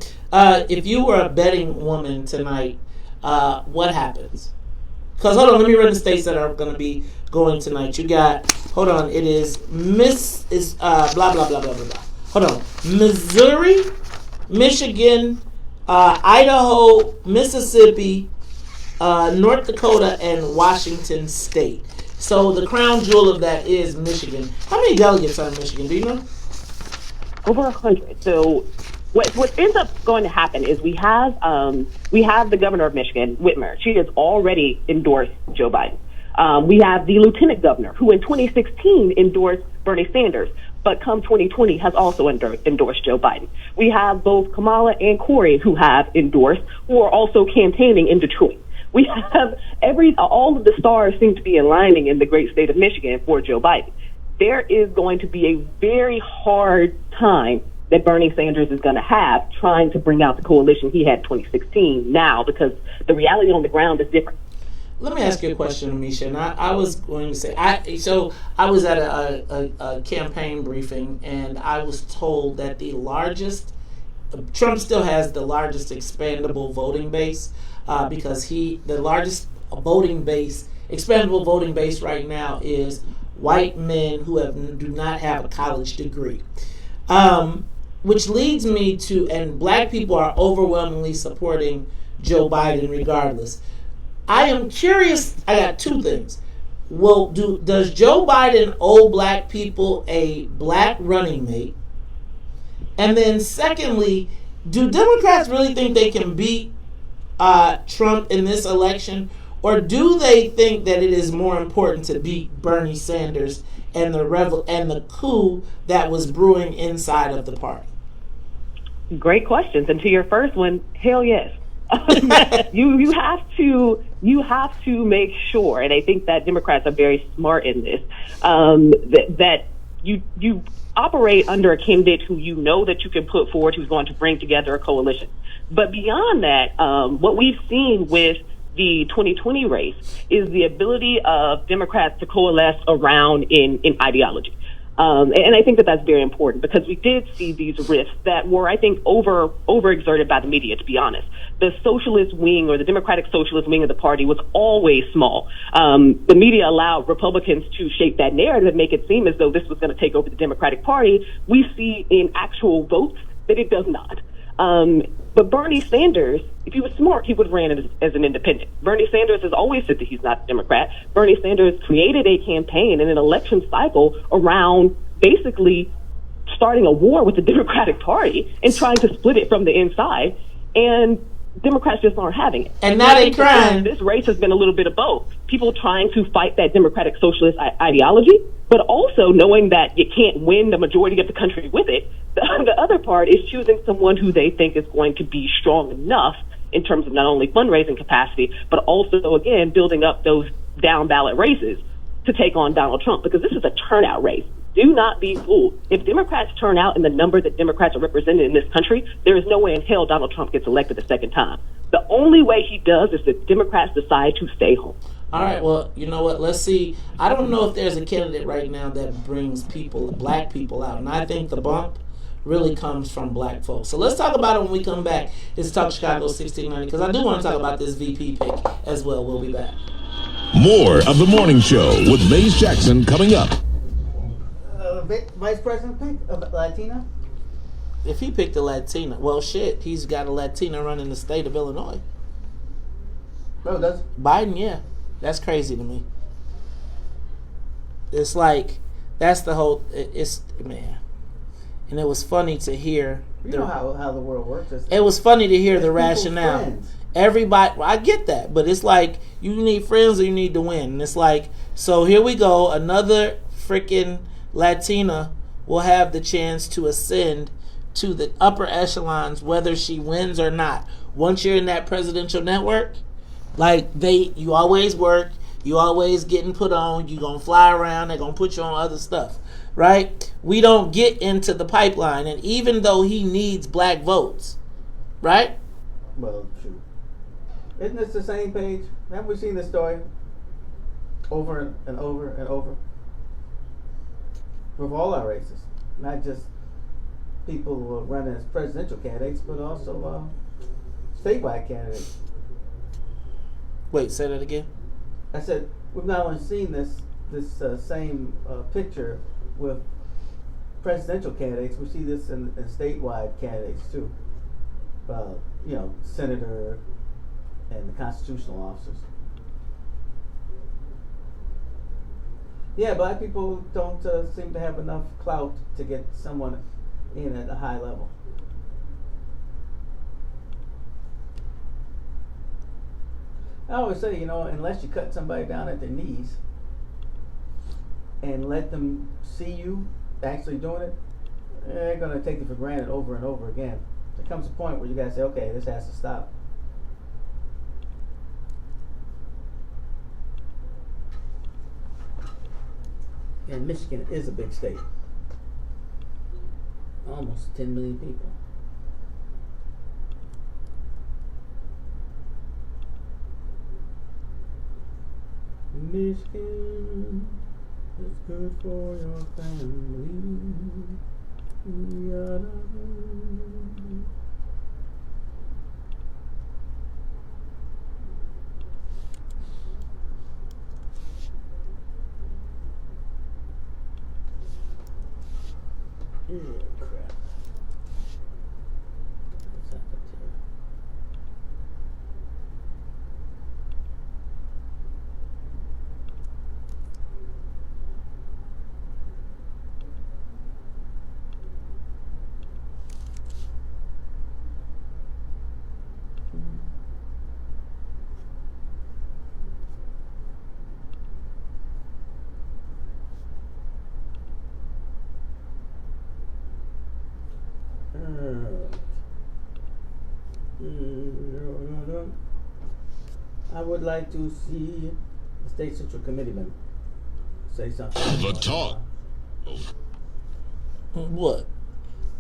if you were a betting woman tonight, what happens? Because, hold on, let me run the states that are going to be going tonight. You got, hold on, it is blah, blah, blah, blah, blah, blah. Hold on. Missouri, Michigan, Idaho, Mississippi, North Dakota, and Washington State. So, the crown jewel of that is Michigan. How many delegates are in Michigan? Do you know? Over 100. So what ends up going to happen is we have the governor of Michigan, Whitmer. She has already endorsed Joe Biden. We have the lieutenant governor, who in 2016 endorsed Bernie Sanders, but come 2020 has also endorsed Joe Biden. We have both Kamala and Corey who have endorsed, who are also campaigning in Detroit. We have all of the stars seem to be aligning in the great state of Michigan for Joe Biden. There is going to be a very hard time that Bernie Sanders is going to have trying to bring out the coalition he had in 2016 now, because the reality on the ground is different. Let me ask you a question, Amisha. And I was going to say, I was at a campaign briefing, and I was told that Trump still has the largest expandable voting base, because the largest expandable voting base right now is white men who do not have a college degree. Which leads me to, and black people are overwhelmingly supporting Joe Biden regardless. I am curious, I got 2 things. Well, does Joe Biden owe black people a black running mate? And then secondly, do Democrats really think they can beat Trump in this election? Or do they think that it is more important to beat Bernie Sanders and the coup that was brewing inside of the party? Great questions. And to your first one, hell yes. You have to make sure, and I think that Democrats are very smart in this, that you operate under a candidate who you know that you can put forward, who's going to bring together a coalition. But beyond that, what we've seen with the 2020 race is the ability of Democrats to coalesce around in ideology. And I think that that's very important, because we did see these rifts that were, I think, overexerted by the media, to be honest. The socialist wing, or the Democratic socialist wing of the party, was always small. The media allowed Republicans to shape that narrative and make it seem as though this was going to take over the Democratic Party. We see in actual votes that it does not. But Bernie Sanders, if he was smart, he would have ran as an independent. Bernie Sanders has always said that he's not a Democrat. Bernie Sanders created a campaign and an election cycle around basically starting a war with the Democratic Party and trying to split it from the inside. And Democrats just aren't having it. And now they're crying. This race has been a little bit of both. People trying to fight that Democratic socialist ideology, but also knowing that you can't win the majority of the country with it. The other part is choosing someone who they think is going to be strong enough in terms of not only fundraising capacity, but also, again, building up those down ballot races to take on Donald Trump, because this is a turnout race. Do not be fooled. If Democrats turn out in the number that Democrats are represented in this country, there is no way in hell Donald Trump gets elected a second time. The only way he does is if Democrats decide to stay home. All right, well, you know what? Let's see. I don't know if there's a candidate right now that brings black people out. And I think the bump really comes from black folks. So let's talk about it when we come back. It's Talk Chicago 1690, because I do want to talk about this VP pick as well. We'll be back. More of the morning show with Maze Jackson coming up. Vice President pick of Latina? If he picked a Latina, well, shit, he's got a Latina running the state of Illinois. Oh, does Biden, yeah. That's crazy to me. It's like that's the whole. It's man, and it was funny to hear. You know how the world works. It was funny to hear the people's rationale. friends. Everybody, well, I get that, but it's like you need friends or you need to win. And it's like, so here we go. Another freaking Latina will have the chance to ascend to the upper echelons, whether she wins or not. Once you're in that presidential network, like you always work, you always getting put on, you gonna fly around, they're gonna put you on other stuff, right? We don't get into the pipeline, and even though he needs black votes, right? Well, true. Isn't this the same page? Haven't we seen this story over and over and over? With all our races, not just people who are running as presidential candidates, but also statewide candidates. Wait, say that again. I said we've not only seen this same picture with presidential candidates, we see this in statewide candidates too. Senator and the constitutional officers. Yeah, black people don't seem to have enough clout to get someone in at a high level. I always say, unless you cut somebody down at their knees and let them see you actually doing it, they're going to take it for granted over and over again. There comes a point where you got to say, okay, this has to stop. And Michigan is a big state. Almost 10 million people. Michigan is good for your family. Crap. What's happened here? I would like to see the State Central Committeeman say something. The talk. What?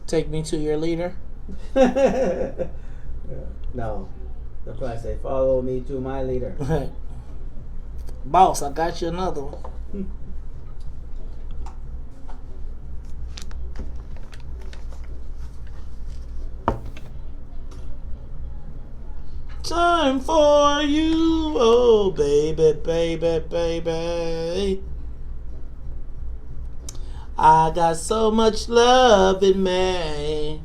Take me to your leader? No. They'll probably say, follow me to my leader. Boss, I got you another one. Time for you, oh baby, baby, baby. I got so much love in me.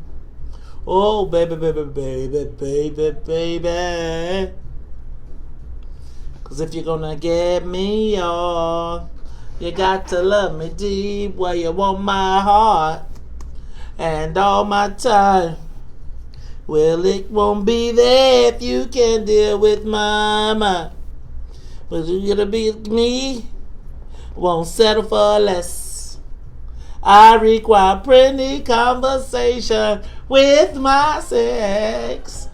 Oh baby, baby, baby, baby, baby. 'Cause if you're gonna get me on, you got to love me deep where you want my heart and all my time. Well, it won't be there if you can't deal with my mind. But you're gonna be with me, won't settle for less. I require plenty conversation with my sex.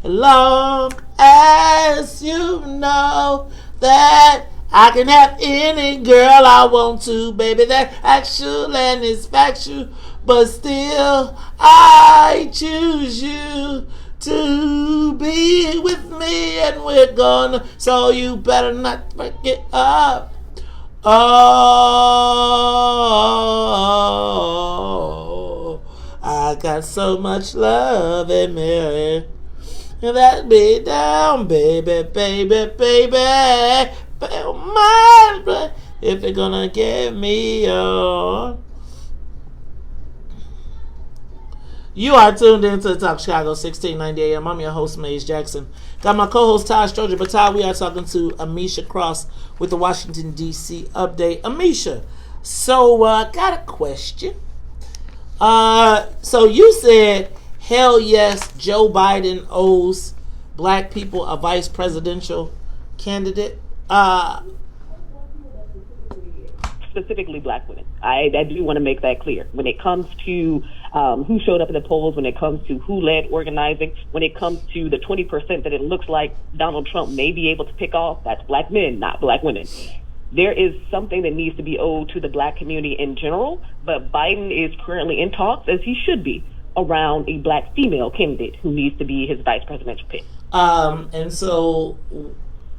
Long as you know that I can have any girl I want to, baby. That's actual and it's factual. But still, I choose you to be with me, and we're gonna, so you better not break it up. Oh, I got so much love in me. That be down, baby, baby, baby. Mind if you're gonna get me on. You are tuned in to the Talk Chicago 1690 AM. I'm your host, Maze Jackson. Got my co-host, Taj Stroger. But Todd, we are talking to Amisha Cross with the Washington, D.C. update. Amisha, so got a question. So you said, hell yes, Joe Biden owes black people a vice presidential candidate. Specifically black women. I do want to make that clear. When it comes to who showed up in the polls, when it comes to who led organizing, when it comes to the 20% that it looks like Donald Trump may be able to pick off, that's black men, not black women. There is something that needs to be owed to the black community in general, but Biden is currently in talks, as he should be, around a black female candidate who needs to be his vice presidential pick. And so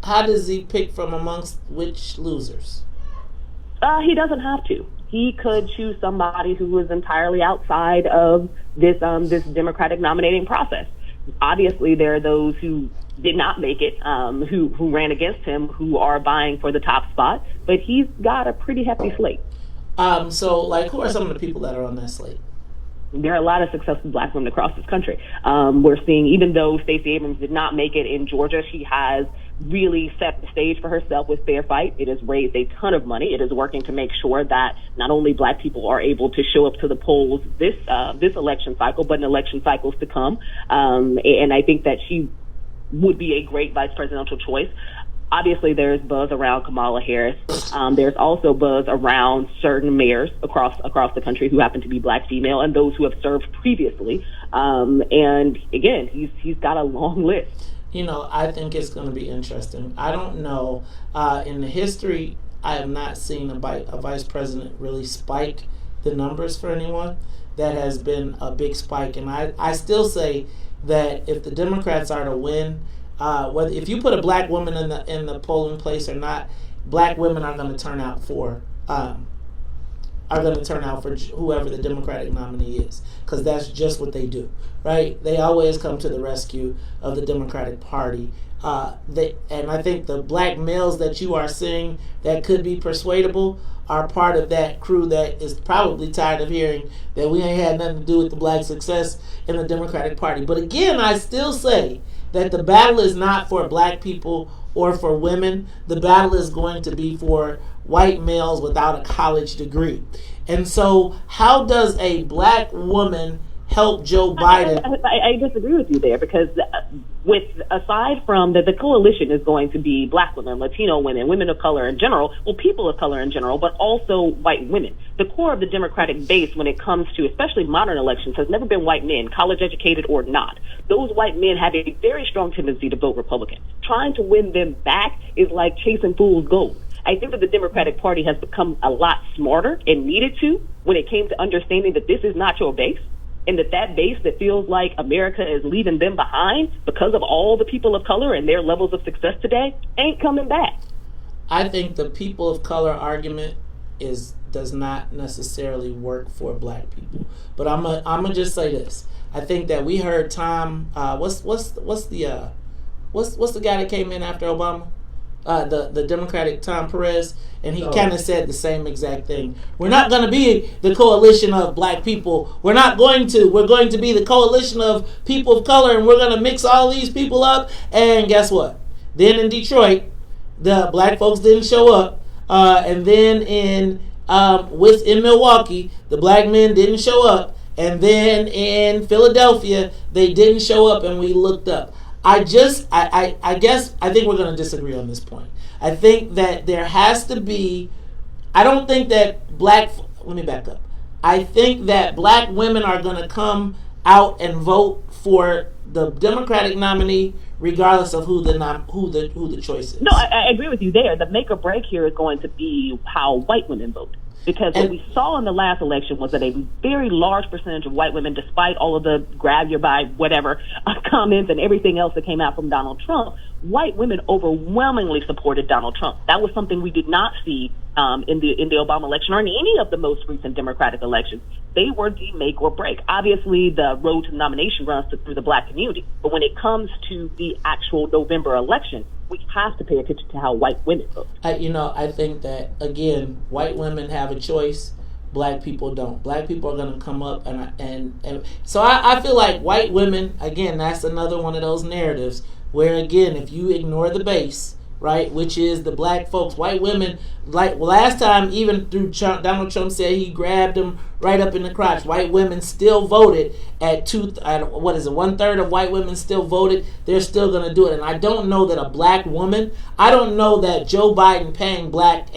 how does he pick from amongst which losers? He doesn't have to. He could choose somebody who is entirely outside of this Democratic nominating process. Obviously, there are those who did not make it, who ran against him, who are vying for the top spot. But he's got a pretty hefty slate. So, like, who are some of the people that are on that slate? There are a lot of successful black women across this country. We're seeing, even though Stacey Abrams did not make it in Georgia, she has really set the stage for herself with Fair Fight. It has raised a ton of money. It is working to make sure that not only black people are able to show up to the polls this election cycle, but in election cycles to come. And I think that she would be a great vice presidential choice. Obviously, there's buzz around Kamala Harris. There's also buzz around certain mayors across the country who happen to be black female and those who have served previously. And again, he's got a long list. You know, I think it's going to be interesting. I don't know. In the history, I have not seen a vice president really spike the numbers for anyone. That has been a big spike. And I still say that if the Democrats are to win, whether if you put a black woman in the polling place or not, black women are going to turn out for whoever the Democratic nominee is, because that's just what they do, right? They always come to the rescue of the Democratic Party. And I think the black males that you are seeing that could be persuadable are part of that crew that is probably tired of hearing that we ain't had nothing to do with the black success in the Democratic Party. But again, I still say that the battle is not for black people or for women. The battle is going to be for white males without a college degree. And so how does a black woman help Joe Biden? I disagree with you there, because aside from that, the coalition is going to be black women, Latino women, women of color in general, well, people of color in general, but also white women. The core of the Democratic base when it comes to especially modern elections has never been white men, college educated or not. Those white men have a very strong tendency to vote Republican. Trying to win them back is like chasing fool's gold. I think that the Democratic Party has become a lot smarter and needed to when it came to understanding that this is not your base, and that base that feels like America is leaving them behind because of all the people of color and their levels of success today ain't coming back. I think the people of color argument does not necessarily work for black people. But I'm gonna just say this. I think that we heard Tom what's the guy that came in after Obama? The Democratic Tom Perez, and he kind of said the same exact thing. We're not going to be the coalition of black people. We're going to be the coalition of people of color, and we're going to mix all these people up. And guess what? Then in Detroit, the black folks didn't show up. And then in Milwaukee, the black men didn't show up. And then in Philadelphia, they didn't show up, and we looked up. I guess I think we're going to disagree on this point. I think that there has to be, I don't think that let me back up. I think that black women are going to come out and vote for the Democratic nominee regardless of who the choice is. No, I agree with you there. The make or break here is going to be how white women vote. Because what we saw in the last election was that a very large percentage of white women, despite all of the grab your by whatever comments and everything else that came out from Donald Trump, white women overwhelmingly supported Donald Trump. That was something we did not see in the Obama election or in any of the most recent Democratic elections. They were the make or break. Obviously, the road to the nomination runs through the black community. But when it comes to the actual November election, we have to pay attention to how white women vote. I think that, again, white women have a choice. black people don't. Black people are going to come up and so I feel like white women, again, that's another one of those narratives where, again, if you ignore the base, right, which is the black folks, white women, like last time, even through Donald Trump said he grabbed them right up in the crotch, white women still voted at 1/3 of white women still voted. They're still going to do it. And I don't know that a black woman, I don't know that Joe Biden paying back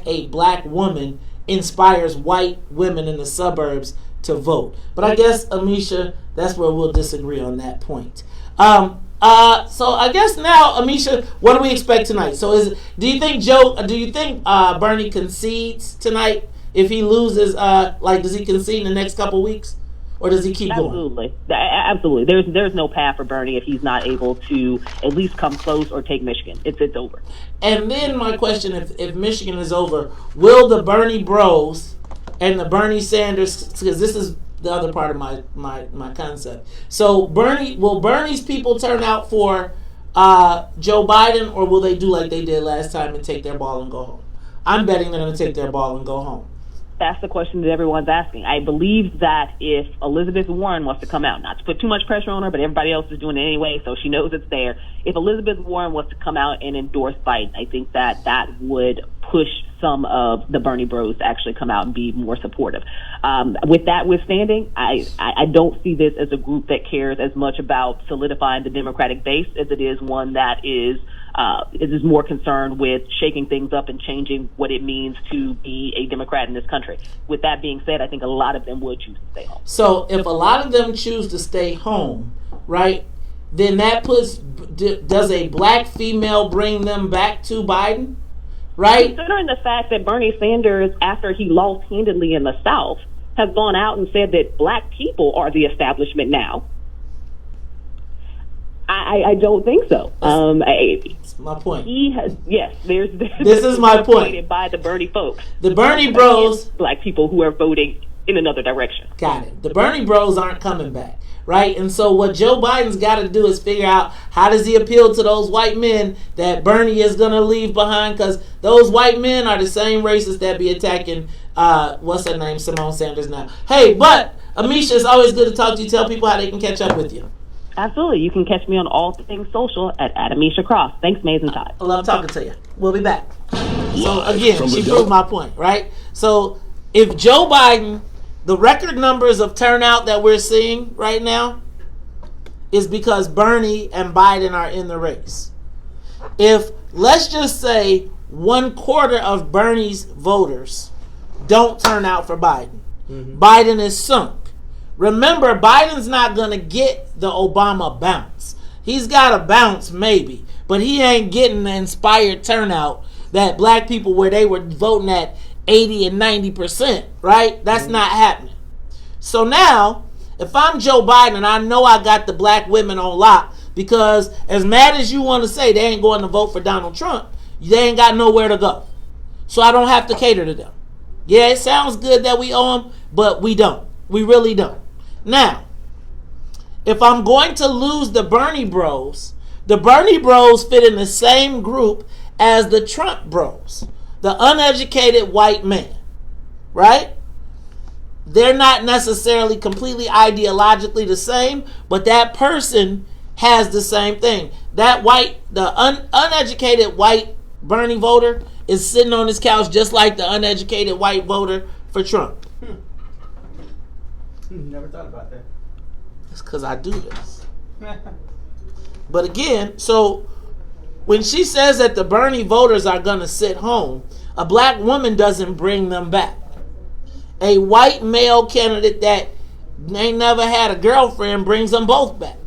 a black woman inspires white women in the suburbs to vote. But I guess, Amisha, that's where we'll disagree on that point. So I guess now, Amisha, what do we expect tonight? So do you think Bernie concedes tonight if he loses? Does he concede in the next couple weeks, or does he keep going? Absolutely. There's no path for Bernie if he's not able to at least come close or take Michigan. It's over. And then my question: if Michigan is over, will the Bernie Bros and the Bernie Sanders? Because this is the other part of my concept. So will Bernie's people turn out for Joe Biden, or will they do like they did last time and take their ball and go home? I'm betting they're going to take their ball and go home. That's the question that everyone's asking. I believe that if Elizabeth Warren wants to come out, not to put too much pressure on her, but everybody else is doing it anyway, so she knows it's there. If Elizabeth Warren was to come out and endorse Biden, I think that would push some of the Bernie Bros to actually come out and be more supportive. With that withstanding, I don't see this as a group that cares as much about solidifying the Democratic base as it is one that is more concerned with shaking things up and changing what it means to be a Democrat in this country. With that being said, I think a lot of them would choose to stay home. So if a lot of them choose to stay home, right, then that does a black female bring them back to Biden? Right? Considering the fact that Bernie Sanders, after he lost handedly in the South, has gone out and said that black people are the establishment now, I don't think so. That's my point. This is my point. By the Bernie folks. The Bernie Bros. Black people who are voting in another direction. Got it. The Bernie Bros aren't coming back. Right? And so what Joe Biden's got to do is figure out how does he appeal to those white men that Bernie is going to leave behind, because those white men are the same racists that be attacking, what's her name, Simone Sanders now. Hey, but Amisha, it's always good to talk to you. Tell people how they can catch up with you. Absolutely. You can catch me on all things social at Amisha Cross. Thanks, Maze and Todd. I love talking to you. We'll be back. So again, she proved my point, right? So if Joe Biden, the record numbers of turnout that we're seeing right now is because Bernie and Biden are in the race. If, let's just say, 1/4 of Bernie's voters don't turn out for Biden, Biden is sunk. Remember, Biden's not going to get the Obama bounce. He's got a bounce maybe, but he ain't getting the inspired turnout that black people where they were voting at 80 and 90%, right? That's not happening. So now, if I'm Joe Biden and I know I got the black women on lock, because as mad as you want to say they ain't going to vote for Donald Trump, they ain't got nowhere to go. So I don't have to cater to them. Yeah, it sounds good that we owe them, but we don't. We really don't. Now, if I'm going to lose the Bernie Bros fit in the same group as the Trump Bros, the uneducated white man, right? They're not necessarily completely ideologically the same, but that person has the same thing. The uneducated white Bernie voter is sitting on his couch just like the uneducated white voter for Trump. Never thought about that. It's because I do this. But again, so when she says that the Bernie voters are going to sit home, a black woman doesn't bring them back. A white male candidate that ain't never had a girlfriend brings them both back.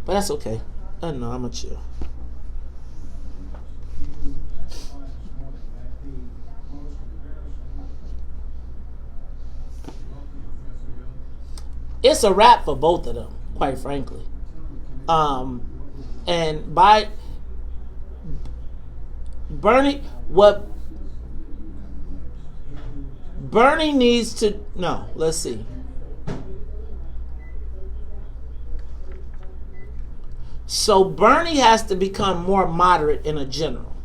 But that's okay. I know, I'm a chill. It's a wrap for both of them, quite frankly. And by Bernie, what Bernie needs to, no, let's see. So Bernie has to become more moderate in a general.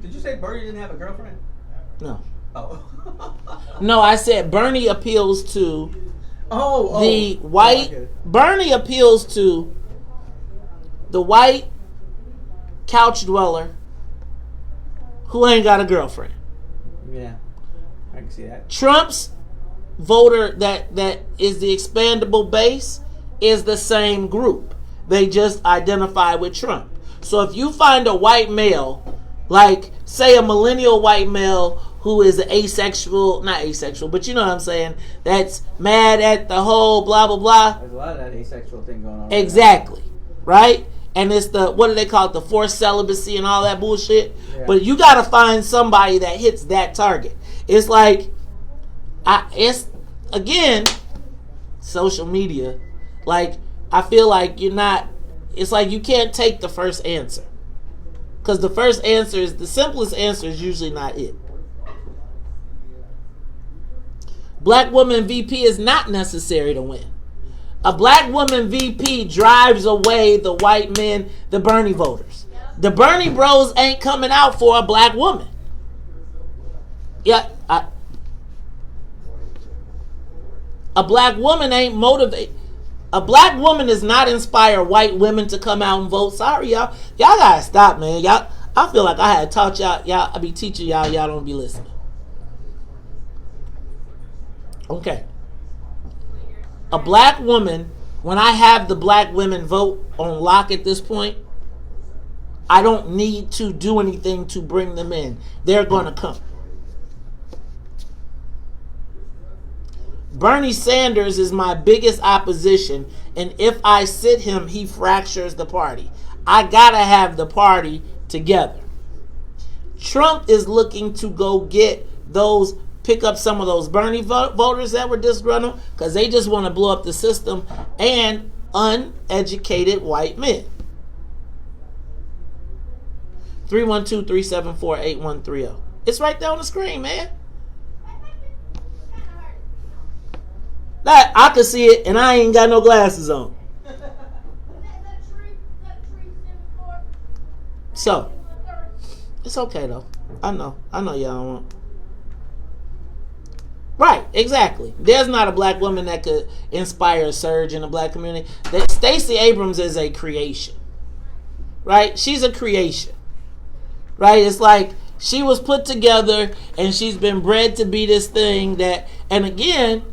Did you say Bernie didn't have a girlfriend? No. Oh. No, I said Bernie appeals to the white. Bernie appeals to the white couch dweller who ain't got a girlfriend. Yeah, I can see that. Trump's voter that is the expandable base is the same group. They just identify with Trump. So if you find a white male, like say a millennial white male who is not asexual, but you know what I'm saying, that's mad at the whole blah blah blah. There's a lot of that asexual thing going on. Exactly. Right? And it's the, what do they call it, the forced celibacy and all that bullshit. Yeah. But you gotta find somebody that hits that target. It's like it's again social media. Like I feel like it's like you can't take the first answer, because the first answer is the simplest answer is usually not it. Black woman VP is not necessary to win. A black woman VP drives away the white men, the Bernie voters. The Bernie bros ain't coming out for a black woman. Yeah, a black woman ain't motivated. A black woman does not inspire white women to come out and vote. Sorry, y'all. Y'all gotta stop, man. Y'all, I feel like I had taught y'all. I be teaching y'all. Y'all don't be listening. Okay. A black woman, when I have the black women vote on lock at this point, I don't need to do anything to bring them in. They're going to come. Bernie Sanders is my biggest opposition, and if I sit him, he fractures the party. I gotta have the party together. Trump is looking to go get those, pick up some of those Bernie voters that were disgruntled, because they just want to blow up the system, and uneducated white men. 312-374-8130. It's right there on the screen, man. That I could see it, and I ain't got no glasses on. So it's okay though. I know y'all don't want. Right, exactly. There's not a black woman that could inspire a surge in the black community. That Stacey Abrams is a creation. Right? She's a creation. Right? It's like she was put together and she's been bred to be this thing that, and again,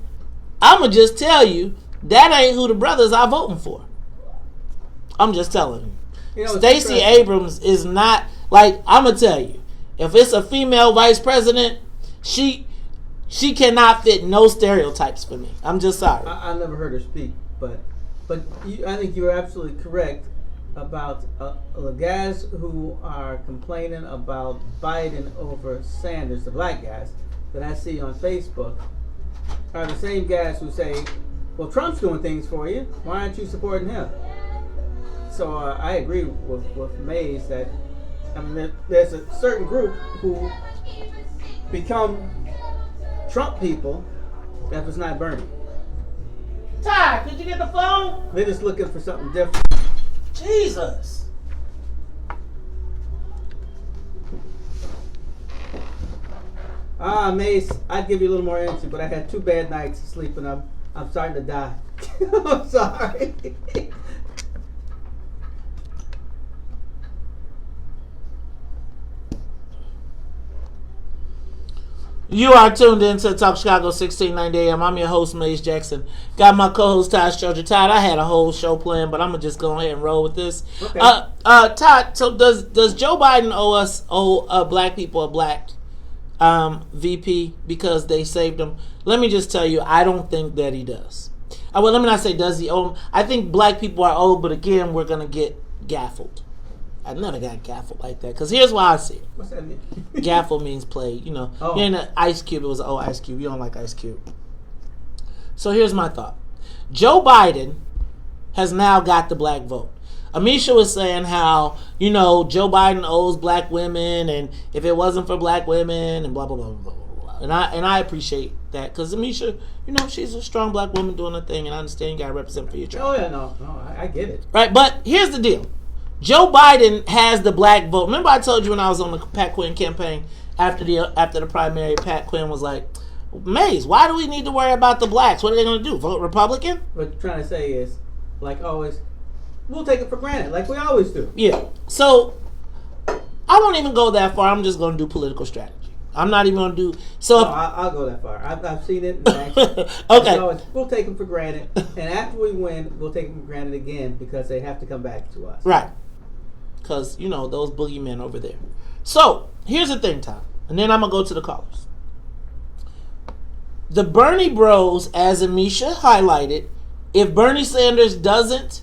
I'ma just tell you, that ain't who the brothers are voting for. I'm just telling you. Stacey Abrams is not, like, I'ma tell you, if it's a female vice president, she cannot fit no stereotypes for me. I'm just sorry. I never heard her speak, but I think you're absolutely correct about the guys who are complaining about Biden over Sanders, the black guys that I see on Facebook, are the same guys who say, well, Trump's doing things for you. Why aren't you supporting him? So I agree with Mays that, I mean, there's a certain group who become Trump people if it's not Bernie. Ty, could you get the phone? They're just looking for something different. Jesus. Mace, I'd give you a little more energy, but I had 2 bad nights of sleep and I'm starting to die. I'm sorry. You are tuned in to Talk Chicago 1690 AM. I'm your host, Mace Jackson. Got my co-host, Todd Stroger. Todd, I had a whole show planned, but I'm going to just go ahead and roll with this. Okay. Todd, so does Joe Biden owe black people a black VP because they saved him? Let me just tell you, I don't think that he does. Well, let me not say does he owe him. I think black people are owed, but again, we're going to get gaffled. I never got gaffled like that, because here's why I see it. What's that mean? Gaffled means played. You know, you're in an Ice Cube. It was an old Ice Cube. You don't like Ice Cube. So here's my thought. Joe Biden has now got the black vote. Amisha was saying how, you know, Joe Biden owes black women, and if it wasn't for black women, and blah, blah, blah, blah, blah, blah. And I appreciate that, because Amisha, you know, she's a strong black woman doing her thing, and I understand you got to represent for your tribe. Oh, yeah, no, I get it. Right, but here's the deal. Joe Biden has the black vote. Remember I told you when I was on the Pat Quinn campaign after the primary, Pat Quinn was like, Mays, why do we need to worry about the blacks? What are they going to do? Vote Republican? What you're trying to say is, like always, we'll take it for granted, like we always do. Yeah. So I won't even go that far. I'm just going to do political strategy. I'm not even going to do... So no, I'll go that far. I've seen it in action. Okay. Always, we'll take them for granted. And after we win, we'll take them for granted again because they have to come back to us. Right. Because, those boogeymen over there. So, here's the thing, Tom. And then I'm going to go to the callers. The Bernie bros, as Amisha highlighted, if Bernie Sanders doesn't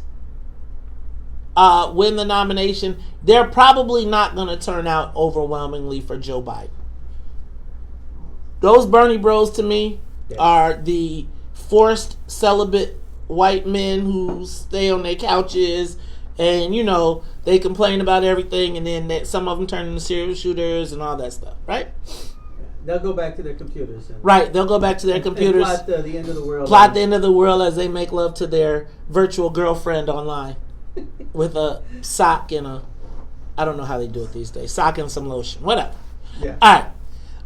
win the nomination, they're probably not going to turn out overwhelmingly for Joe Biden. Those Bernie bros, to me, are the forced celibate white men who stay on their couches and, they complain about everything, and then some of them turn into serial shooters and all that stuff, right? They'll go back to their computers. Right, they'll go back to their computers. Plot the end of the world. Plot the end of the world as they make love to their virtual girlfriend online with a sock and I don't know how they do it these days. Sock and some lotion, whatever. Yeah. All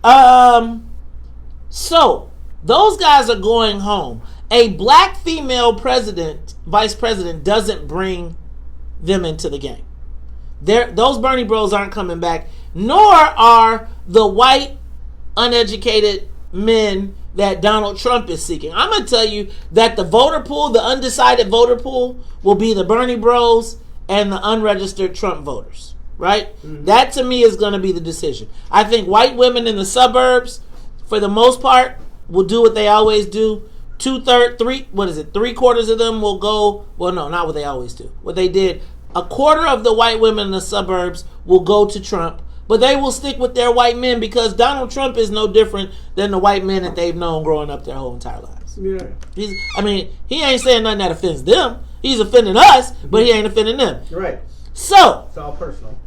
right. So those guys are going home. A black female vice president doesn't bring them into the game. Those Bernie bros aren't coming back, nor are the white uneducated men that Donald Trump is seeking. I'm going to tell you that the voter pool, the undecided voter pool, will be the Bernie bros and the unregistered Trump voters, right? Mm-hmm. That to me is going to be the decision. I think white women in the suburbs, for the most part, will do what they always do. 3/4 of them will go, well, no, not what they always do. What they did, a quarter of the white women in the suburbs will go to Trump, but they will stick with their white men because Donald Trump is no different than the white men that they've known growing up their whole entire lives. Yeah. He ain't saying nothing that offends them. He's offending us, but he ain't offending them. Right. So, it's all personal.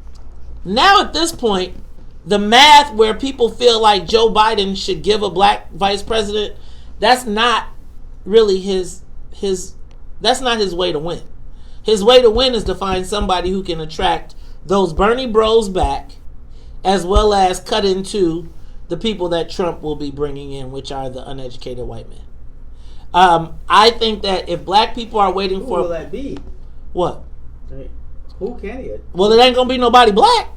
Now at this point, the math where people feel like Joe Biden should give a black vice president, that's not really that's not his way to win. His way to win is to find somebody who can attract those Bernie bros back, as well as cut into the people that Trump will be bringing in, which are the uneducated white men. I think that if black people are waiting who for... will that be? What? I mean, who can he? Well, it ain't going to be nobody black.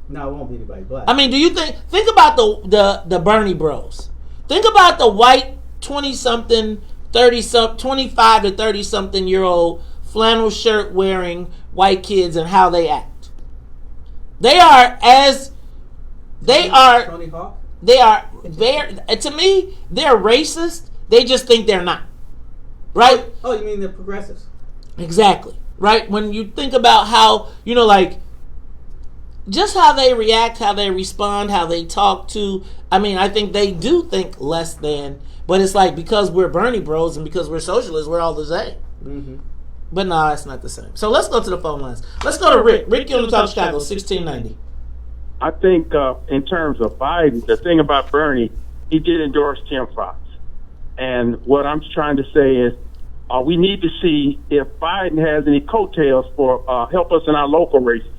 No, it won't be anybody black. I mean, do you think about the Bernie bros. Think about the white 20-something, 30-something, 25 to 30-something year old flannel shirt wearing white kids and how they act. They are Tony Hawk? To me, they're racist. They just think they're not. Right? Oh, you mean the progressives? Exactly. Right? When you think about how, just how they react, how they respond, how they talk to, I think they do think less than, but it's like because we're Bernie bros and because we're socialists, we're all the same. Mm-hmm. But no, it's not the same. So let's go to the phone lines. Let's go to Rick. Rick, you're on the top of Chicago, 1690. I think in terms of Biden, the thing about Bernie, he did endorse Tim Fox. And what I'm trying to say is we need to see if Biden has any coattails for help us in our local races.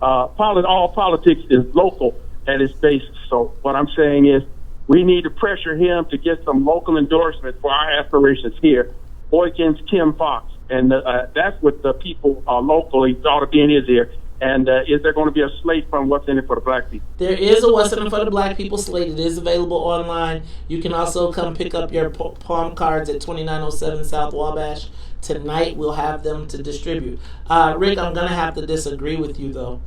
All politics is local at its basis. So what I'm saying is we need to pressure him to get some local endorsement for our aspirations here against Tim Fox. And that's what the people locally ought to be in his ear. And is there going to be a slate from What's in It for the Black People? There is a What's in It for the Black People slate. It is available online. You can also come pick up your palm cards at 2907 South Wabash. Tonight we'll have them to distribute. Rick, I'm going to have to disagree with you, though.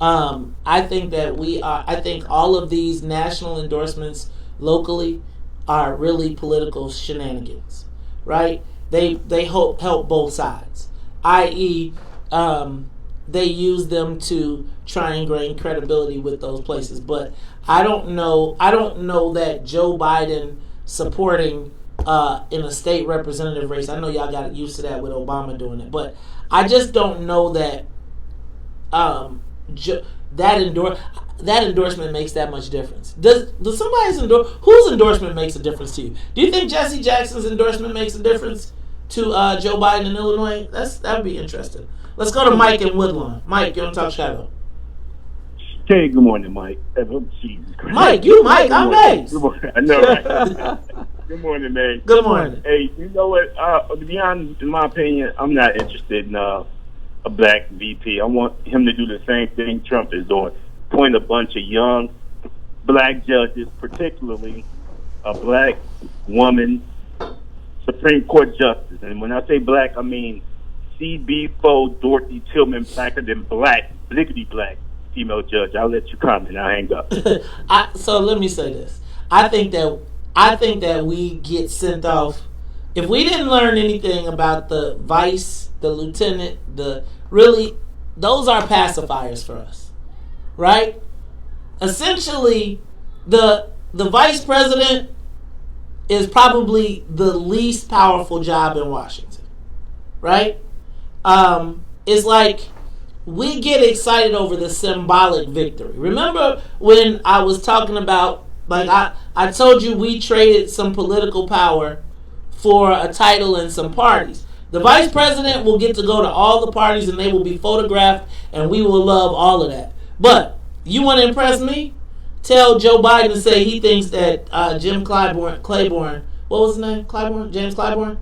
I think all of these national endorsements locally are really political shenanigans, right? They help both sides, i.e., they use them to try and gain credibility with those places. But I don't know that Joe Biden supporting in a state representative race. I know y'all got used to that with Obama doing it, but I just don't know that that endorsement makes that much difference. Does somebody's whose endorsement makes a difference to you? Do you think Jesse Jackson's endorsement makes a difference to Joe Biden in Illinois? That would be interesting. Let's go to Mike in Woodlawn. Mike, you want to talk Chicago? Hey, good morning, Mike. Jesus Christ. Mike, you Mike, I'm Mace. Good morning. I know, right? Good morning, Mace. Good morning. Hey, you know what? To be honest, in my opinion, I'm not interested in a black VP. I want him to do the same thing Trump is doing. Appoint a bunch of young black judges, particularly a black woman Supreme Court justice. And when I say black, I mean C.B. Foe, Dorothy Tillman, blacker than black, blickety black female judge. I'll let you comment. I'll hang up. So let me say this. I think that we get sent off. If we didn't learn anything about the vice, the lieutenant, those are pacifiers for us, right? Essentially, the vice president is probably the least powerful job in Washington, right? It's like we get excited over the symbolic victory. Remember when I was talking about, like I told you we traded some political power for a title and some parties. The vice president will get to go to all the parties and they will be photographed and we will love all of that. But you want to impress me? Tell Joe Biden to say he thinks that Jim Claiborne, what was his name? James Claiborne?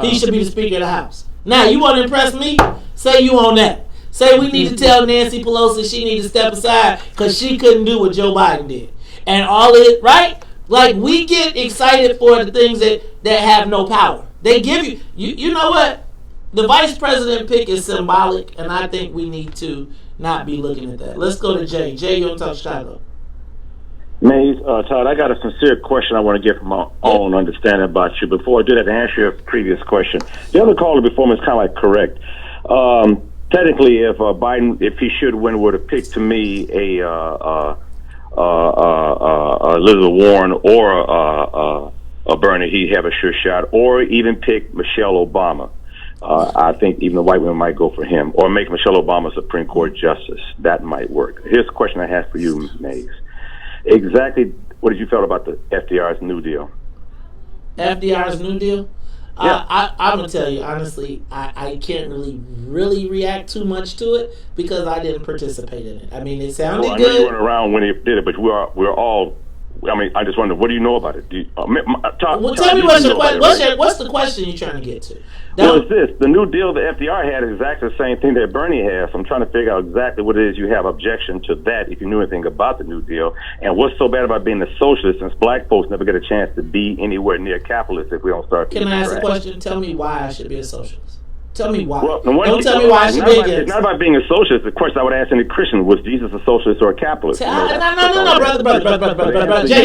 He should be the Speaker of the House. Now, you want to impress me? Say you on that. Say we need to tell Nancy Pelosi she need to step aside because she couldn't do what Joe Biden did. And all it, right? Like, we get excited for the things that have no power. They give you know what? The vice president pick is symbolic, and I think we need to not be looking at that. Let's go to Jay. Jay, you want to talk Chicago? Mays, Todd, I got a sincere question I want to get from my own understanding about you. Before I do that, to answer your previous question, the other caller before me is kind of like correct. Technically, if Biden, if he should win, would have picked to me a Elizabeth Warren or a Bernie, he'd have a sure shot, or even pick Michelle Obama. I think even the white women might go for him, or make Michelle Obama Supreme Court justice. That might work. Here's a question I have for you, Mays. Exactly what did you feel about the FDR's New Deal? FDR's New Deal? Yeah. I'm going to tell you, honestly, I can't really react too much to it because I didn't participate in it. I mean, it sounded I know good. you weren't around when he did it, but we're all, I mean, I just wonder, what do you know about it? Tell me what's the question you're trying to get to? Well, it's this. The New Deal the FDR had is exactly the same thing that Bernie has. I'm trying to figure out exactly what it is you have objection to that, if you knew anything about the New Deal, and what's so bad about being a socialist since black folks never get a chance to be anywhere near capitalist if we don't start. Can I ask a question? Tell me why I should be a socialist. Tell me why. Well, don't tell me why I should be against. It's not about being a socialist. The question I would ask any Christian, was Jesus a socialist or a capitalist? No, brother. Jay.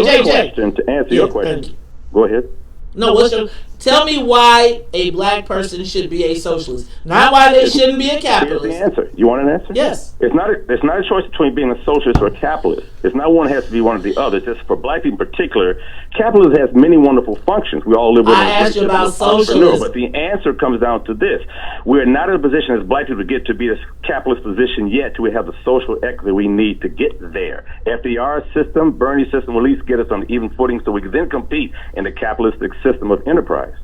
To answer your question, go ahead. No, tell me why a black person should be a socialist, not why they shouldn't be a capitalist. Here's the answer. You want an answer? Yes. It's not a choice between being a socialist or a capitalist. It's not one has to be one or the other. Just for black people in particular, capitalism has many wonderful functions. We all live with. I asked you about socialism, but the answer comes down to this: we're not in a position as black people to get to be a capitalist position yet. Till we have the social equity we need to get there. FDR's system, Bernie's system, will at least get us on even footing, so we can then compete in the capitalistic system of enterprise.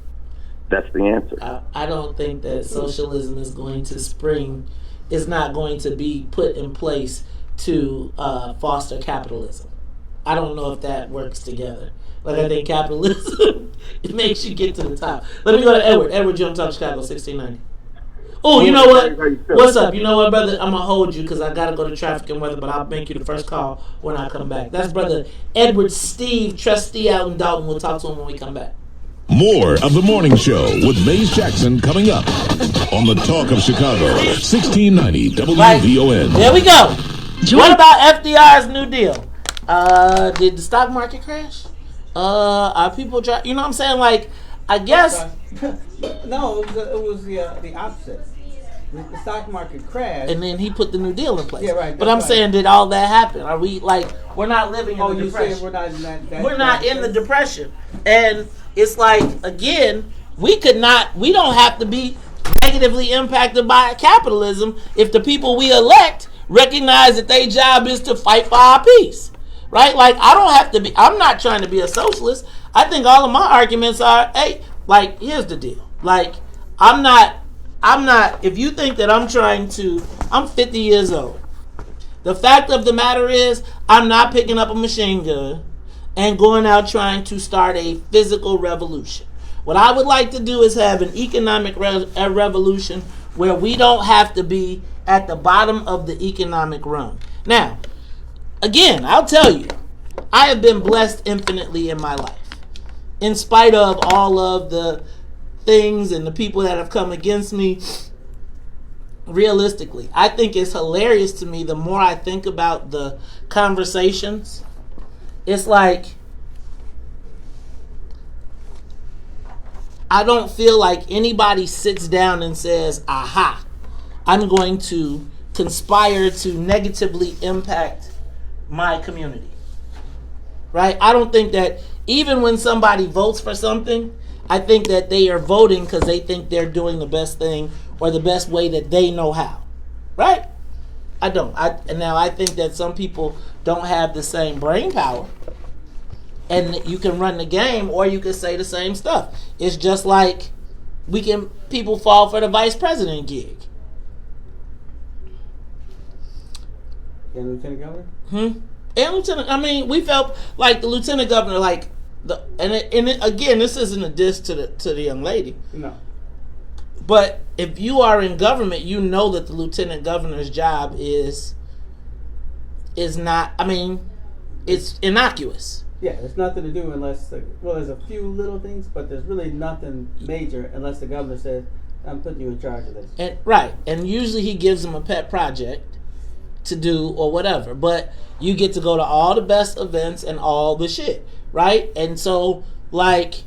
That's the answer. I don't think that socialism is going to is not going to be put in place to foster capitalism. I don't know if that works together. Like, I think capitalism, it makes you get to the top. Let me go to Edward. Edward, you want to talk Chicago, 1690. Oh, you know what? What's up? You know what, brother? I'm going to hold you because I got to go to traffic and weather, but I'll make you the first call when I come back. That's brother Edward Steve, trustee out in Dalton. We'll talk to him when we come back. More of the morning show with Mays Jackson coming up on the Talk of Chicago, 1690 WVON. There we go. What about FDR's New Deal? Did the stock market crash? Are people trying? You know what I'm saying? Like, I guess. No, it was the opposite. The stock market crashed, and then he put the New Deal in place. Yeah, right. But I'm saying, did all that happen? Are we we're not living in the depression? We're not in that we're not in the depression, and it's like, again, we don't have to be negatively impacted by capitalism if the people we elect recognize that their job is to fight for our peace, right? Like, I don't have to be. I'm not trying to be a socialist. I think all of my arguments are, hey, like, here's the deal. Like, I'm not I'm not, if you think that I'm 50 years old. The fact of the matter is, I'm not picking up a machine gun and going out trying to start a physical revolution. What I would like to do is have an economic revolution where we don't have to be at the bottom of the economic rung. Now, again, I'll tell you, I have been blessed infinitely in my life. In spite of all of the things and the people that have come against me, realistically, I think it's hilarious to me the more I think about the conversations. It's like I don't feel like anybody sits down and says, aha, I'm going to conspire to negatively impact my community. Right? I don't think that even when somebody votes for something, I think that they are voting because they think they're doing the best thing or the best way that they know how. Right? I don't. Now, I think that some people don't have the same brain power. And you can run the game or you can say the same stuff. It's just like people fall for the vice president gig. And Lieutenant Governor? And Lieutenant, I mean, we felt like the Lieutenant Governor, like, again, this isn't a diss to the young lady. No. But if you are in government, you know that the Lieutenant Governor's job is not, I mean, it's innocuous. Yeah, there's nothing to do unless, there's a few little things, but there's really nothing major unless the governor says, I'm putting you in charge of this. And usually he gives them a pet project to do or whatever, but you get to go to all the best events and all the shit, right? And so, like,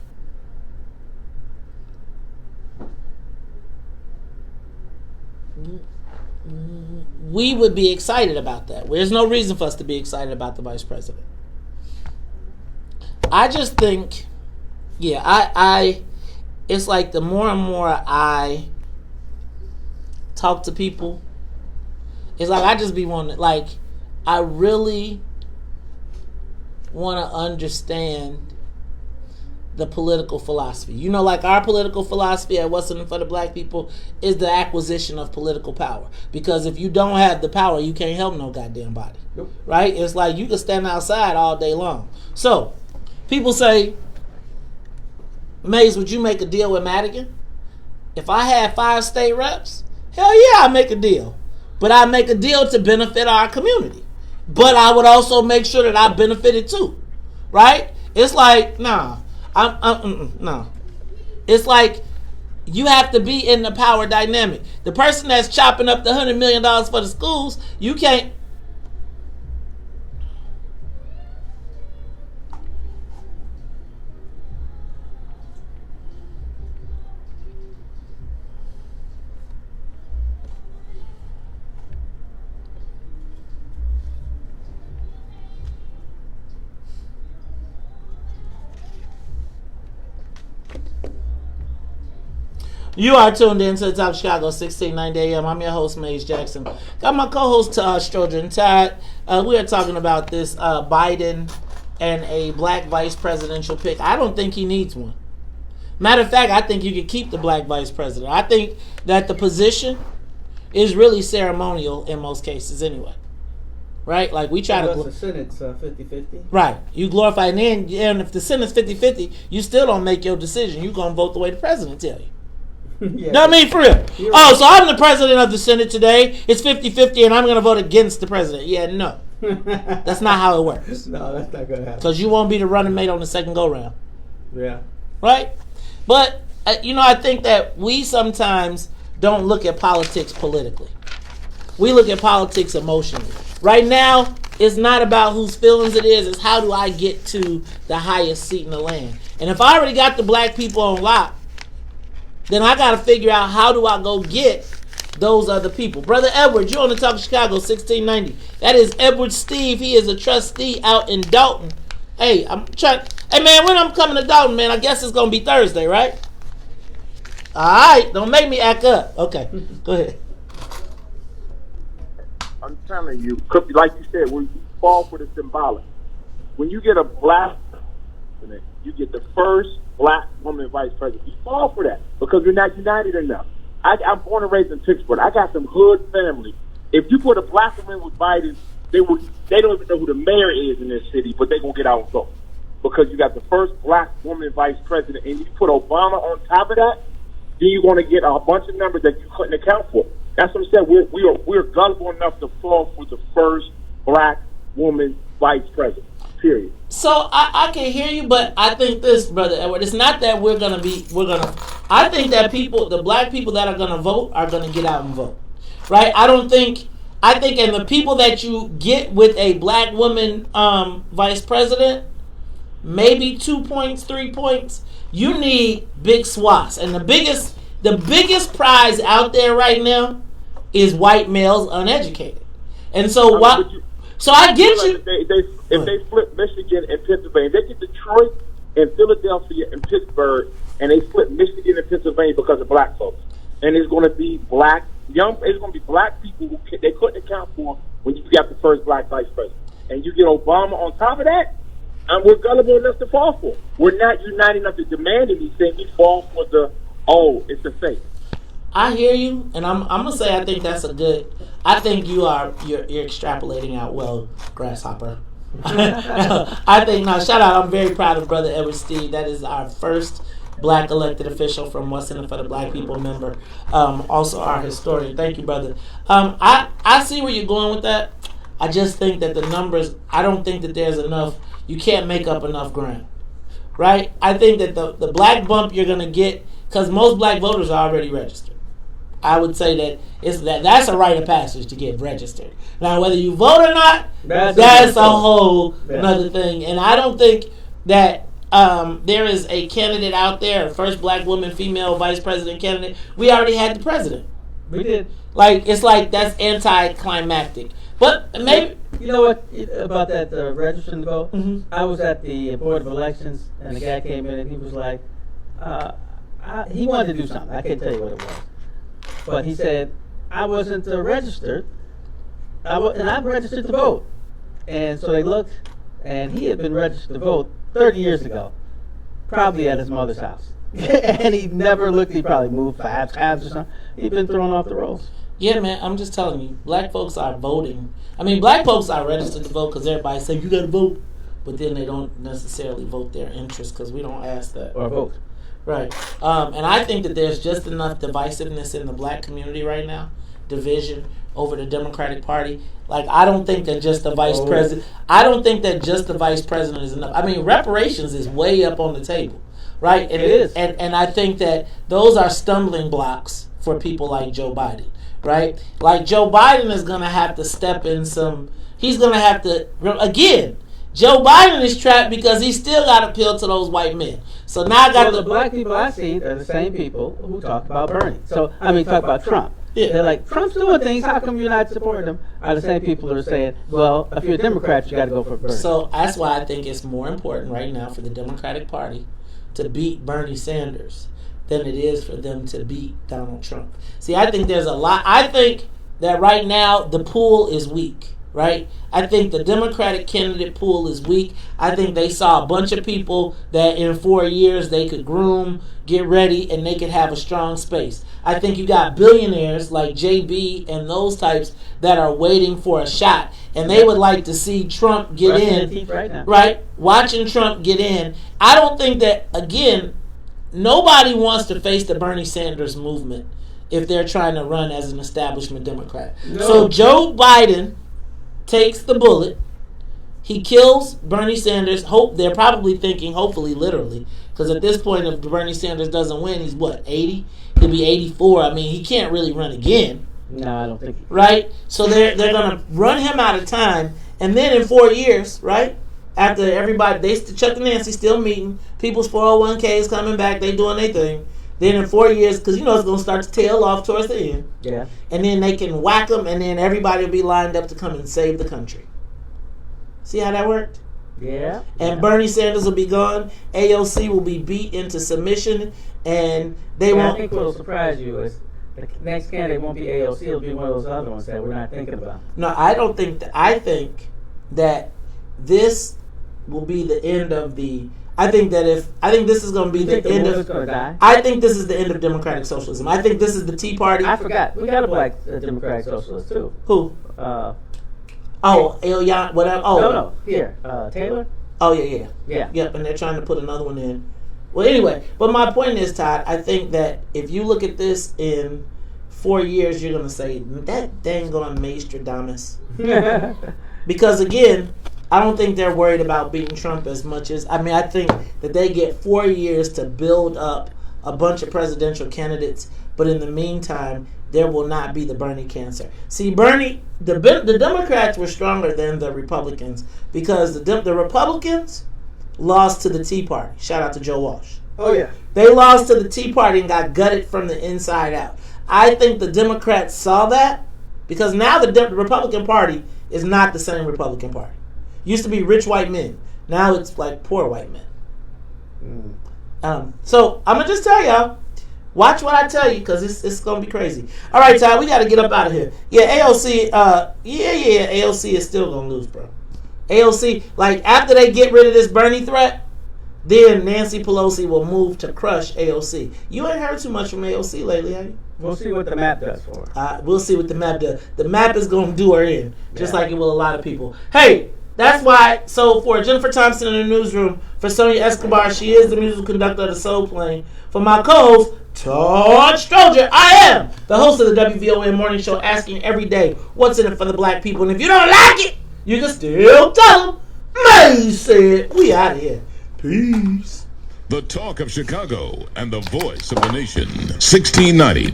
we would be excited about that. There's no reason for us to be excited about the vice president. I just think, it's like the more and more I talk to people, it's like I just be wanting, like, I really want to understand the political philosophy. You know, like our political philosophy at What's in It for the Black People is the acquisition of political power. Because if you don't have the power, you can't help no goddamn body. Nope. Right? It's like you can stand outside all day long. So, people say, Mays, would you make a deal with Madigan? If I had 5 state reps, hell yeah, I'd make a deal. But I make a deal to benefit our community. But I would also make sure that I benefited too. Right? It's like, nah. No. It's like you have to be in the power dynamic. The person that's chopping up the $100 million for the schools, you can't. You are tuned in to the Top of Chicago, 1690 AM. I'm your host, Mays Jackson. Got my co-host, Strojan Todd. We are talking about this Biden and a black vice presidential pick. I don't think he needs one. Matter of fact, I think you could keep the black vice president. I think that the position is really ceremonial in most cases anyway. Right? Like we try to... the Senate's 50-50. Right. You glorify, and if the Senate's 50-50, you still don't make your decision. You're going to vote the way the president tell you. Yeah, no, I mean for real. So I'm the president of the Senate today. It's 50-50 and I'm going to vote against the president. Yeah, no. That's not how it works. No, that's not going to happen. Because you won't be the running mate on the second go-round. Yeah. Right? But, I think that we sometimes don't look at politics politically. We look at politics emotionally. Right now, it's not about whose feelings it is. It's how do I get to the highest seat in the land. And if I already got the black people on lock, then I got to figure out how do I go get those other people. Brother Edward, you're on the Top of Chicago, 1690. That is Edward Steve. He is a trustee out in Dalton. Hey, I'm trying. Hey, man, when I'm coming to Dalton, man, I guess it's going to be Thursday, right? All right. Don't make me act up. Okay. Go ahead. I'm telling you, like you said, when you fall for the symbolic, when you get a black president, you get the first black woman vice president. You fall for that because you're not united enough. I'm born and raised in Pittsburgh. I got some hood family. If you put a black woman with Biden, they don't even know who the mayor is in this city, but they're going to get out and vote. Because you got the first black woman vice president, and you put Obama on top of that, then you're going to get a bunch of numbers that you couldn't account for. That's what I'm saying. We're gullible enough to fall for the first black woman vice president. Period. So I can hear you, but I think this, Brother Edward, it's not that I think that the black people that are gonna vote are gonna get out and vote. Right? I think and the people that you get with a black woman vice president, maybe 2 points, 3 points, you need big swaths. And the biggest prize out there right now is white males uneducated. And so So I get you. If they flip Michigan and Pennsylvania, they get Detroit and Philadelphia and Pittsburgh, and they flip Michigan and Pennsylvania because of black folks. And it's going to be it's going to be black people who they couldn't account for when you got the first black vice president. And you get Obama on top of that, and we're gullible enough to fall for it. We're not united enough to demand anything. We fall for it's a fake. I hear you, and I'm gonna say I think that's I think you're extrapolating out well, Grasshopper. I think shout out. I'm very proud of Brother Edward Steed. That is our first black elected official from What's in It for the Black People member. Also our historian. Thank you, brother. I see where you're going with that. I just think that the numbers. I don't think that there's enough. You can't make up enough ground, right? I think that the black bump you're gonna get because most black voters are already registered. I would say that that's a rite of passage to get registered. Now, whether you vote or not, that's a whole another thing. And I don't think that there is a candidate out there, a first black woman, female vice president candidate. We already had the president. We did. It's like that's anticlimactic. But maybe you know what about that registering to vote? Mm-hmm. I was at the Board of Elections, and the guy came in and he was like, he wanted to do something. I can't tell you what it was. But he said, I wasn't registered, and I'm registered to vote. And so they looked, and he had been registered to vote 30 years ago, probably at his mother's house. And he never looked, he probably moved 5 times or something. He'd been thrown off the rolls. Yeah, man, I'm just telling you, black folks are voting. I mean, black folks are registered to vote because everybody say you got to vote. But then they don't necessarily vote their interest because we don't ask that. Or vote. Right. And I think that there's just enough divisiveness in the black community right now, division over the Democratic Party. I don't think that just the vice president, is enough. I mean, reparations is way up on the table, right? And it is. And I think that those are stumbling blocks for people like Joe Biden, right? Like Joe Biden is going to have to step in he's going to have to, again, Joe Biden is trapped because he still got to appeal to those white men. So now I got the black people I see are the same people who talk about Bernie. Talk about Trump. Yeah. They're like, Trump's doing things, how come you're not supporting him? Are the same people who are saying, well, if you're a Democrat, you got to go for Bernie. So that's why I think it's more important right now for the Democratic Party to beat Bernie Sanders than it is for them to beat Donald Trump. See, I think there's a lot. I think that right now the pool is weak. Right? I think the Democratic candidate pool is weak. I think they saw a bunch of people that in 4 years they could groom, get ready, and they could have a strong space. I think you got billionaires like JB and those types that are waiting for a shot, and they would like to see Trump get in. Right now. Right? Watching Trump get in. I don't think that, again, nobody wants to face the Bernie Sanders movement if they're trying to run as an establishment Democrat. No. So Joe Biden takes the bullet. He kills Bernie Sanders. They're probably thinking, hopefully, literally, because at this point, if Bernie Sanders doesn't win, he's 80? He'll be 84. I mean, he can't really run again. No, I don't think. Right? So they're going to run him out of time, and then in 4 years, right? After everybody, Chuck and Nancy still meeting, people's 401k is coming back, they doing their thing. Then in 4 years, because it's going to start to tail off towards the end. Yeah. And then they can whack them, and then everybody will be lined up to come and save the country. See how that worked? Yeah. And Bernie Sanders will be gone. AOC will be beat into submission, and they won't. I think what will surprise you is the next candidate won't be AOC. It'll be one of those other ones that we're not thinking about. No, I don't think that. I think that this will be the end of the. I think this is going to be the think the end movement's of. gonna die? I think this is the end of democratic socialism. I think this is the Tea Party. I forgot. We got a black Democratic socialist too. Who? Ilya, whatever. Oh No. Here, Taylor. Oh yeah. Yep. And they're trying to put another one in. Well, anyway, but my point is, Todd, I think that if you look at this in 4 years, you're going to say, that dang on Mastradamus. Because, again, I don't think they're worried about beating Trump as much as, I think that they get 4 years to build up a bunch of presidential candidates, but in the meantime, there will not be the Bernie cancer. See, Bernie, the Democrats were stronger than the Republicans because the Republicans lost to the Tea Party. Shout out to Joe Walsh. Oh yeah. They lost to the Tea Party and got gutted from the inside out. I think the Democrats saw that because now the Republican Party is not the same Republican Party. Used to be rich white men. Now it's like poor white men. So I'm going to just tell y'all, watch what I tell you because it's going to be crazy. All right, Ty, we got to get up out of here. Yeah, AOC, AOC is still going to lose, bro. AOC, like after they get rid of this Bernie threat, then Nancy Pelosi will move to crush AOC. You ain't heard too much from AOC lately, have you? We'll see what the map does for her. We'll see what the map does. The map is going to do her in, just like it will a lot of people. Hey, that's why, so for Jennifer Thompson in the newsroom, for Sonia Escobar, she is the musical conductor of the Soul Plane. For my co-host, Todd Stroger, I am the host of the WVON Morning Show, asking every day, what's in it for the black people? And if you don't like it, you can still tell them. May said, we out of here. Peace. The talk of Chicago and the voice of the nation. 1690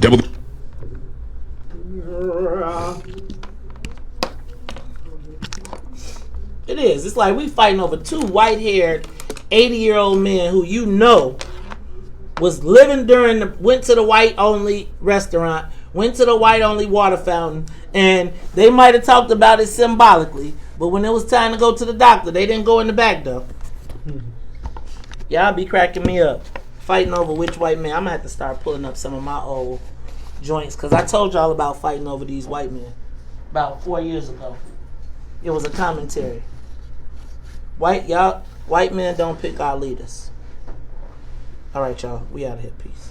It is. It's like we fighting over two white-haired, 80-year-old men who you know was living went to the white-only restaurant, went to the white-only water fountain, and they might have talked about it symbolically, but when it was time to go to the doctor, they didn't go in the back door. Y'all be cracking me up. Fighting over which white man. I'm going to have to start pulling up some of my old joints, because I told y'all about fighting over these white men about 4 years ago. It was a commentary. White men don't pick our leaders. All right, y'all. We out of here. Peace.